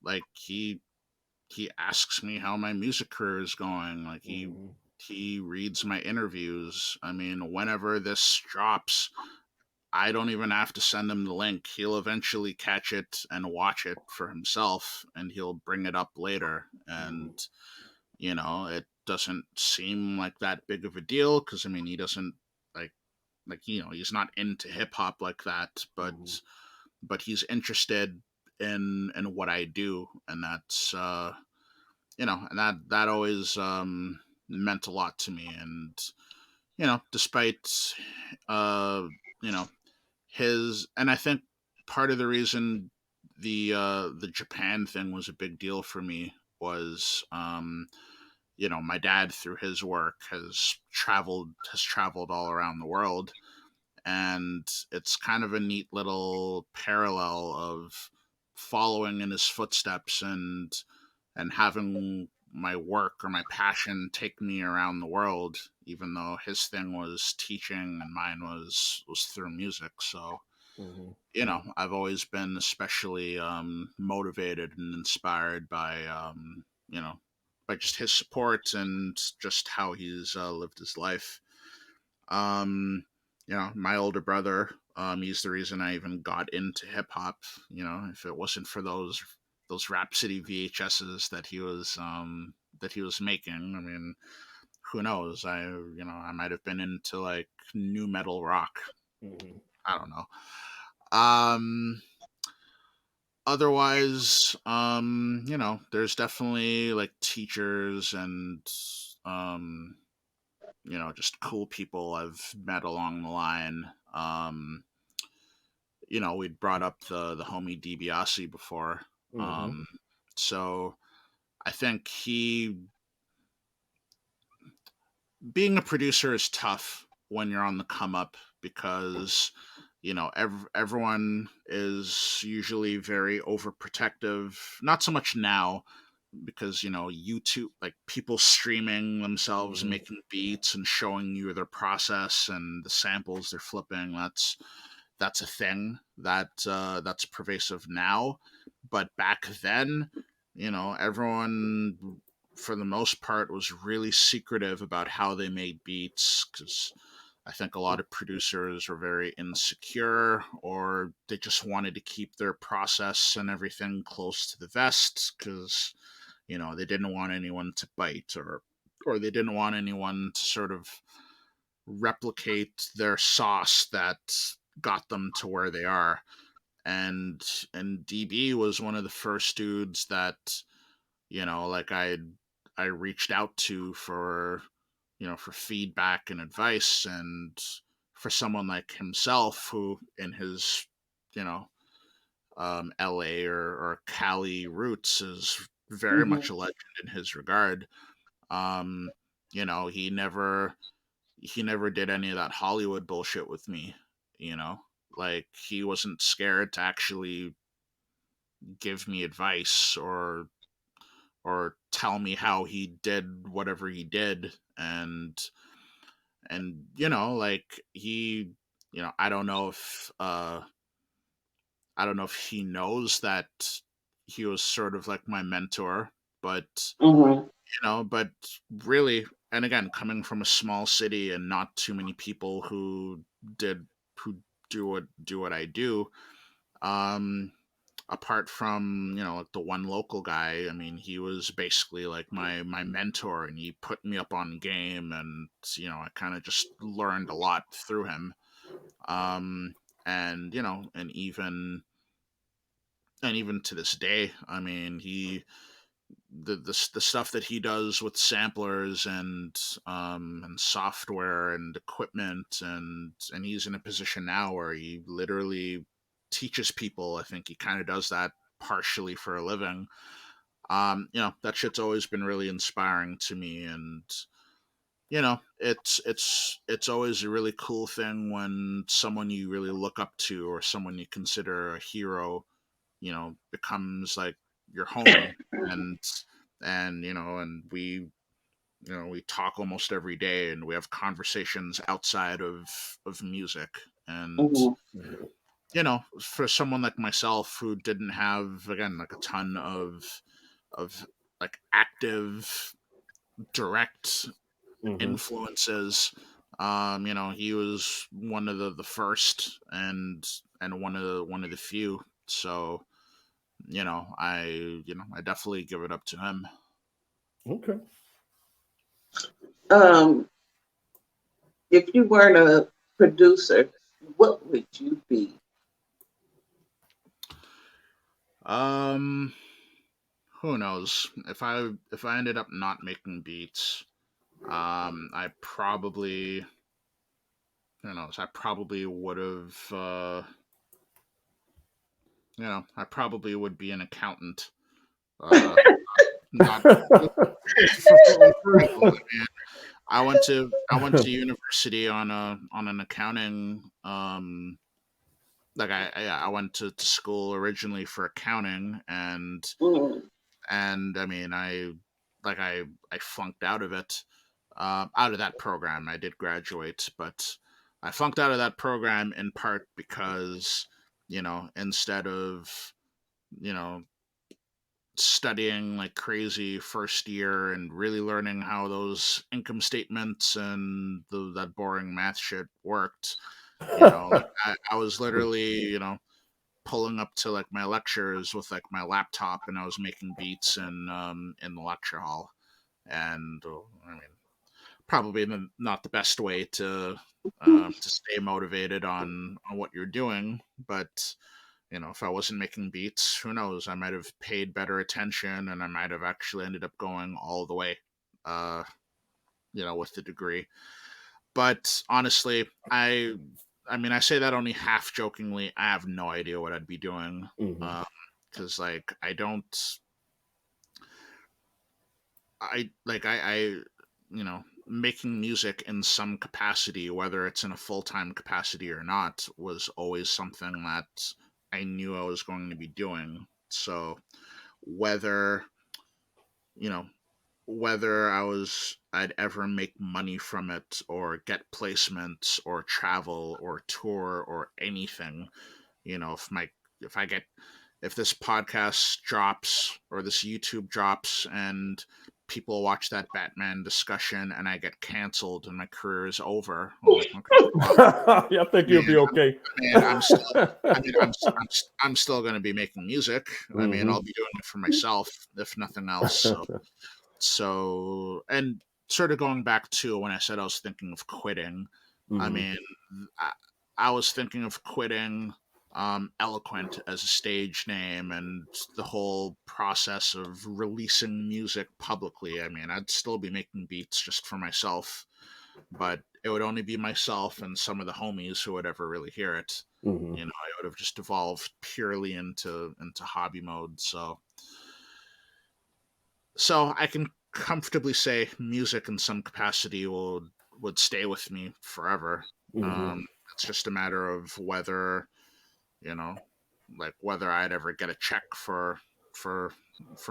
like he asks me how my music career is going. Like he reads my interviews. I mean, whenever this drops, I don't even have to send him the link. He'll eventually catch it and watch it for himself, and he'll bring it up later. And it doesn't seem like that big of a deal, because I mean, he doesn't he's not into hip hop like that, but he's interested in what I do, and that's and that always meant a lot to me. And despite uh, you know his, and I think part of the reason the Japan thing was a big deal for me was my dad, through his work, has traveled all around the world, and it's kind of a neat little parallel of following in his footsteps and having my work or my passion take me around the world, even though his thing was teaching and mine was through music. So Mhm. I've always been especially motivated and inspired by just his support and just how he's lived his life. Um, my older brother, he's the reason I even got into hip hop. If it wasn't for those Rhapsody VHSs that he was making, I mean, who knows? I might have been into like new metal rock. Mhm. I don't know. Um, Otherwise, there's definitely like teachers and um, just cool people I've met along the line. We'd brought up the homie DiBiase before. Mhm. Um, so I think being a producer is tough when you're on the come up, because everyone is usually very overprotective. Not so much now, because YouTube, like people streaming themselves, Mhm. making beats and showing you their process and the samples they're flipping. That's a thing that's pervasive now. But back then, everyone, for the most part, was really secretive about how they made beats, because I think a lot of producers were very insecure, or they just wanted to keep their process and everything close to the vest, because they didn't want anyone to bite, or they didn't want anyone to sort of replicate their sauce that got them to where they are. And DB was one of the first dudes that like I reached out to for feedback and advice, and for someone like himself, who in his you know LA or Cali roots is very Mhm. much a legend in his regard. um he never did any of that Hollywood bullshit with me. you know like, he wasn't scared to actually give me advice, or tell me how he did whatever he did. And like, he I don't know if he knows that he was sort of like my mentor, but Mhm. but really, and again, coming from a small city and not too many people did who do what I do. um Apart from like the one local guy, I mean, he was basically like my mentor, and he put me up on game, and I kind of just learned a lot through him. um and even to this day, I mean, the stuff that he does with samplers and software and equipment, and he's in a position now where he literally teaches people. I think he kind of does that partially for a living. That shit's always been really inspiring to me. And it's always a really cool thing when someone you really look up to, or someone you consider a hero, becomes like your homie. And and we talk almost every day, and we have conversations outside of music. And Mhm. Mhm. for someone like myself, who didn't have, again, like a ton of like active direct Mhm. influences, he was one of the first, and one of the few. So I definitely give it up to him. Okay. Um, if you weren't a producer, what would you be? Um, who knows? If I ended up not making beats, I probably, who knows? I probably would have, I probably would be an accountant. Uh, not for real. I went to university on an accounting like I went to school originally for accounting, Mhm. and I mean I flunked out of it, out of that program. I did graduate, but I flunked out of that program in part because instead of you know studying like crazy first year and really learning how those income statements and that boring math shit worked. Like I was literally, pulling up to like my lectures with like my laptop, and I was making beats in the lecture hall. And I mean, probably not the best way to stay motivated on what you're doing, but if I wasn't making beats, who knows? I might have paid better attention, and I might have actually ended up going all the way, uh, with the degree. But honestly, I mean, I say that only half jokingly. I have no idea what I'd be doing, Mhm. because like I don't, making music in some capacity, whether it's in a full time capacity or not, was always something that I knew I was going to be doing. So whether you know whether I'd ever make money from it or get placements or travel or tour or anything, if my if I get if this podcast drops or this YouTube drops and people watch that Batman discussion and I get canceled and my career is over, well, okay, well, Yeah, I think I mean, you'll be okay. I'm still, I'm still going to be making music. I mean, Hmm. I'll be doing it for myself, if nothing else. And sort of going back to when I said I was thinking of quitting, I Hmm. mean, I, I was thinking of quitting Eloquent as a stage name and the whole process of releasing music publicly. I mean, I'd still be making beats just for myself, but it would only be myself and some of the homies who would ever really hear it. Hmm. I would have just evolved purely into hobby mode. So I can comfortably say music in some capacity would stay with me forever. Hmm. It's just a matter of whether you know, whether I'd ever get a check for for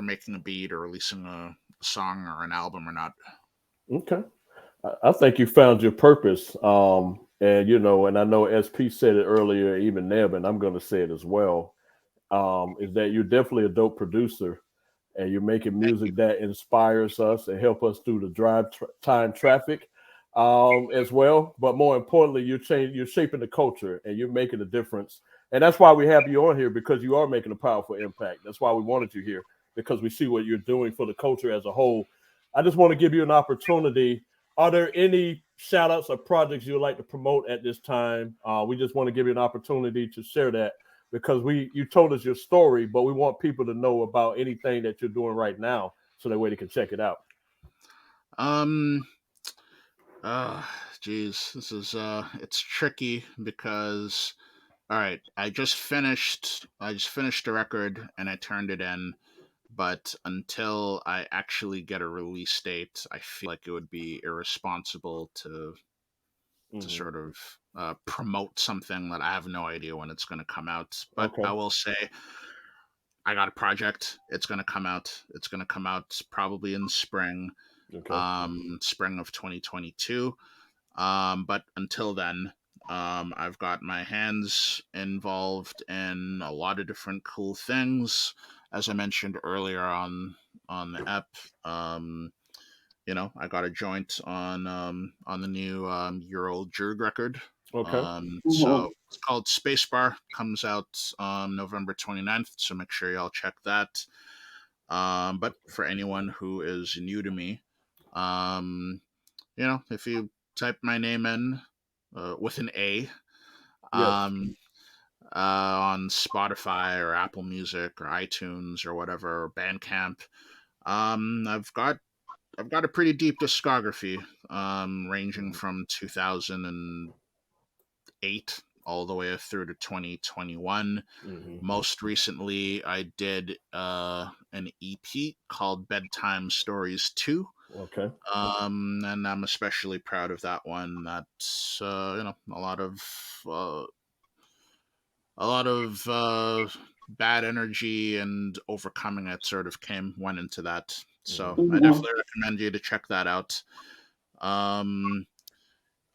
making a beat or releasing a song or an album or not. Okay. I think you found your purpose. And and I know SP said it earlier, even Neb, and I'm going to say it as well. Is that you're definitely a dope producer, and you're making Thank you. music that inspires us and help us through the time traffic, as well. But more importantly, you're shaping the culture, and you're making a difference. And that's why we have you on here, because you are making a powerful impact. That's why we wanted you here, because we see what you're doing for the culture as a whole. I just want to give you an opportunity. Are there any shout outs or projects you would like to promote at this time? We just want to give you an opportunity to share that, because you told us your story, but we want people to know about anything that you're doing right now, so that way they can check it out. Um. Uh. Geez, this is it's tricky because all right, I just finished a record and I turned it in, but until I actually get a release date, I feel like it would be irresponsible to Hmm. sort of promote something that I have no idea when it's going to come out. But Okay. I will say I got a project. It's going to come out. It's going to come out probably in spring, Okay. spring of 2022. But until then, I've got my hands involved in a lot of different cool things. As I mentioned earlier on the app, I got a joint on the new Euro Jurg record. Okay. So Mhm. it's called Spacebar. Comes out November 29th. So make sure y'all check that. But for anyone who is new to me, um, if you type my name in with an A, Yes. um, on Spotify or Apple Music or iTunes or whatever, or Bandcamp. I've got a pretty deep discography, ranging from 2008 all the way through to 2021. Most recently, I did an EP called Bedtime Stories 2. Okay. And I'm especially proud of that one. That's a lot of bad energy and overcoming it sort of went into that. So I definitely recommend you to check that out.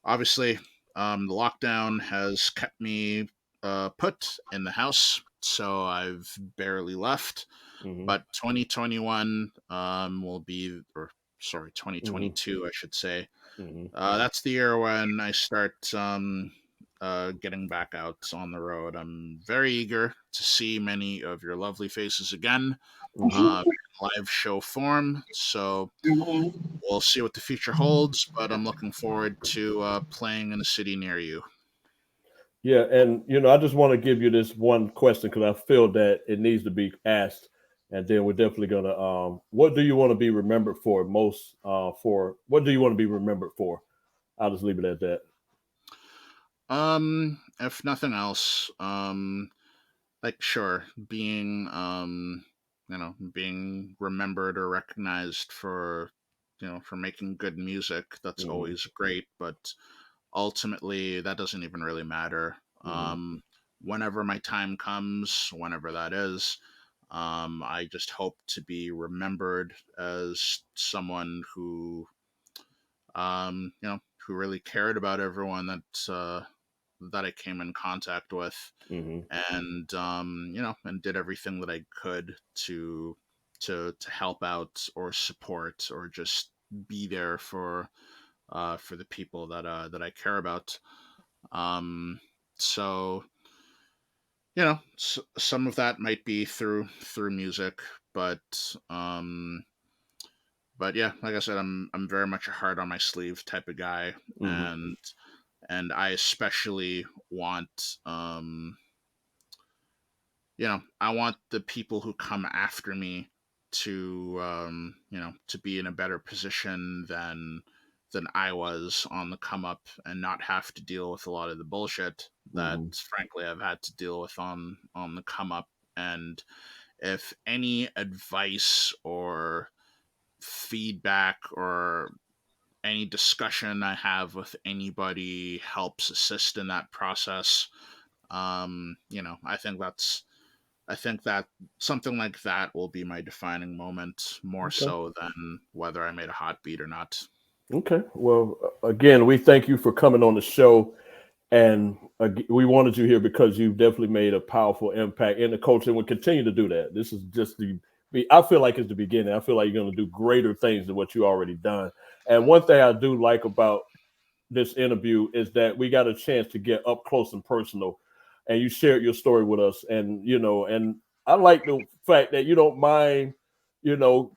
Obviously, the lockdown has kept me put in the house, so I've barely left. But 2021 will be, or sorry, 2022, I should say. That's the year when I start getting back out on the road. I'm very eager to see many of your lovely faces again, in live show form. So we'll see what the future holds, but I'm looking forward to playing in a city near you. Yeah, and I just want to give you this one question because I feel that it needs to be asked, and then we're definitely gonna. What do you want to be remembered for most? For what do you want to be remembered for? I'll just leave it at that. If nothing else, like sure, being being remembered or recognized for for making good music, that's always great, but ultimately that doesn't even really matter. Whenever my time comes, whenever that is, I just hope to be remembered as someone who who really cared about everyone that I came in contact with, and and did everything that I could to help out or support or just be there for the people that I care about. So some of that might be through music, but yeah, like I said, I'm very much a heart on my sleeve type of guy, and I especially want I want the people who come after me to to be in a better position than I was on the come up, and not have to deal with a lot of the bullshit that frankly I've had to deal with on the come up. And if any advice or feedback or any discussion I have with anybody helps assist in that process, I think that something like that will be my defining moment, more so than whether I made a hot beat or not. Okay. Well, again, we thank you for coming on the show, and we wanted you here because you definitely made a powerful impact in the culture, and will continue to do that. This is just I feel like it's the beginning. I feel like you're going to do greater things than what you already done. And one thing I do like about this interview is that we got a chance to get up close and personal, and you shared your story with us. And and I like the fact that you don't mind,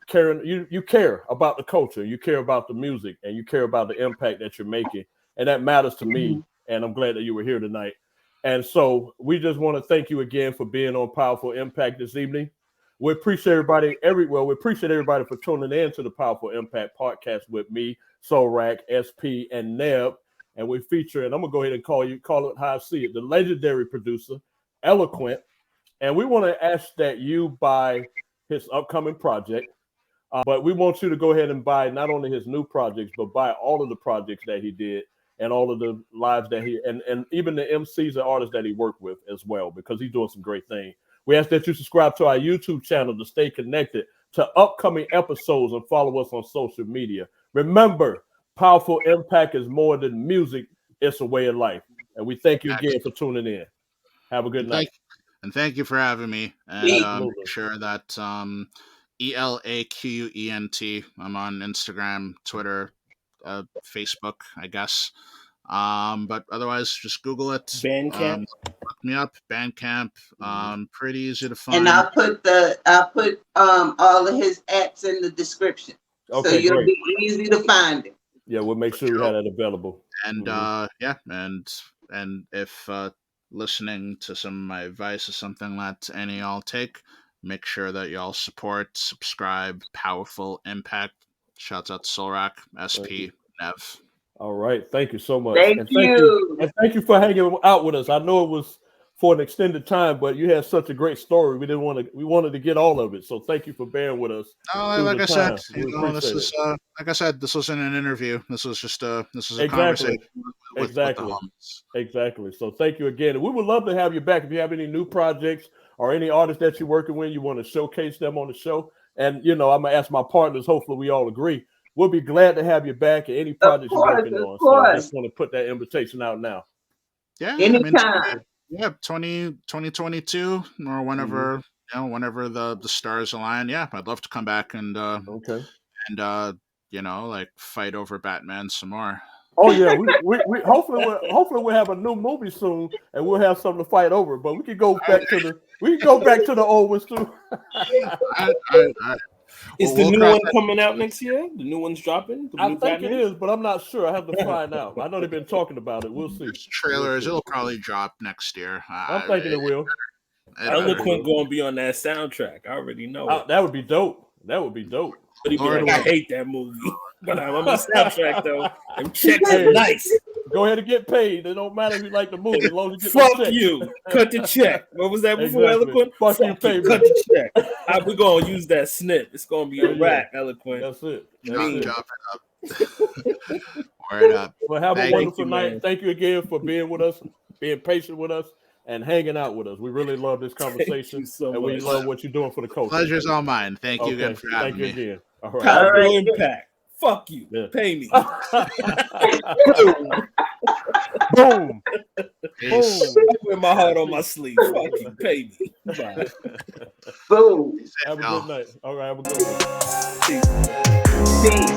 caring. You care about the culture, you care about the music, and you care about the impact that you're making, and that matters to me. And I'm glad that you were here tonight. And so we just want to thank you again for being on Powerful Impact this evening. We appreciate everybody We appreciate everybody for tuning in to the Powerful Impact podcast with me, Solrak, SP, and Neb. And we feature, and I'm gonna go ahead and call it how I see it, the legendary producer, Elaquent. And we want to ask that you buy his upcoming project. But we want you to go ahead and buy not only his new projects, but buy all of the projects that he did and all of the lives that and even the MCs and artists that he worked with as well, because he's doing some great things. We ask that you subscribe to our YouTube channel to stay connected to upcoming episodes and follow us on social media. Remember, Powerful Impact is more than music. It's a way of life. And we thank you again for tuning in. Have a good night. And thank you for having me. And make sure that Elaquent, I'm on Instagram, Twitter, Facebook, I guess. But otherwise, just Google it. Bandcamp. Look me up. Bandcamp. Pretty easy to find. And I'll put all of his apps in the description, so you'll be easy to find it. Yeah, we'll make sure we have that available. And and if listening to some of my advice is something that any of y'all take, make sure that y'all support, subscribe, Powaful Impak. Shouts out to Solrak, SP, Nev. All right. Thank you so much. Thank you. And thank you for hanging out with us. I know it was for an extended time, but you had such a great story. We wanted to get all of it. So thank you for bearing with us. Like I said, Like I said, this wasn't an interview. This was a Exactly. conversation with the Exactly. homies. Exactly. So thank you again. And we would love to have you back if you have any new projects or any artists that you're working with, you want to showcase them on the show. And, I'm going to ask my partners, hopefully we all agree. We'll be glad to have you back at any projects you're working on. So I just want to put that invitation out now. Yeah. Anytime. 2022 or whenever, whenever the stars align. Yeah, I'd love to come back and like fight over Batman some more. Oh yeah, we hopefully we'll have a new movie soon, and we'll have something to fight over. But we can go back to the old ones too. Is the new one coming out next year? The new one's dropping? I think it is, but I'm not sure. I have to find out. I know they've been talking about it. We'll see. Trailers, it'll probably drop next year. I'm thinking it will. Eloquent gonna be on that soundtrack. I already know. That would be dope. That would be dope. But he be like, I hate that movie. But I'm on the soundtrack though. Them checks are nice. Go ahead and get paid. It don't matter if you like the movie, as long as you get Fuck the check. you. Cut the check. What was that before, Eloquent? Fuck you, pay me. Cut the check. We're gonna use that snip. It's gonna be a wrap, Eloquent. That's it. Drop it up. Word up. Well, have a wonderful night. Man. Thank you again for being with us, being patient with us, and hanging out with us. We really love this conversation, and we love what you're doing for the culture. Pleasure's all mine. Thank you again for having me. Thank you again. All right. Powaful Impak. Fuck you. Yeah. Pay me. Boom. Boom. I wear my heart on my sleeve. Fuck you. Pay me. Bye. Boom. Have a good night. All right. Have a good one. Peace.